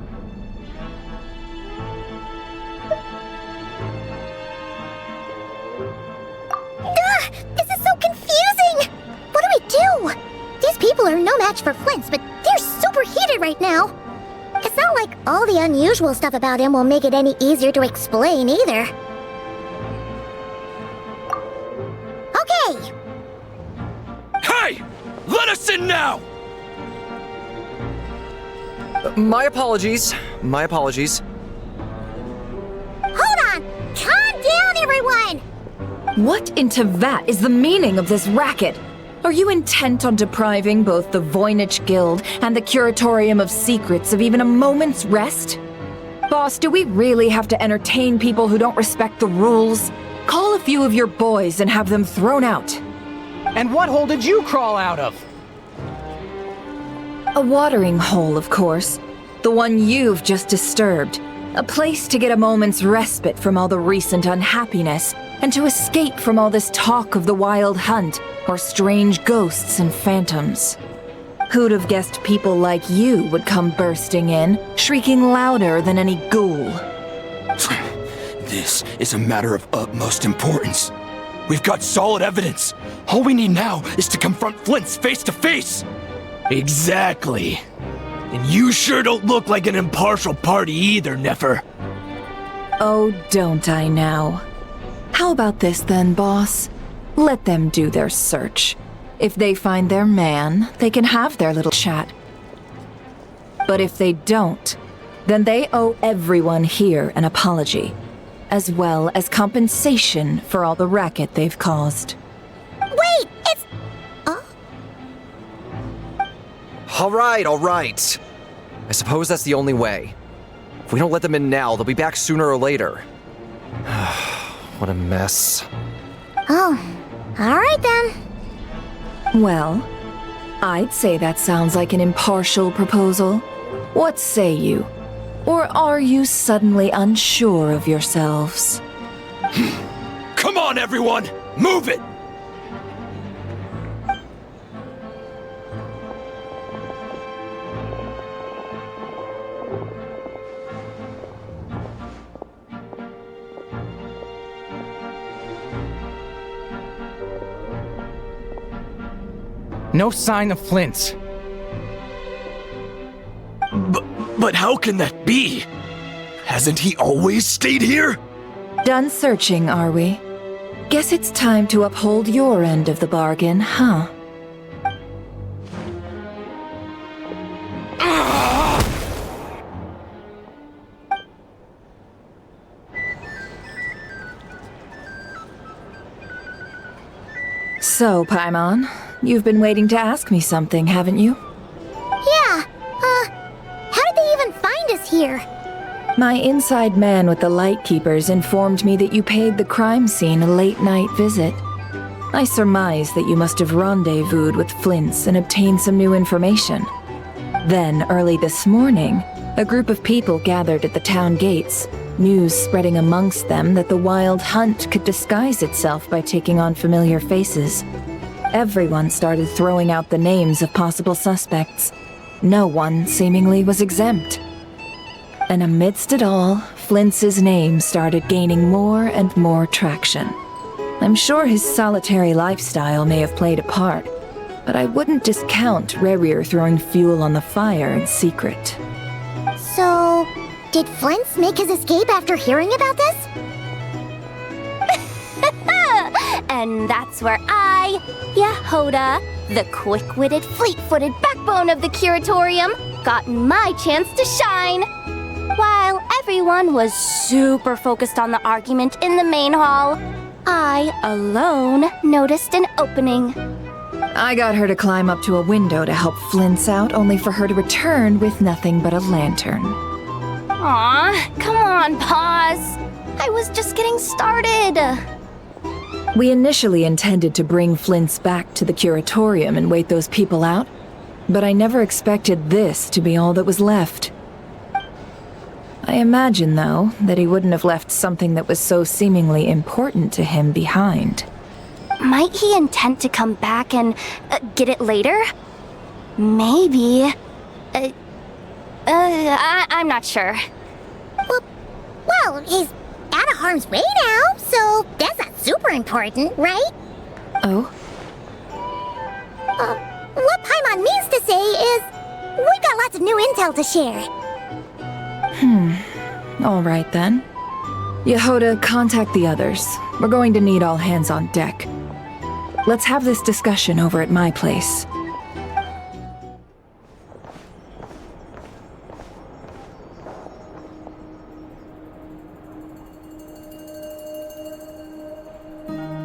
This is so confusing! What do we do? These people are no match for Flins, but they're super heated right now. It's not like all the unusual stuff about him will make it any easier to explain either. Okay! Hey! Let us in now! My apologies. My apologies. Hold on! Calm down, everyone! What in Tevat is the meaning of this racket? Are you intent on depriving both the Voynich Guild and the Curatorium of Secrets of even a moment's rest? Boss, do we really have to entertain people who don't respect the rules? Call a few of your boys and have them thrown out. And what hole did you crawl out of? A watering hole, of course. The one you've just disturbed. A place to get a moment's respite from all the recent unhappiness, and to escape from all this talk of the Wild Hunt, or strange ghosts and phantoms. Who'd have guessed people like you would come bursting in, shrieking louder than any ghoul? This is a matter of utmost importance. We've got solid evidence. All we need now is to confront Flins face to face. Exactly. And you sure don't look like an impartial party either, Nefer. Oh, don't I now? How about this then, boss? Let them do their search. If they find their man, they can have their little chat. But if they don't, then they owe everyone here an apology, as well as compensation for all the racket they've caused. Wait, it's... All right. I suppose that's the only way. If we don't let them in now, they'll be back sooner or later. What a mess. Oh, all right then. Well, I'd say that sounds like an impartial proposal. What say you? Or are you suddenly unsure of yourselves? Come on, everyone! Move it! No sign of Flins. But how can that be? Hasn't he always stayed here? Done searching, are we? Guess it's time to uphold your end of the bargain, huh? So, Paimon, you've been waiting to ask me something, haven't you? Yeah, how did they even find us here? My inside man with the Lightkeepers informed me that you paid the crime scene a late-night visit. I surmise that you must have rendezvoused with Flins and obtained some new information. Then, early this morning, a group of people gathered at the town gates, news spreading amongst them that the Wild Hunt could disguise itself by taking on familiar faces. Everyone started throwing out the names of possible suspects. No one, seemingly, was exempt. And amidst it all, Flints's name started gaining more and more traction. I'm sure his solitary lifestyle may have played a part, but I wouldn't discount Rerir throwing fuel on the fire in secret. So, did Flins make his escape after hearing about this? And that's where I, Jahoda, the quick-witted, fleet-footed backbone of the curatorium, got my chance to shine. While everyone was super focused on the argument in the main hall, I alone noticed an opening. I got her to climb up to a window to help Flins out, only for her to return with nothing but a lantern. Aw, come on, pause. I was just getting started. We initially intended to bring Flins back to the curatorium and wait those people out, but I never expected this to be all that was left. I imagine, though, that he wouldn't have left something that was so seemingly important to him behind. Might he intend to come back and get it later? Maybe. I'm not sure. Well, he's out of harm's way now, so that's not super important, right? Oh? What Paimon means to say is, we got lots of new intel to share. All right then. Jahoda, contact the others. We're going to need all hands on deck. Let's have this discussion over at my place.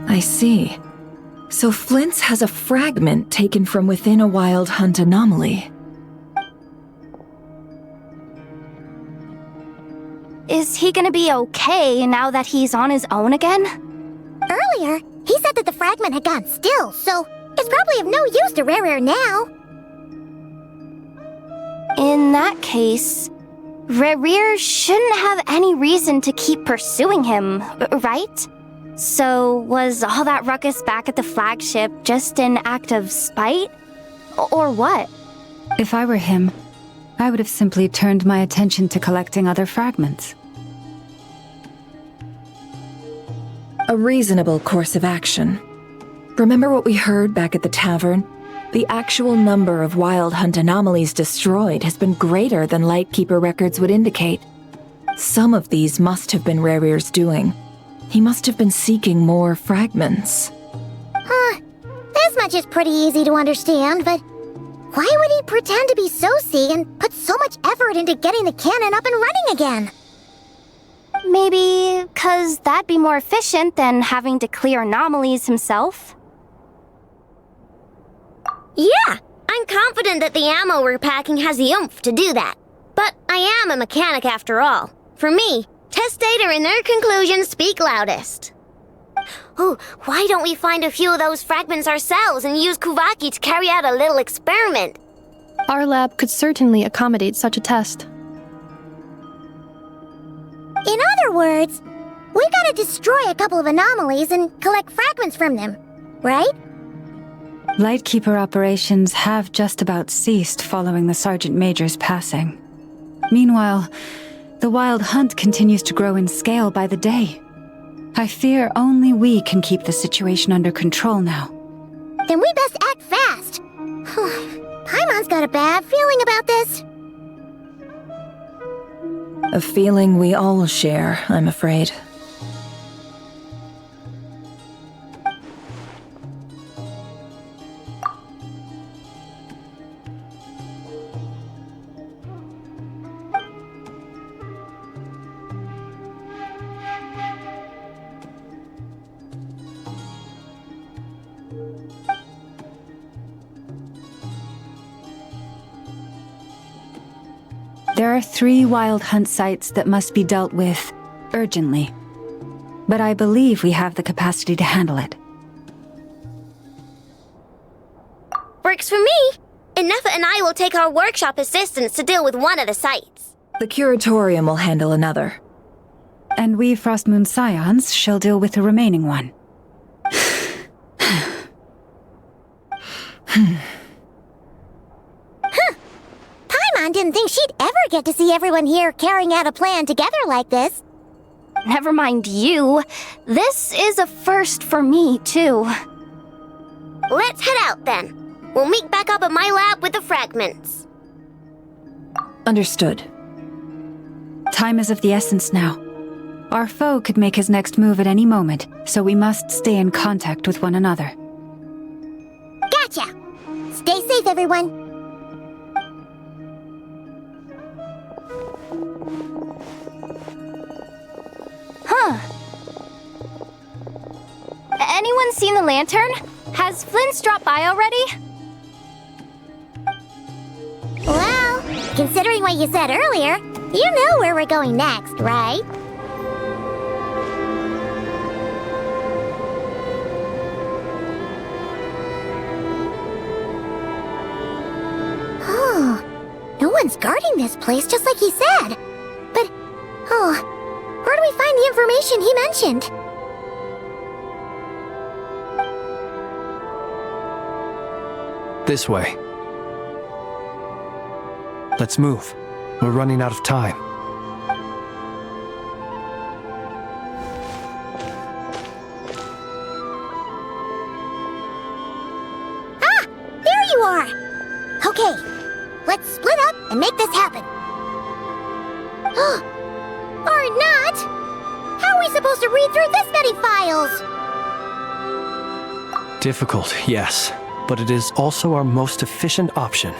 I see. So Flins has a fragment taken from within a Wild Hunt anomaly. Is he gonna be okay now that he's on his own again? Earlier, he said that the fragment had gone still, so it's probably of no use to Rerir now. In that case, Rerir shouldn't have any reason to keep pursuing him, right? So was all that ruckus back at the flagship just an act of spite? Or what? If I were him, I would have simply turned my attention to collecting other fragments. A reasonable course of action. Remember what we heard back at the tavern? The actual number of Wild Hunt anomalies destroyed has been greater than Lightkeeper records would indicate. Some of these must have been Rerir's doing. He must have been seeking more fragments. This much is pretty easy to understand, but why would he pretend to be Sousi and put so much effort into getting the cannon up and running again? Maybe 'cause that'd be more efficient than having to clear anomalies himself? Yeah, I'm confident that the ammo we're packing has the oomph to do that. But I am a mechanic after all. For me, test data and their conclusions speak loudest. Ooh, why don't we find a few of those fragments ourselves and use Kuvaki to carry out a little experiment? Our lab could certainly accommodate such a test. In other words, we gotta destroy a couple of anomalies and collect fragments from them, right? Lightkeeper operations have just about ceased following the Sergeant Major's passing. Meanwhile, the Wild Hunt continues to grow in scale by the day. I fear only we can keep the situation under control now. Then we best act fast. Paimon's got a bad feeling about this. A feeling we all share, I'm afraid. There are 3 wild hunt sites that must be dealt with urgently. But I believe we have the capacity to handle it. Works for me. Ineffa and I will take our workshop assistants to deal with one of the sites. The curatorium will handle another. And we Frostmoon Scions shall deal with the remaining one. Paimon didn't think she'd ever get to see everyone here carrying out a plan together like this. Never mind you. This is a first for me, too. Let's head out then. We'll meet back up at my lab with the fragments. Understood. Time is of the essence now. Our foe could make his next move at any moment, so we must stay in contact with one another. Gotcha! Stay safe, everyone. Huh. Anyone seen the lantern? Has Flins dropped by already? Well, considering what you said earlier, you know where we're going next, right? Oh, no one's guarding this place just like he said. But, where do we find the information he mentioned? This way. Let's move. We're running out of time. Ah! There you are! Okay, let's split up and make this happen. Or not! How are we supposed to read through this many files? Difficult, yes, but it is also our most efficient option.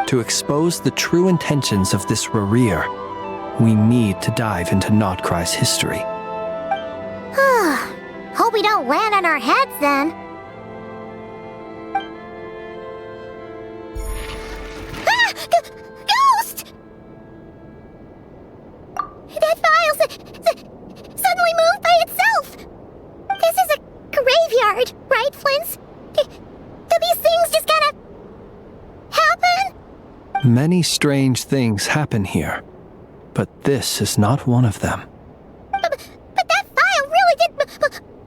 To expose the true intentions of this Rerir, we need to dive into Nod Krai's history. Hope we don't land on our heads then. Ah! Ghost! That file suddenly moved by itself! This is a graveyard, right, Flins? Do these things just kinda happen? Many strange things happen here, but this is not one of them. But that file really did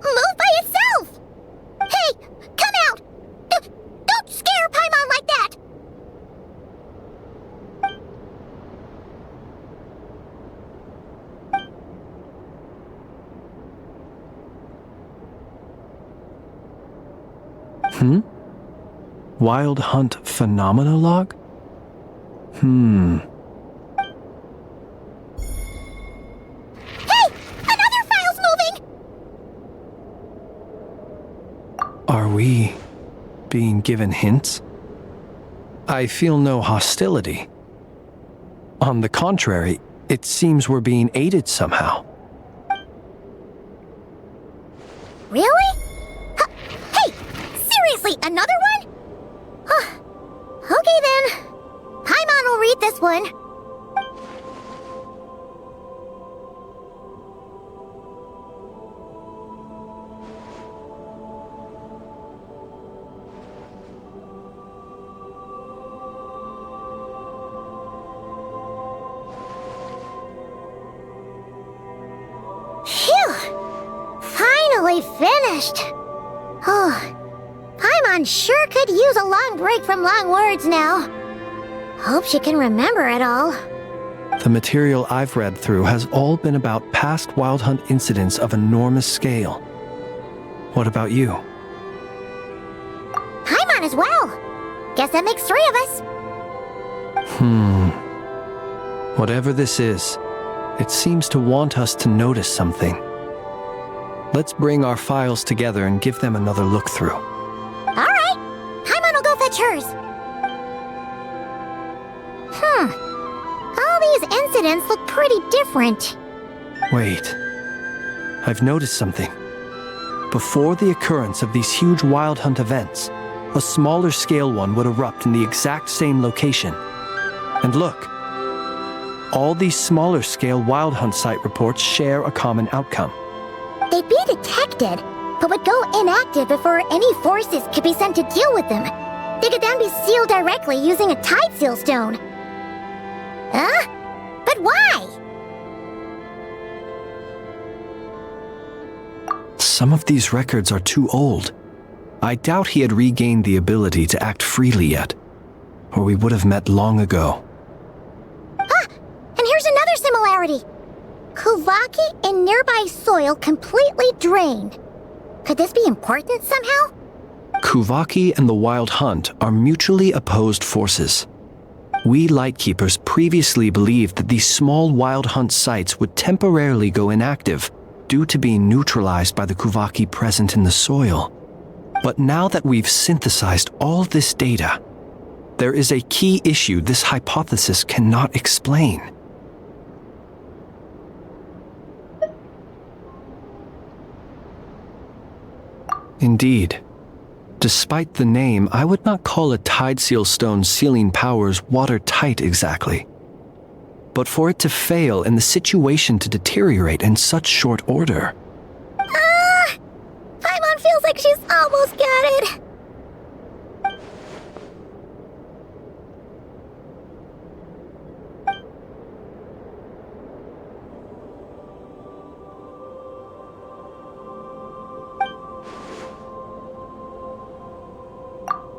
move by itself! Hey, come out! Don't scare Paimon like that! Wild Hunt Phenomena Log? Hey! Another file's moving! Are we being given hints? I feel no hostility. On the contrary, it seems we're being aided somehow. Really? Hey! Seriously, another one? Okay then. Paimon will read this one. Phew! Finally finished! Oh, Paimon sure could use a long break from long words now. Hope she can remember it all. The material I've read through has all been about past Wild Hunt incidents of enormous scale. What about you? Paimon as well. Guess that makes 3 of us. Whatever this is, it seems to want us to notice something. Let's bring our files together and give them another look through. Alright. Paimon will go fetch hers. All these incidents look pretty different. Wait. I've noticed something. Before the occurrence of these huge Wild Hunt events, a smaller scale one would erupt in the exact same location. And look. All these smaller scale Wild Hunt site reports share a common outcome. They'd be detected, but would go inactive before any forces could be sent to deal with them. They could then be sealed directly using a tide seal stone. Huh? But why? Some of these records are too old. I doubt he had regained the ability to act freely yet, or we would have met long ago. And here's another similarity. Kuvaki and nearby soil completely drained. Could this be important somehow? Kuvaki and the Wild Hunt are mutually opposed forces. We Lightkeepers previously believed that these small Wild Hunt sites would temporarily go inactive due to being neutralized by the Kuvaki present in the soil. But now that we've synthesized all this data, there is a key issue this hypothesis cannot explain. Indeed. Despite the name, I would not call a tide seal stone's sealing powers watertight exactly. But for it to fail and the situation to deteriorate in such short order... Paimon feels like she's almost got it.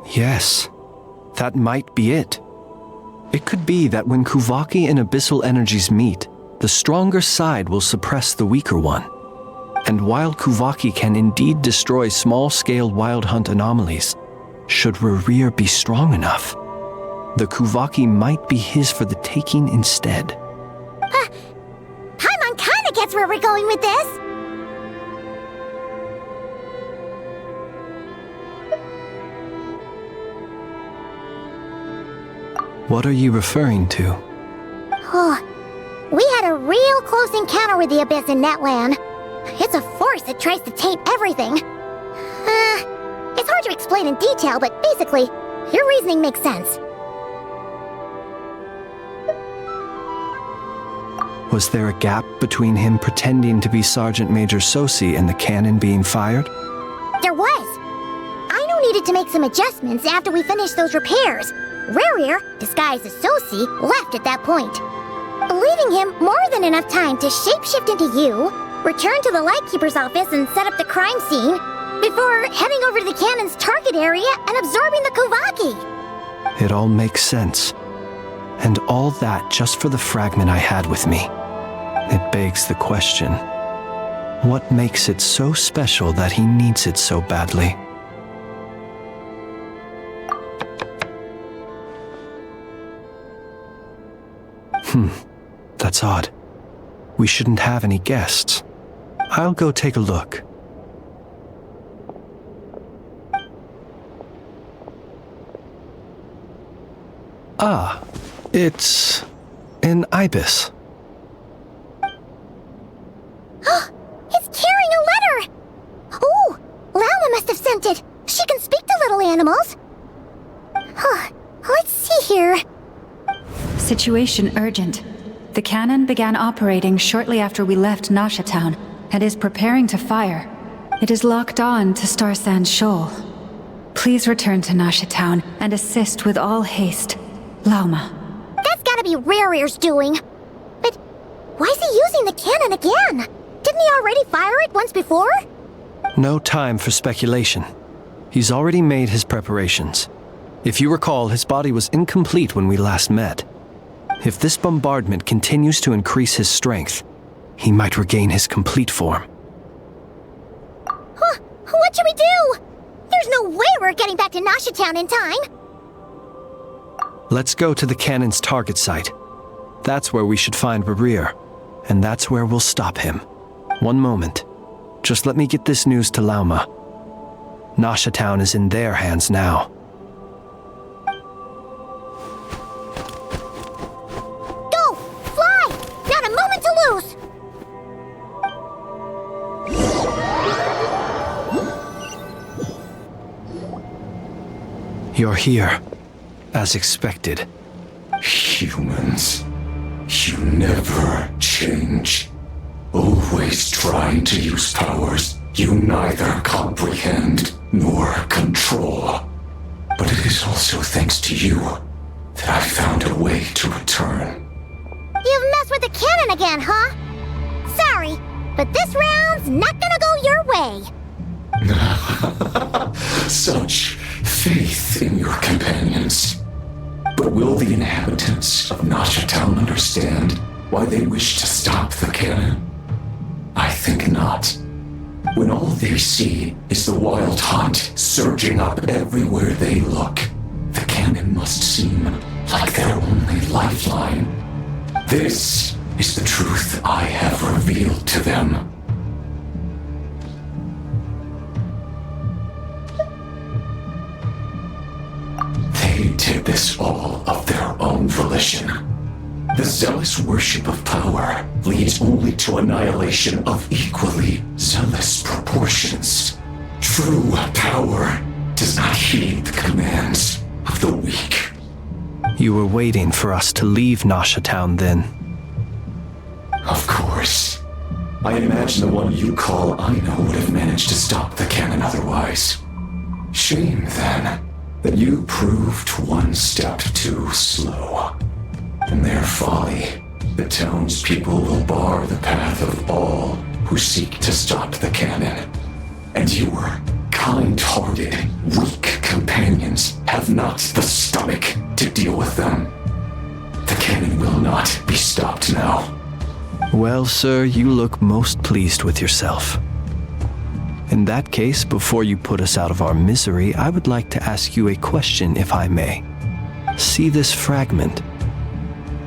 Yes, that might be it. It could be that when Kuvaki and abyssal energies meet, the stronger side will suppress the weaker one. And while Kuvaki can indeed destroy small-scale Wild Hunt anomalies, should Rerir be strong enough, the Kuvaki might be his for the taking instead. Paimon kinda gets where we're going with this. What are you referring to? We had a real close encounter with the Abyss in Netland. It's a force that tries to taint everything. It's hard to explain in detail, but basically, your reasoning makes sense. Was there a gap between him pretending to be Sergeant Major Sousi and the cannon being fired? There was. Aino needed to make some adjustments after we finished those repairs. Rerir, disguised as Sousi, left at that point, leaving him more than enough time to shapeshift into you, return to the Lightkeeper's office and set up the crime scene, before heading over to the cannon's target area and absorbing the Kuvaki. It all makes sense. And all that just for the fragment I had with me. It begs the question, what makes it so special that he needs it so badly? That's odd. We shouldn't have any guests. I'll go take a look. Ah, it's an ibis. It's carrying a letter! Oh, Lauma must have sent it. She can speak to little animals. Let's see here. Situation urgent. The cannon began operating shortly after we left Nasha Town and is preparing to fire. It is locked on to Star Sand Shoal. Please return to Nasha Town and assist with all haste. Lauma. That's gotta be Rerir's doing. But why is he using the cannon again? Didn't he already fire it once before? No time for speculation. He's already made his preparations. If you recall, his body was incomplete when we last met. If this bombardment continues to increase his strength, he might regain his complete form. What should we do? There's no way we're getting back to Nasha Town in time. Let's go to the cannon's target site. That's where we should find Rerir, and that's where we'll stop him. One moment. Just let me get this news to Lauma. Nasha Town is in their hands now. Go! Fly! Not a moment to lose! You're here, as expected. Humans, you never change. Always trying to use powers you neither comprehend nor control. But it is also thanks to you that I found a way to return. You've messed with the cannon again, huh? Sorry, but this round's not gonna go your way. Such faith in your companions. But will the inhabitants of Nasha Town understand why they wish to stop the cannon? I think not. When all they see is the Wild Hunt surging up everywhere they look, the cannon must seem like their only lifeline. This is the truth I have revealed to them. They did this all of their own volition. The zealous worship of power leads only to annihilation of equally zealous proportions. True power does not heed the commands of the weak. You were waiting for us to leave Nasha Town then. Of course. I imagine the one you call Aino would have managed to stop the cannon otherwise. Shame, then, that you proved one step too slow. In their folly, the townspeople will bar the path of all who seek to stop the cannon. And your kind-hearted, weak companions have not the stomach to deal with them. The cannon will not be stopped now. Well, sir, you look most pleased with yourself. In that case, before you put us out of our misery, I would like to ask you a question, if I may. See this fragment?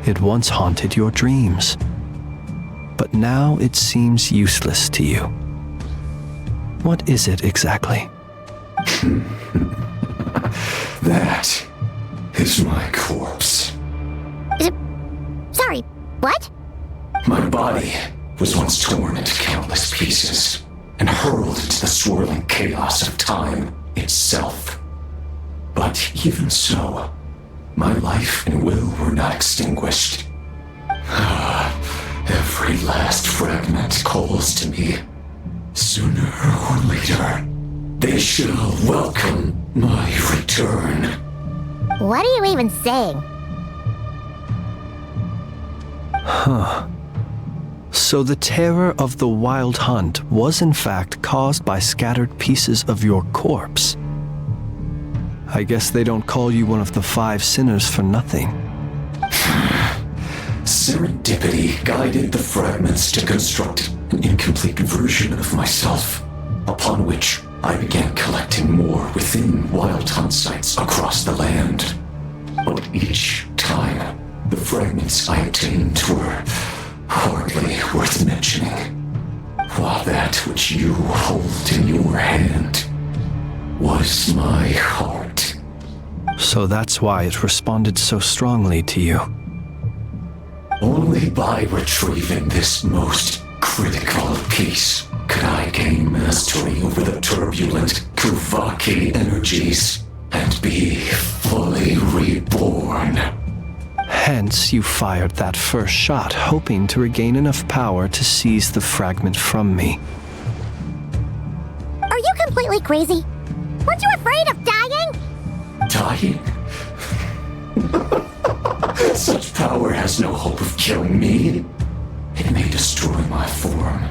It once haunted your dreams, but now it seems useless to you. What is it exactly? That is my corpse. Sorry, what? My body was once torn into countless pieces and hurled into the swirling chaos of time itself. But even so, my life and will were not extinguished. Every last fragment calls to me. Sooner or later, they shall welcome my return. What are you even saying? Huh. So the terror of the Wild Hunt was in fact caused by scattered pieces of your corpse. I guess they don't call you one of the 5 sinners for nothing. Serendipity guided the fragments to construct an incomplete version of myself, upon which I began collecting more within Wild Hunt sites across the land. But each time, the fragments I obtained were hardly worth mentioning, while that which you hold in your hand was my heart. So that's why it responded so strongly to you. Only by retrieving this most critical piece could I gain mastery over the turbulent krumkake energies and be fully reborn. Hence, you fired that first shot, hoping to regain enough power to seize the fragment from me. Are you completely crazy? Weren't you afraid of dying? Dying? Such power has no hope of killing me. It may destroy my form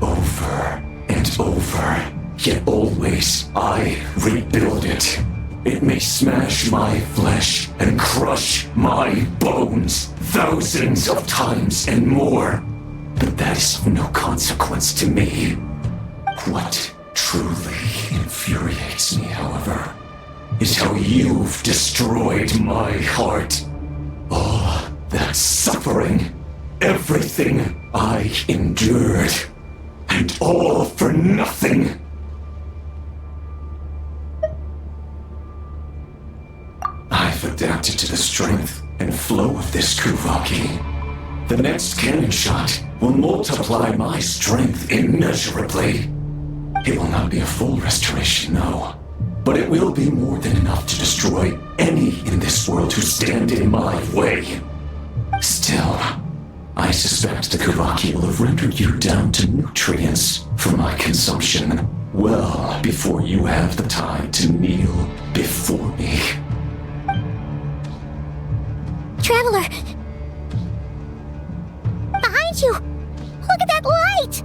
over and over, yet always I rebuild it. It may smash my flesh and crush my bones thousands of times and more, but that is of no consequence to me. What truly infuriates me, however, is how you've destroyed my heart. All that suffering, everything I endured, and all for nothing. I've adapted to the strength and flow of this krumkake. The next cannon shot will multiply my strength immeasurably. It will not be a full restoration, no. But it will be more than enough to destroy any in this world who stand in my way. Still, I suspect the krumkake will have rendered you down to nutrients for my consumption well before you have the time to kneel before me. Traveler! Behind you! Look at that light!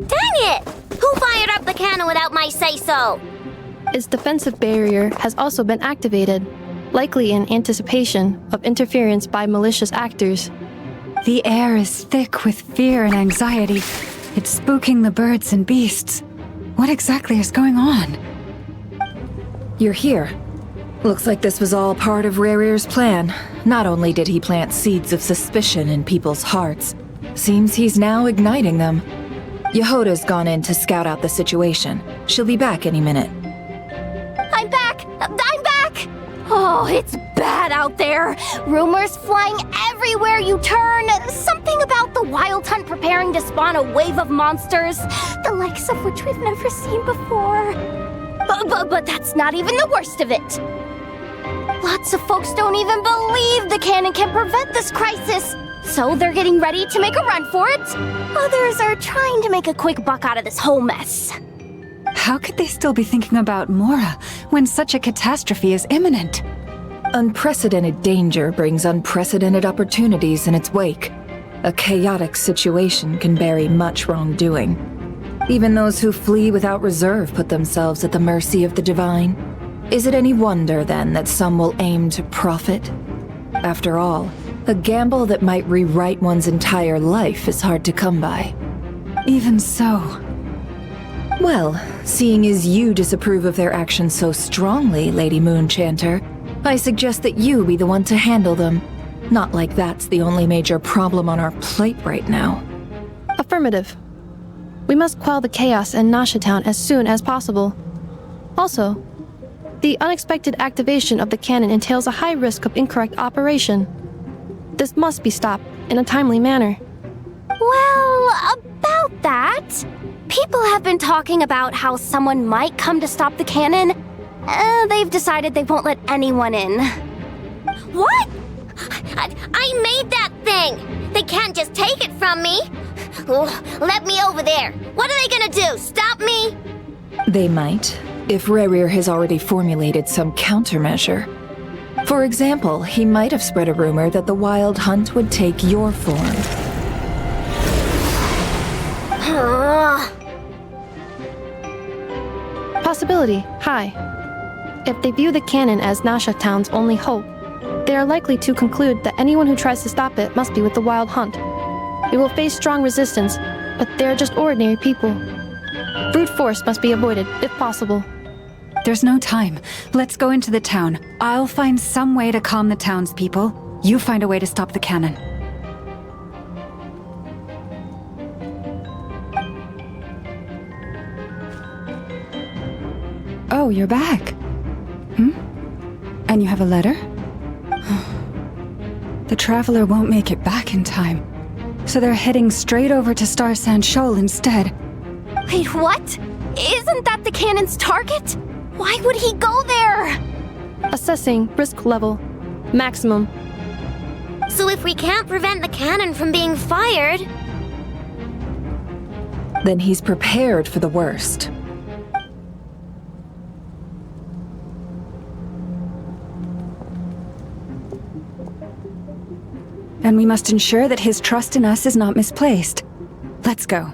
Dang it! Who fired up the cannon without my say-so? Its defensive barrier has also been activated, likely in anticipation of interference by malicious actors. The air is thick with fear and anxiety. It's spooking the birds and beasts. What exactly is going on? You're here. Looks like this was all part of Rerir's plan. Not only did he plant seeds of suspicion in people's hearts, seems he's now igniting them. Jahoda's gone in to scout out the situation. She'll be back any minute. I'm back! I'm back! Oh, it's bad out there. Rumors flying everywhere you turn. Something about the Wild Hunt preparing to spawn a wave of monsters, the likes of which we've never seen before. But that's not even the worst of it. Lots of folks don't even believe the cannon can prevent this crisis, so they're getting ready to make a run for it. Others are trying to make a quick buck out of this whole mess. How could they still be thinking about Mora when such a catastrophe is imminent? Unprecedented danger brings unprecedented opportunities in its wake. A chaotic situation can bury much wrongdoing. Even those who flee without reserve put themselves at the mercy of the divine. Is it any wonder, then, that some will aim to profit? After all, a gamble that might rewrite one's entire life is hard to come by. Even so. Well, seeing as you disapprove of their actions so strongly, Lady Moonchanter, I suggest that you be the one to handle them. Not like that's the only major problem on our plate right now. Affirmative. We must quell the chaos in Nasha Town as soon as possible. Also, the unexpected activation of the cannon entails a high risk of incorrect operation. This must be stopped in a timely manner. Well, about that, people have been talking about how someone might come to stop the cannon. They've decided they won't let anyone in. What? I made that thing! They can't just take it from me! Let me over there! What are they gonna do? Stop me? They might, if Rerir has already formulated some countermeasure. For example, he might have spread a rumor that the Wild Hunt would take your form. Possibility high. If they view the cannon as Nasha Town's only hope, they are likely to conclude that anyone who tries to stop it must be with the Wild Hunt. It will face strong resistance, but they are just ordinary people. Brute force must be avoided, if possible. There's no time. Let's go into the town. I'll find some way to calm the townspeople. You find a way to stop the cannon. Oh, you're back. And you have a letter? The Traveler won't make it back in time. So they're heading straight over to Star Sand Shoal instead. Wait, what? Isn't that the cannon's target? Why would he go there? Assessing risk level. Maximum. So if we can't prevent the cannon from being fired... Then he's prepared for the worst. And we must ensure that his trust in us is not misplaced. Let's go.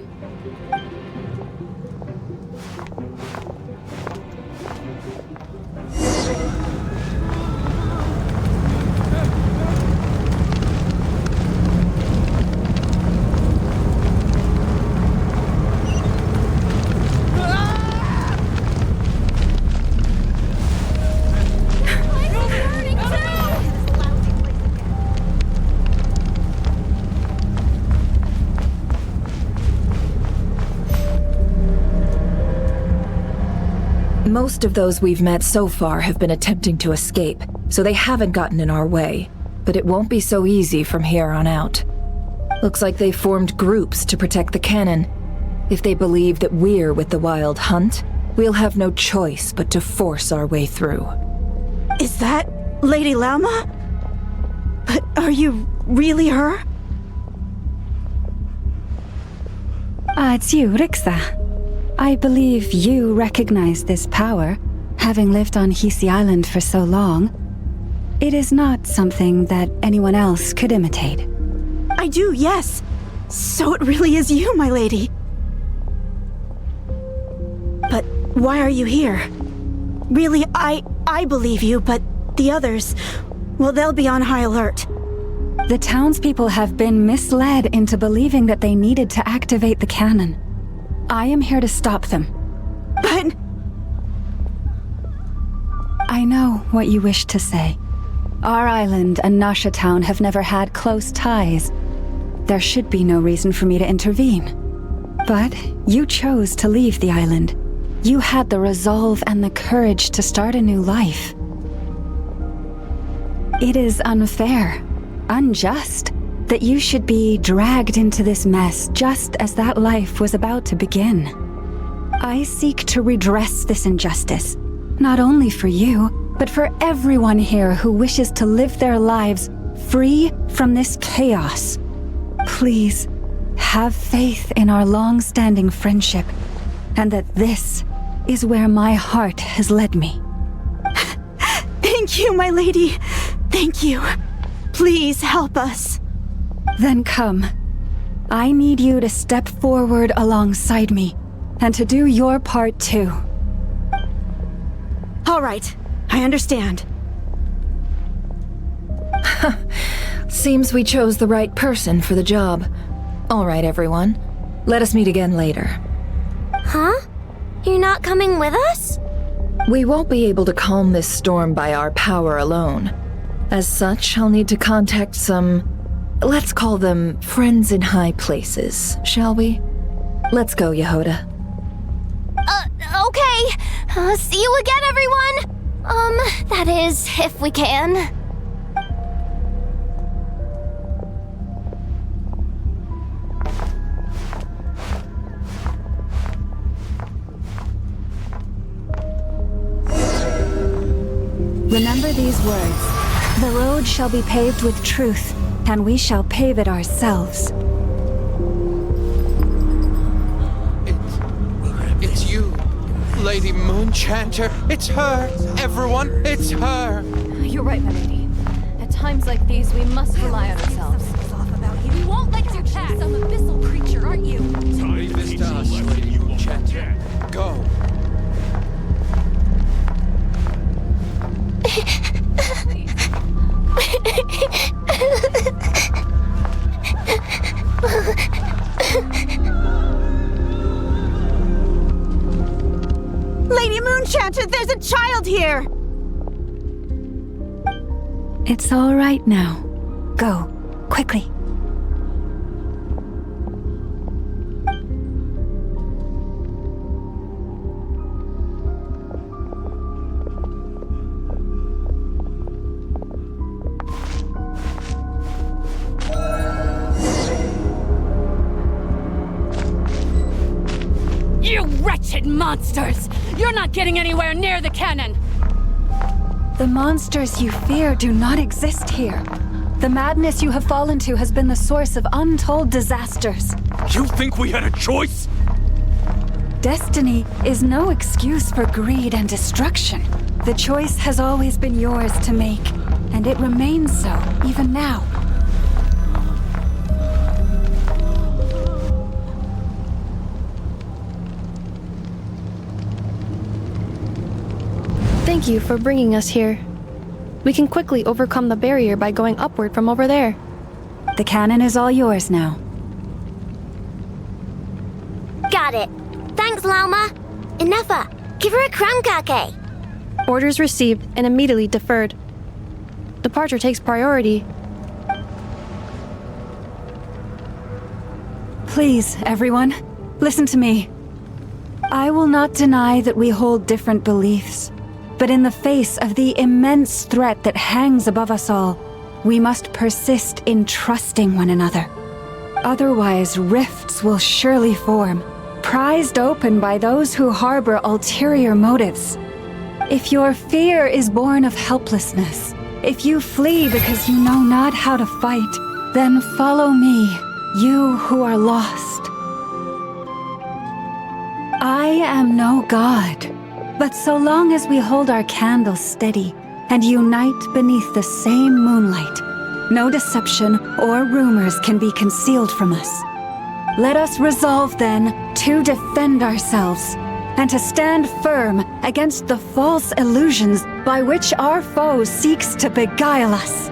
Most of those we've met so far have been attempting to escape, so they haven't gotten in our way. But it won't be so easy from here on out. Looks like they formed groups to protect the cannon. If they believe that we're with the Wild Hunt, we'll have no choice but to force our way through. Is that Lady Lauma? But are you really her? It's you, Rixa. I believe you recognize this power, having lived on Hisi Island for so long. It is not something that anyone else could imitate. I do, yes. So it really is you, my lady. But why are you here? Really, I believe you, but the others, well, they'll be on high alert. The townspeople have been misled into believing that they needed to activate the cannon. I am here to stop them. But... I know what you wish to say. Our island and Nasha town have never had close ties. There should be no reason for me to intervene. But you chose to leave the island. You had the resolve and the courage to start a new life. It is unfair, unjust, that you should be dragged into this mess just as that life was about to begin. I seek to redress this injustice, not only for you, but for everyone here who wishes to live their lives free from this chaos. Please, have faith in our long-standing friendship, and that this is where my heart has led me. Thank you, my lady. Thank you. Please help us. Then come. I need you to step forward alongside me, and to do your part too. All right, I understand. Seems we chose the right person for the job. All right, everyone. Let us meet again later. Huh? You're not coming with us? We won't be able to calm this storm by our power alone. As such, I'll need to contact some... let's call them friends in high places, shall we? Let's go, Jahoda. Okay. See you again, everyone! That is, if we can. Remember these words. The road shall be paved with truth, and we shall pave it ourselves. It's you, Lady Moonchanter. It's her. Everyone, it's her. You're right, my lady. At times like these, we must rely on ourselves. You won't let your pass some abyssal creature, aren't you? Leave this to us, Lady Moonchanter. Go. Lady Moonchanter, there's a child here! It's all right now. Go, quickly. You wretched monsters! You're not getting anywhere near the cannon! The monsters you fear do not exist here. The madness you have fallen to has been the source of untold disasters. You think we had a choice? Destiny is no excuse for greed and destruction. The choice has always been yours to make, and it remains so, even now. Thank you for bringing us here. We can quickly overcome the barrier by going upward from over there. The cannon is all yours now. Got it. Thanks, Lauma. Ineffa, give her a krumkake. Orders received and immediately deferred. Departure takes priority. Please, everyone, listen to me. I will not deny that we hold different beliefs, but in the face of the immense threat that hangs above us all, we must persist in trusting one another. Otherwise, rifts will surely form, prized open by those who harbor ulterior motives. If your fear is born of helplessness, if you flee because you know not how to fight, then follow me, you who are lost. I am no god, but so long as we hold our candles steady and unite beneath the same moonlight, no deception or rumors can be concealed from us. Let us resolve then to defend ourselves and to stand firm against the false illusions by which our foe seeks to beguile us.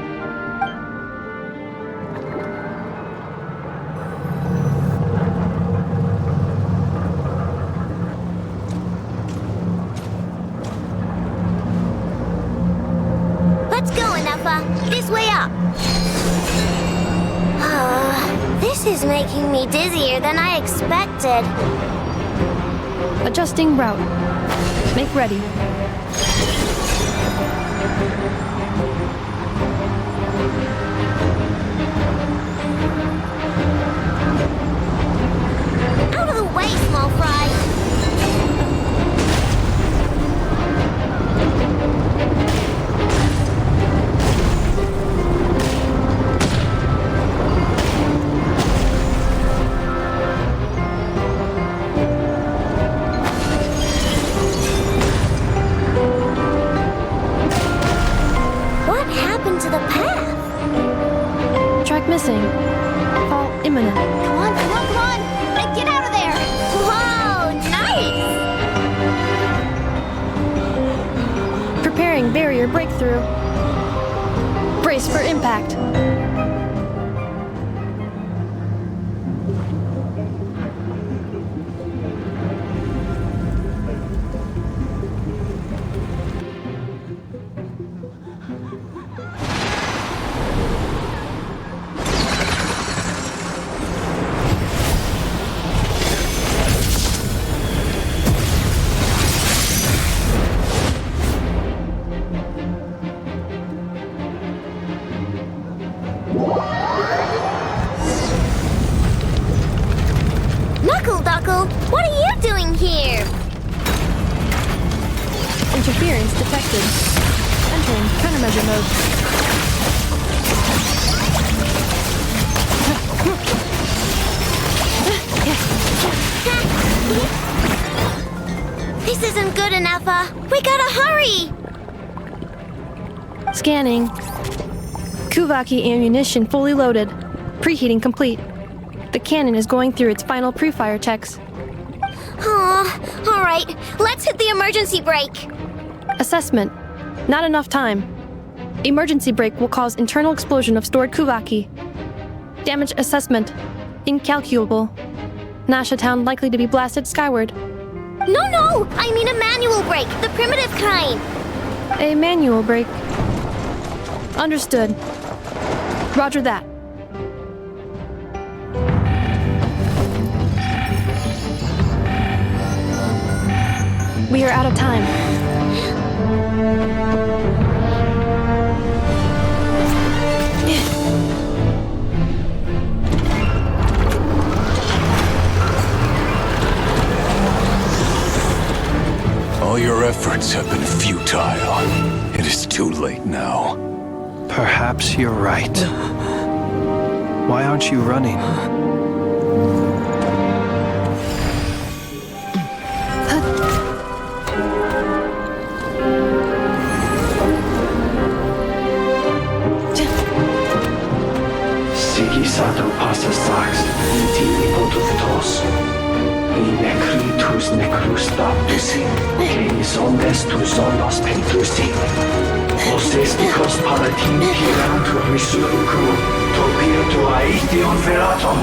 Let's go, Ineffa. This way up. This is making me dizzier than I expected. Adjusting route. Make ready. Out of the way, small fry. To the path. Track missing. Fall imminent. Come on, come on, come on! Get out of there! Whoa, nice! Preparing barrier breakthrough. Brace for impact. What are you doing here? Interference detected. Entering countermeasure mode. This isn't good, Ineffa. We gotta hurry! Scanning. Kuvaki ammunition fully loaded. Preheating complete. The cannon is going through its final pre-fire checks. Alright. Let's hit the emergency brake. Assessment. Not enough time. Emergency brake will cause internal explosion of stored Kuvaki. Damage assessment. Incalculable. Nasha town likely to be blasted skyward. No! I mean a manual brake, the primitive kind. A manual brake. Understood. Roger that. We are out of time. All your efforts have been futile. It is too late now. Perhaps you're right. Why aren't you running? Sato passa sax, intimi potus in necritus necrus baptisi, canis ondes tu zonos pentusi. Osesticos palatin pirantur resurrucum, topirtu aetion veratum.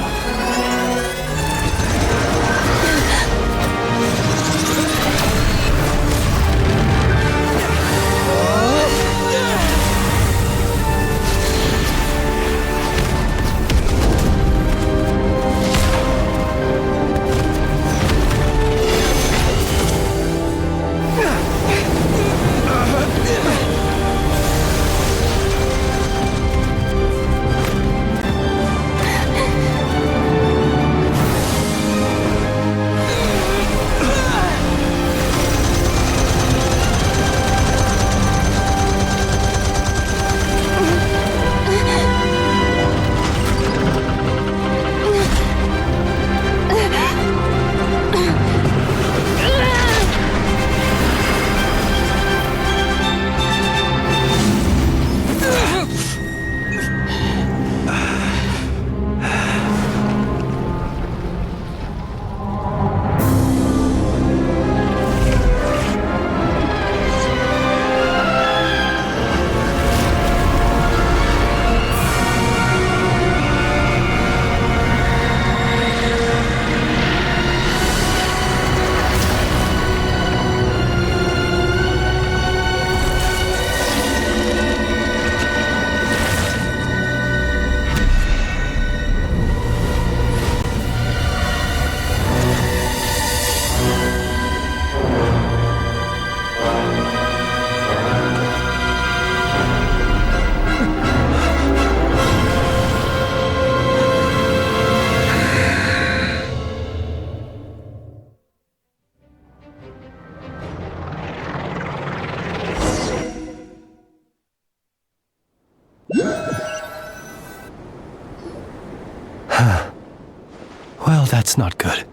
That's not good.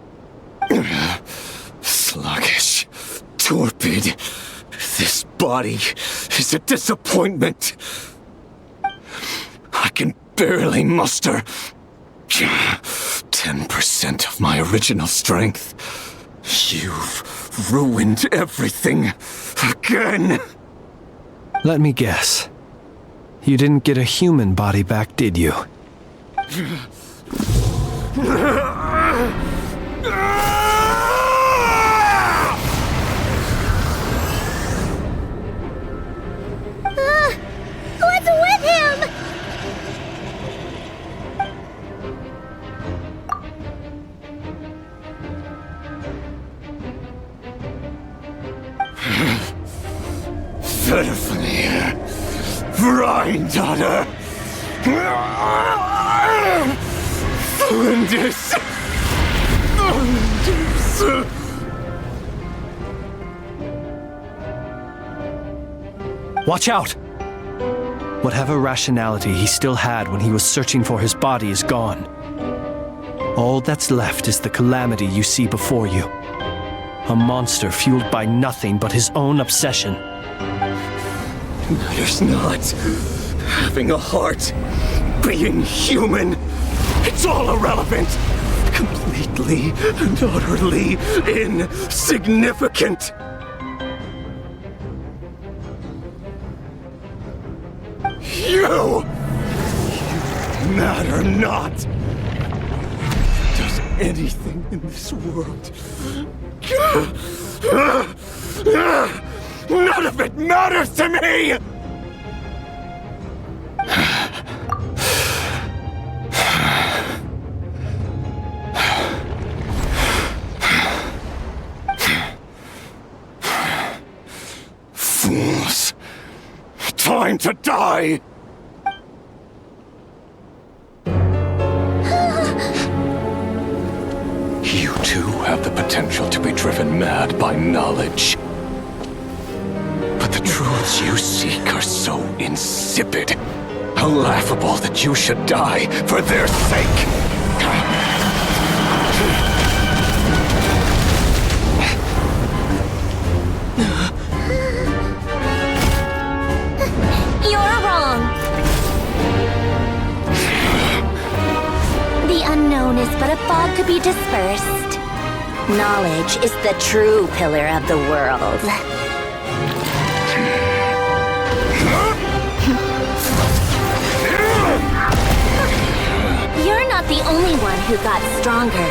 Sluggish. Torpid. This body is a disappointment. I can barely muster 10% of my original strength. You've ruined everything again. Let me guess. You didn't get a human body back, did you? What's with him? Verfnir. Vreindaughter. Flindis. Watch out! Whatever rationality he still had when he was searching for his body is gone. All that's left is the calamity you see before you. A monster fueled by nothing but his own obsession. Matters not. Having a heart. Being human. It's all irrelevant. Completely and utterly insignificant. You matter not. Does anything in this world. None of it matters to me! Fools. Time to die! You too have the potential to be driven mad by knowledge. But the truths you seek are so insipid, how laughable that you should die for their sake. You're wrong. The unknown is but a fog to be dispersed. Knowledge is the true pillar of the world. You're not the only one who got stronger.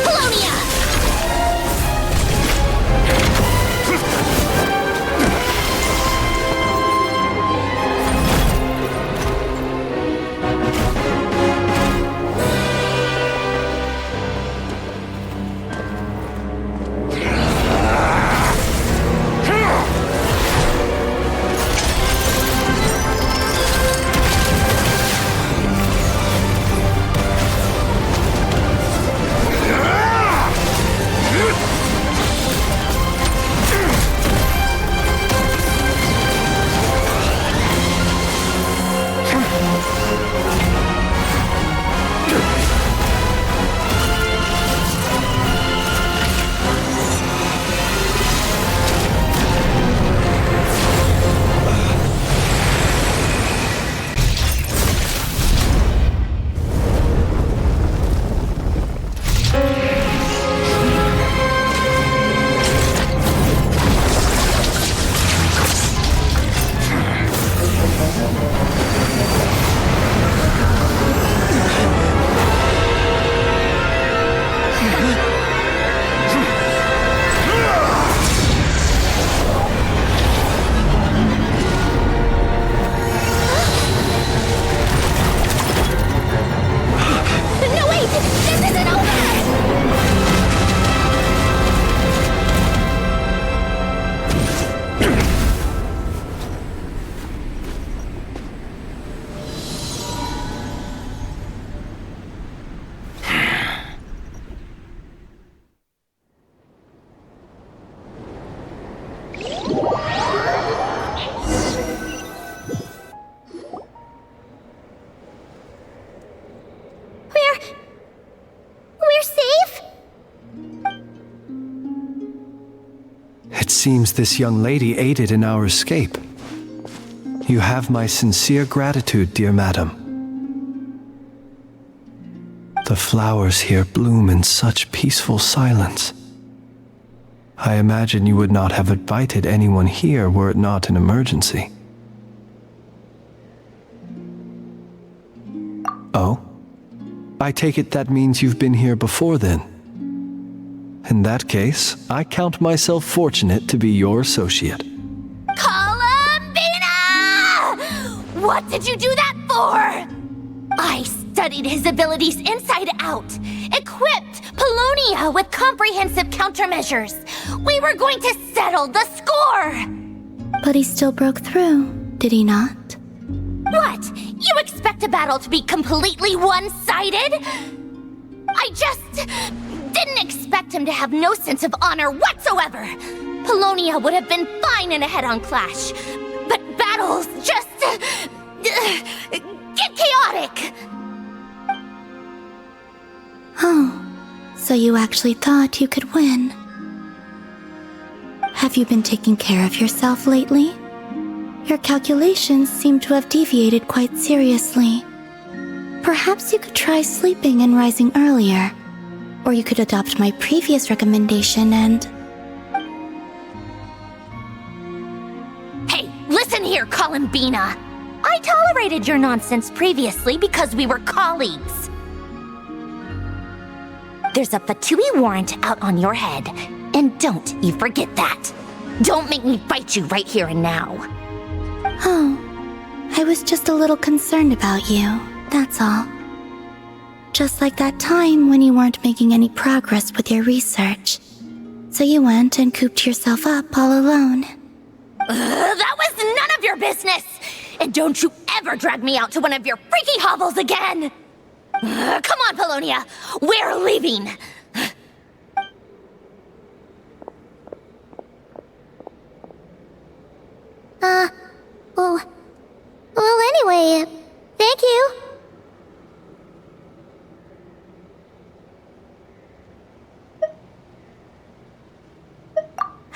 Polonia! seems this young lady aided in our escape. You have my sincere gratitude, dear madam. The flowers here bloom in such peaceful silence. I imagine you would not have invited anyone here were it not an emergency. Oh? I take it that means you've been here before then. In that case, I count myself fortunate to be your associate. Columbina! What did you do that for? I studied his abilities inside out, equipped Paimon with comprehensive countermeasures. We were going to settle the score! But he still broke through, did he not? What? You expect a battle to be completely one-sided? I just didn't expect him to have no sense of honor whatsoever. Paimon would have been fine in a head-on clash, but battles just get chaotic. Oh, so you actually thought you could win. Have you been taking care of yourself lately? Your calculations seem to have deviated quite seriously. Perhaps you could try sleeping and rising earlier. Or you could adopt my previous recommendation and... Hey, listen here, Columbina. I tolerated your nonsense previously because we were colleagues. There's a Fatui warrant out on your head, and don't you forget that. Don't make me fight you right here and now. Oh, I was just a little concerned about you, that's all. Just like that time when you weren't making any progress with your research. So you went and cooped yourself up all alone. That was none of your business! And don't you ever drag me out to one of your freaky hovels again! Come on, Paimon, we're leaving! Well, anyway, thank you.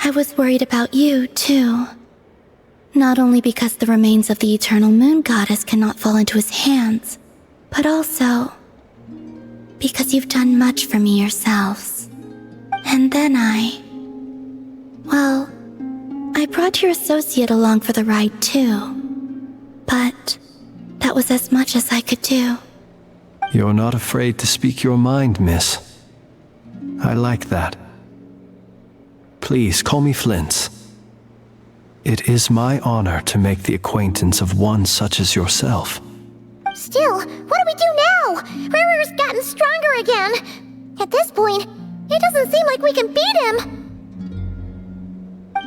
I was worried about you, too. Not only because the remains of the eternal moon goddess cannot fall into his hands, but also because you've done much for me yourselves. And then I brought your associate along for the ride, too. But that was as much as I could do. You're not afraid to speak your mind, miss. I like that. Please, call me Flins. It is my honor to make the acquaintance of one such as yourself. Still, what do we do now? Rerir's gotten stronger again. At this point, it doesn't seem like we can beat him.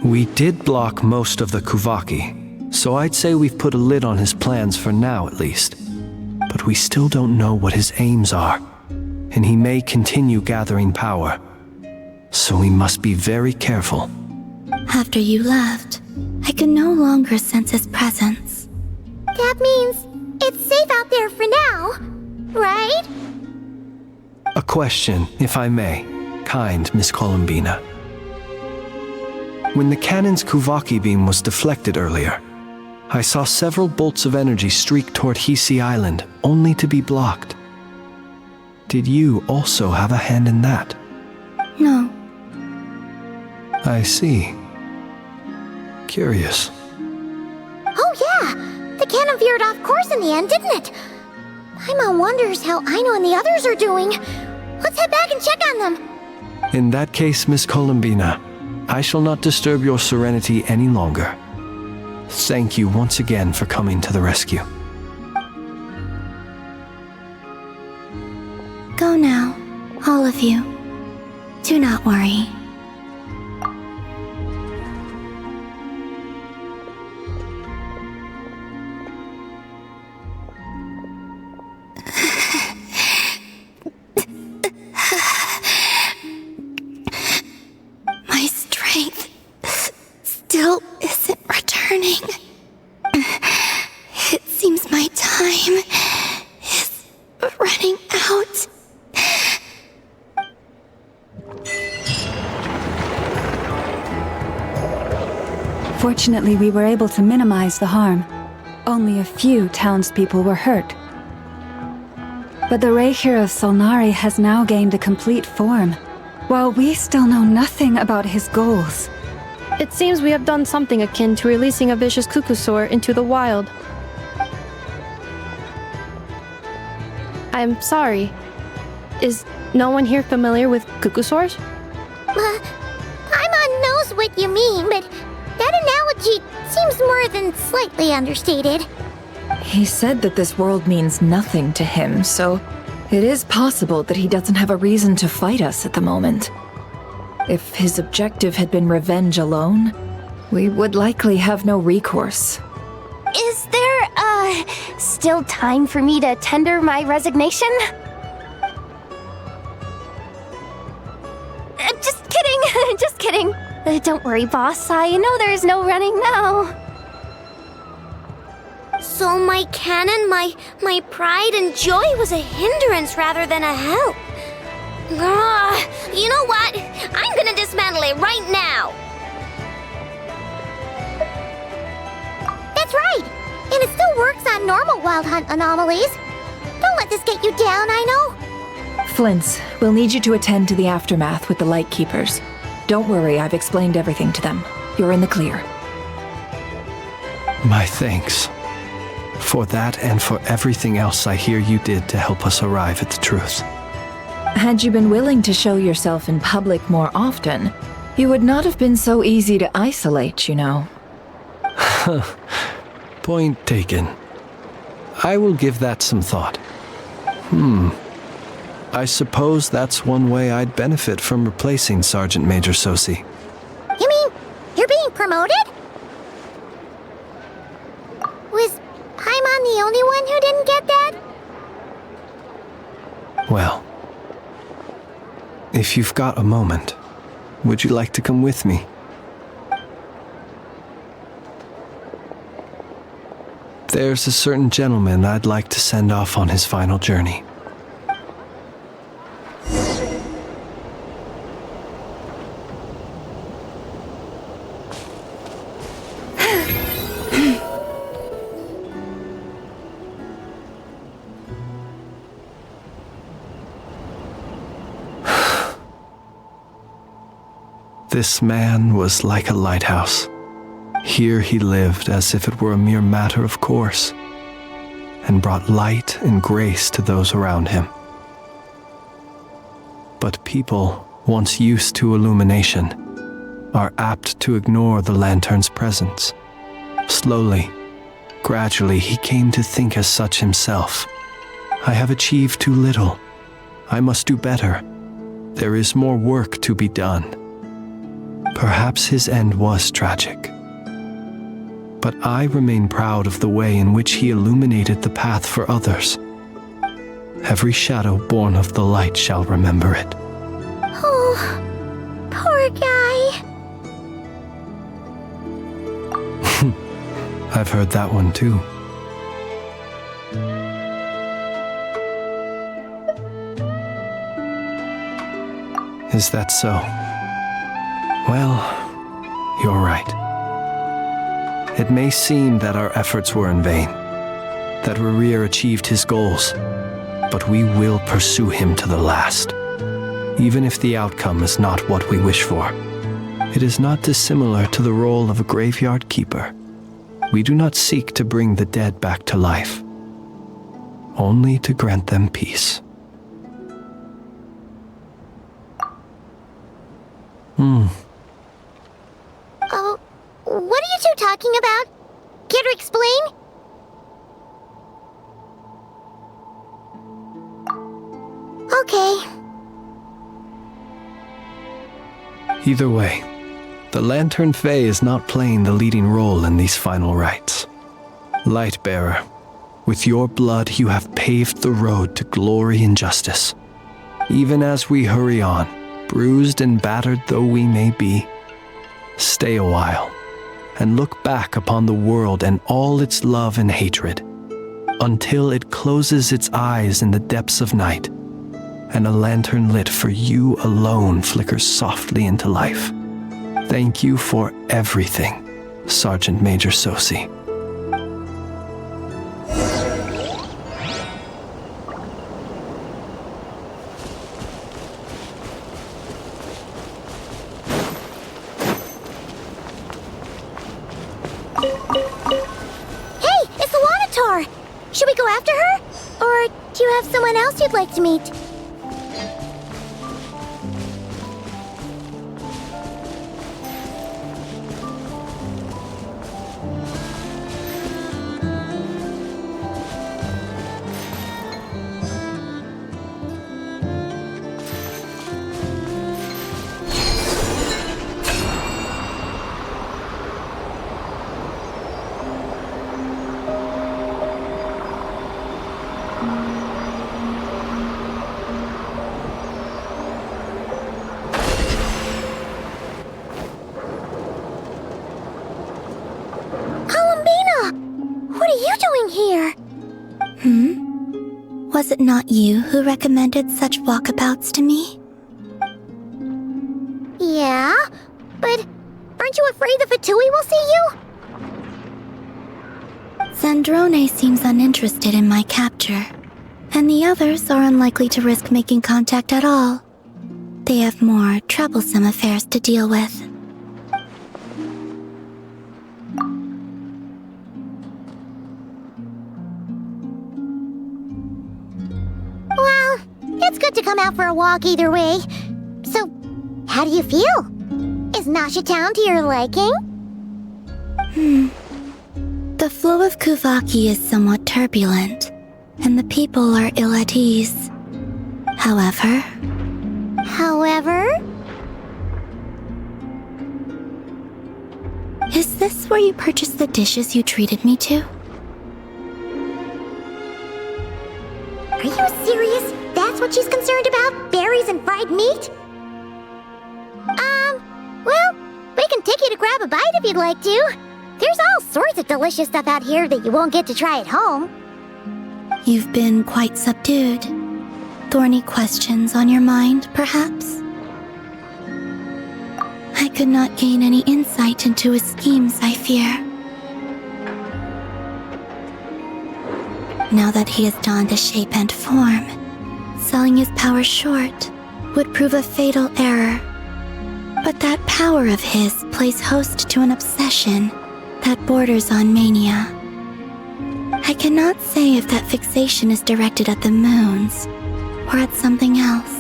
We did block most of the Kuvaki, so I'd say we've put a lid on his plans for now at least. But we still don't know what his aims are, and he may continue gathering power. So we must be very careful. After you left, I could no longer sense his presence. That means it's safe out there for now, right? A question, if I may, kind Miss Columbina. When the cannon's Kuvaki beam was deflected earlier, I saw several bolts of energy streak toward Hisi Island, only to be blocked. Did you also have a hand in that? No. I see. Curious. Oh yeah! The cannon veered off course in the end, didn't it? Paimon wonders how Aino and the others are doing. Let's head back and check on them. In that case, Miss Columbina, I shall not disturb your serenity any longer. Thank you once again for coming to the rescue. Go now, all of you. Do not worry. My strength still isn't returning. It seems my time is running out. Fortunately, we were able to minimize the harm. Only a few townspeople were hurt. But the Rerir of Solnari has now gained a complete form, while we still know nothing about his goals. It seems we have done something akin to releasing a vicious cuckoosaur into the wild. I'm sorry. Is no one here familiar with cuckoosaurs? Paimon knows what you mean, but that analogy seems more than slightly understated. He said that this world means nothing to him, so it is possible that he doesn't have a reason to fight us at the moment. If his objective had been revenge alone, we would likely have no recourse. Is there, still time for me to tender my resignation? Just kidding, just kidding. Don't worry, boss. I know there's no running now. So my cannon, my pride and joy was a hindrance rather than a help. You know what? I'm gonna dismantle it right now. That's right. And it still works on normal Wild Hunt anomalies. Don't let this get you down, Aino. Flins, we'll need you to attend to the aftermath with the Lightkeepers. Don't worry, I've explained everything to them. You're in the clear. My thanks. For that and for everything else I hear you did to help us arrive at the truth. Had you been willing to show yourself in public more often, you would not have been so easy to isolate, you know. Point taken. I will give that some thought. I suppose that's one way I'd benefit from replacing Sergeant Major Sousi. You mean you're being promoted? Was Paimon the only one who didn't get that? Well, if you've got a moment, would you like to come with me? There's a certain gentleman I'd like to send off on his final journey. This man was like a lighthouse. Here he lived as if it were a mere matter of course, and brought light and grace to those around him. But people, once used to illumination, are apt to ignore the lantern's presence. Slowly, gradually, he came to think as such himself. I have achieved too little. I must do better. There is more work to be done. Perhaps his end was tragic. But I remain proud of the way in which he illuminated the path for others. Every shadow born of the light shall remember it. Oh, poor guy. I've heard that one too. Is that so? Well, you're right. It may seem that our efforts were in vain, that Rerir achieved his goals, but we will pursue him to the last, even if the outcome is not what we wish for. It is not dissimilar to the role of a graveyard keeper. We do not seek to bring the dead back to life, only to grant them peace. Oh, what are you two talking about? Care to explain? Okay. Either way, the Lantern Fae is not playing the leading role in these final rites. Lightbearer, with your blood you have paved the road to glory and justice. Even as we hurry on, bruised and battered though we may be, stay a while and look back upon the world and all its love and hatred, until it closes its eyes in the depths of night, and a lantern lit for you alone flickers softly into life. Thank you for everything, Sergeant Major Sousi. Hey, it's the Wanator! Should we go after her? Or do you have someone else you'd like to meet? Was it not you who recommended such walkabouts to me? Yeah, but aren't you afraid the Fatui will see you? Zandrone seems uninterested in my capture, and the others are unlikely to risk making contact at all. They have more troublesome affairs to deal with. Well, it's good to come out for a walk either way. So, how do you feel? Is Nasha Town to your liking? The flow of Kuvaki is somewhat turbulent, and the people are ill at ease. However... Is this where you purchased the dishes you treated me to? Are you serious? That's what she's concerned about? Berries and fried meat? Well, we can take you to grab a bite if you'd like to. There's all sorts of delicious stuff out here that you won't get to try at home. You've been quite subdued. Thorny questions on your mind, perhaps? I could not gain any insight into his schemes, I fear. Now that he has donned a shape and form, selling his power short would prove a fatal error. But that power of his plays host to an obsession that borders on mania. I cannot say if that fixation is directed at the moons or at something else.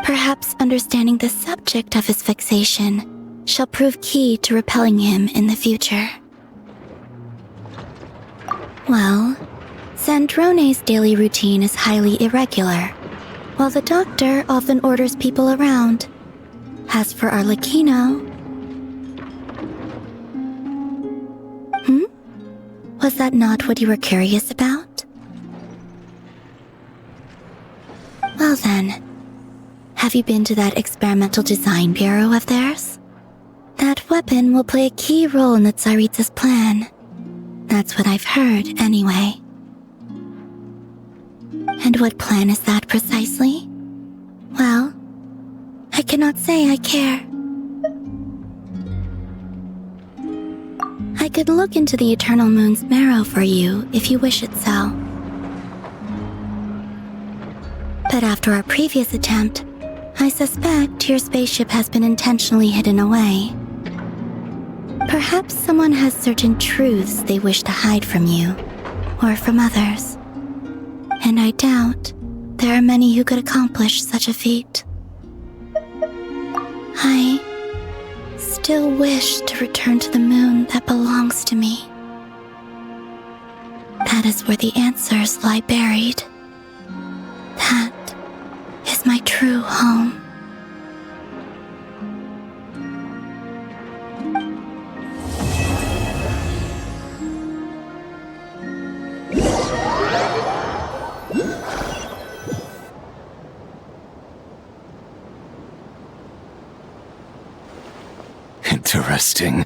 Perhaps understanding the subject of his fixation shall prove key to repelling him in the future. Well, Zandrone's daily routine is highly irregular, while the doctor often orders people around. As for Arlecchino... Was that not what you were curious about? Well then, have you been to that experimental design bureau of theirs? That weapon will play a key role in the Tsaritsa's plan. That's what I've heard, anyway. And what plan is that precisely? Well, I cannot say I care. I could look into the Eternal Moon's marrow for you if you wish it so. But after our previous attempt, I suspect your spaceship has been intentionally hidden away. Perhaps someone has certain truths they wish to hide from you, or from others. And I doubt there are many who could accomplish such a feat. I still wish to return to the moon that belongs to me. That is where the answers lie buried. That is my true home. Interesting.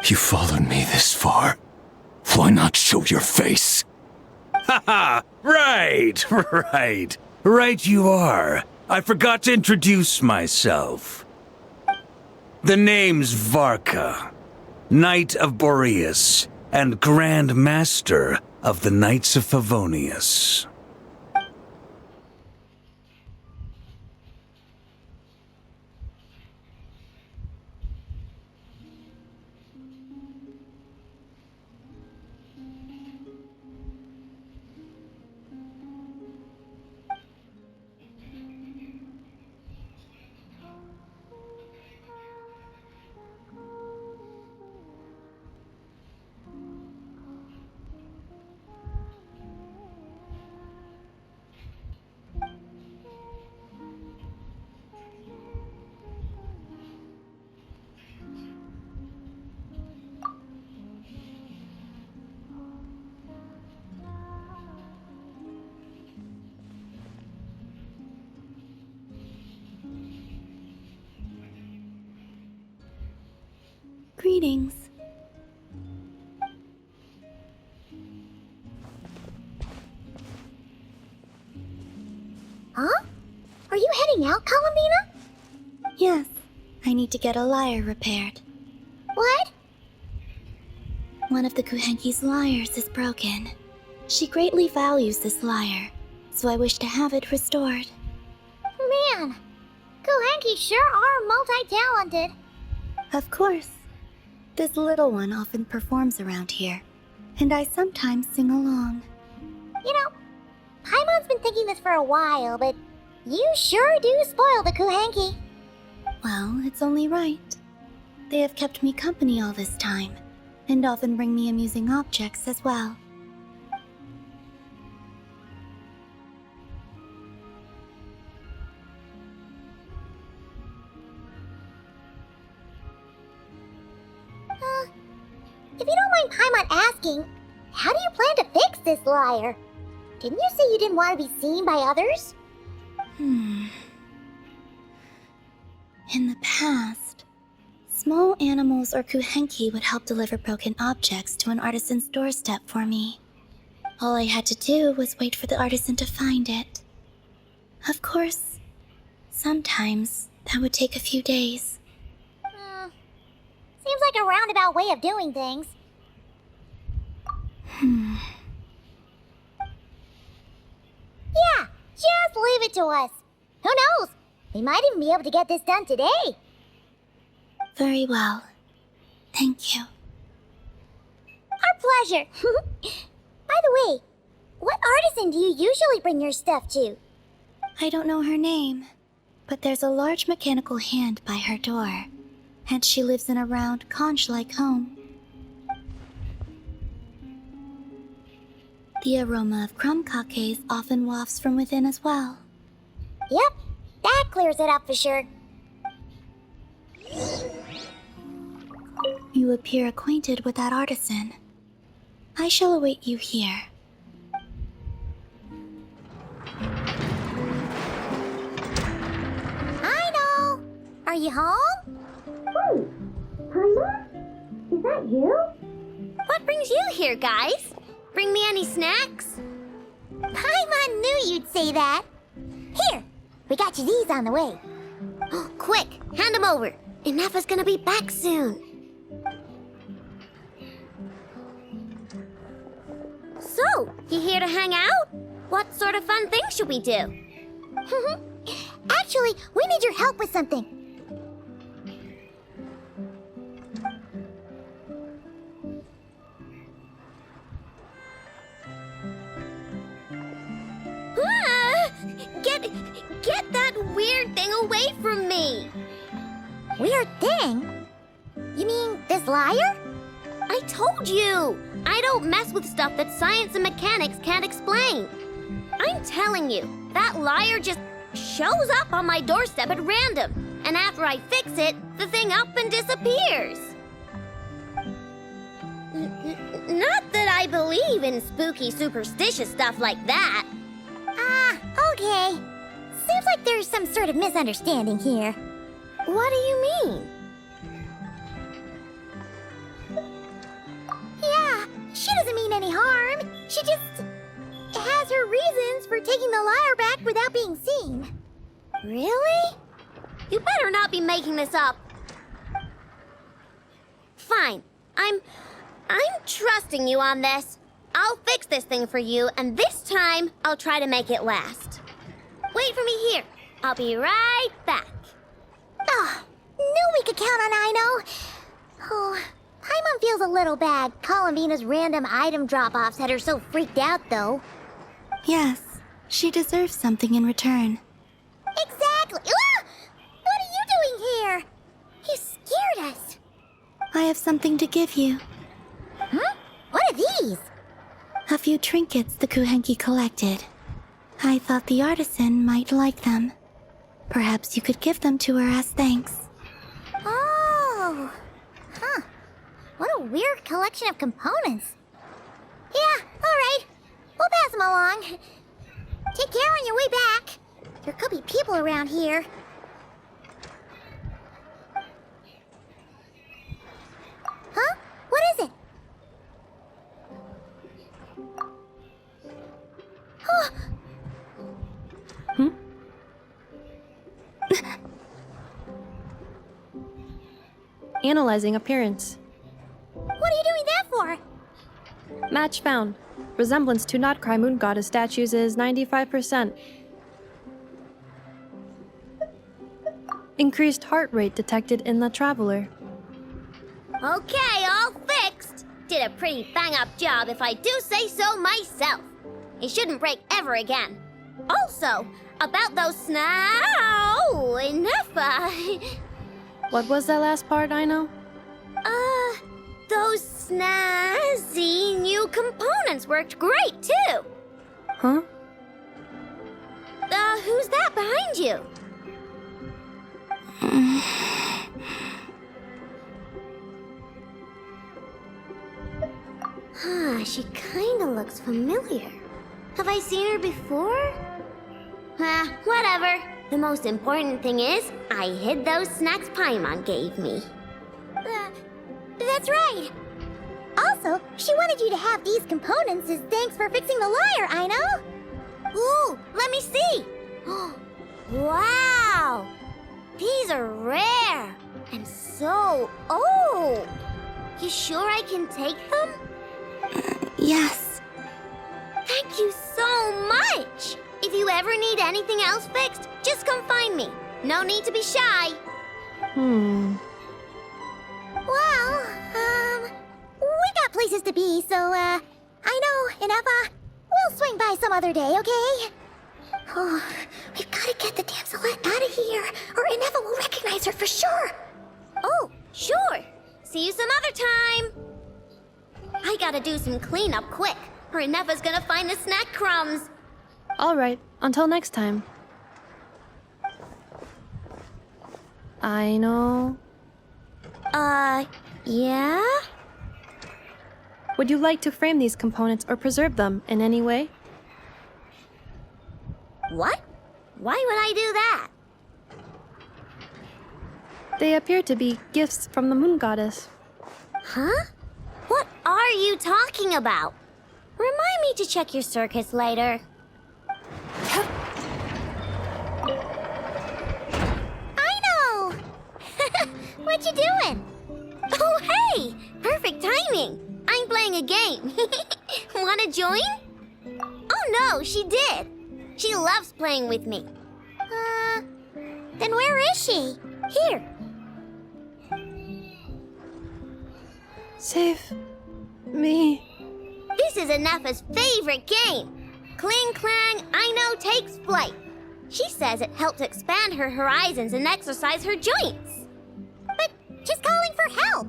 You followed me this far. Why not show your face? Haha! Right! Right you are. I forgot to introduce myself. The name's Varka, Knight of Boreas, and Grand Master of the Knights of Favonius. Greetings. Huh? Are you heading out, Columbina? Yes, I need to get a lyre repaired. What? One of the Kuhenki's lyres is broken. She greatly values this lyre, so I wish to have it restored. Man, Kuhenki sure are multi-talented. Of course. This little one often performs around here, and I sometimes sing along. You know, Paimon's been thinking this for a while, but you sure do spoil the Kuhenki. Well, it's only right. They have kept me company all this time, and often bring me amusing objects as well. If you don't mind Paimon asking, how do you plan to fix this lyre? Didn't you say you didn't want to be seen by others? In the past, small animals or Kuhenki would help deliver broken objects to an artisan's doorstep for me. All I had to do was wait for the artisan to find it. Of course, sometimes that would take a few days. Seems like a roundabout way of doing things. Yeah, just leave it to us. Who knows? We might even be able to get this done today. Very well. Thank you. Our pleasure. By the way, what artisan do you usually bring your stuff to? I don't know her name, but there's a large mechanical hand by her door, and she lives in a round, conch-like home. The aroma of krumkakes often wafts from within as well. Yep, that clears it up for sure. You appear acquainted with that artisan. I shall await you here. Aino! Are you home? Wait, Paimon? Is that you? What brings you here, guys? Bring me any snacks? Paimon knew you'd say that. Here, we got you these on the way. Quick, hand them over. Ineffa's gonna be back soon. So, you here to hang out? What sort of fun things should we do? Actually, we need your help with something. Get that weird thing away from me! Weird thing? You mean this lyre? I told you! I don't mess with stuff that science and mechanics can't explain. I'm telling you, that lyre just shows up on my doorstep at random, and after I fix it, the thing up and disappears. Not that I believe in spooky, superstitious stuff like that. Ah, okay. Seems like there's some sort of misunderstanding here. What do you mean? Yeah, she doesn't mean any harm. She just has her reasons for taking the lyre back without being seen. Really? You better not be making this up. Fine. I'm trusting you on this. I'll fix this thing for you, and this time, I'll try to make it last. Wait for me here. I'll be right back. Knew we could count on Aino. Oh, Paimon feels a little bad. Columbina's random item drop-offs had her so freaked out, though. Yes, she deserves something in return. Exactly! Ah! What are you doing here? You scared us. I have something to give you. Huh? What are these? A few trinkets the Kuhenki collected. I thought the artisan might like them. Perhaps you could give them to her as thanks. Oh! Huh. What a weird collection of components. Yeah, alright. We'll pass them along. Take care on your way back. There could be people around here. Huh? What is it? Oh! Analyzing appearance. What are you doing that for? Match found. Resemblance to Nod Krai moon goddess statues is 95%. Increased heart rate detected in the Traveler. Okay, all fixed. Did a pretty bang-up job if I do say so myself. It shouldn't break ever again. Also, about those Ineffa. What was that last part, Aino? Those snazzy new components worked great, too. Huh? Who's that behind you? She kinda looks familiar. Have I seen her before? Whatever. The most important thing is, I hid those snacks Paimon gave me. That's right. Also, she wanted you to have these components as thanks for fixing the lyre, Aino. Ooh, let me see. Wow! These are rare and so old. You sure I can take them? Yes. Thank you so much! If you ever need anything else fixed, just come find me. No need to be shy. Well, we got places to be, so, Aino, Ineffa, we'll swing by some other day, okay? Oh, we've gotta get the damselette out of here, or Ineffa will recognize her for sure. Oh, sure. See you some other time. I gotta do some cleanup quick, or Ineffa's gonna find the snack crumbs. Alright, until next time. Aino? Yeah? Would you like to frame these components or preserve them in any way? What? Why would I do that? They appear to be gifts from the moon goddess. Huh? What are you talking about? Remind me to check your circuits later. Aino! What you doing? Oh, hey! Perfect timing! I'm playing a game. Wanna join? Oh no, she did! She loves playing with me. Then where is she? Here. Save me. This is Ineffa's favorite game. Cling Clang, Aino takes flight. She says it helps expand her horizons and exercise her joints. But she's calling for help.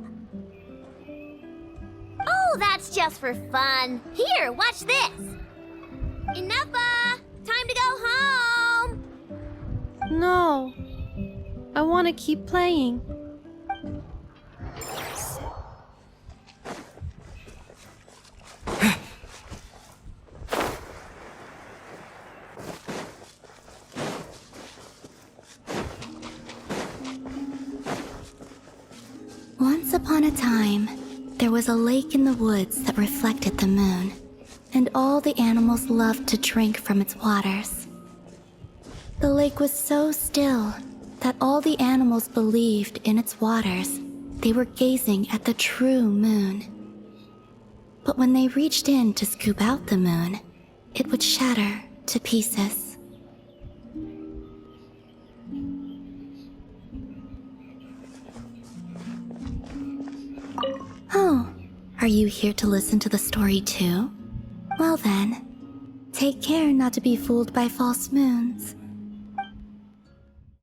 Oh, that's just for fun. Here, watch this. Ineffa, time to go home. No. I want to keep playing. Once upon a time, there was a lake in the woods that reflected the moon, and all the animals loved to drink from its waters. The lake was so still that all the animals believed in its waters they were gazing at the true moon. But when they reached in to scoop out the moon, it would shatter to pieces. Oh, are you here to listen to the story too? Well then, take care not to be fooled by false moons.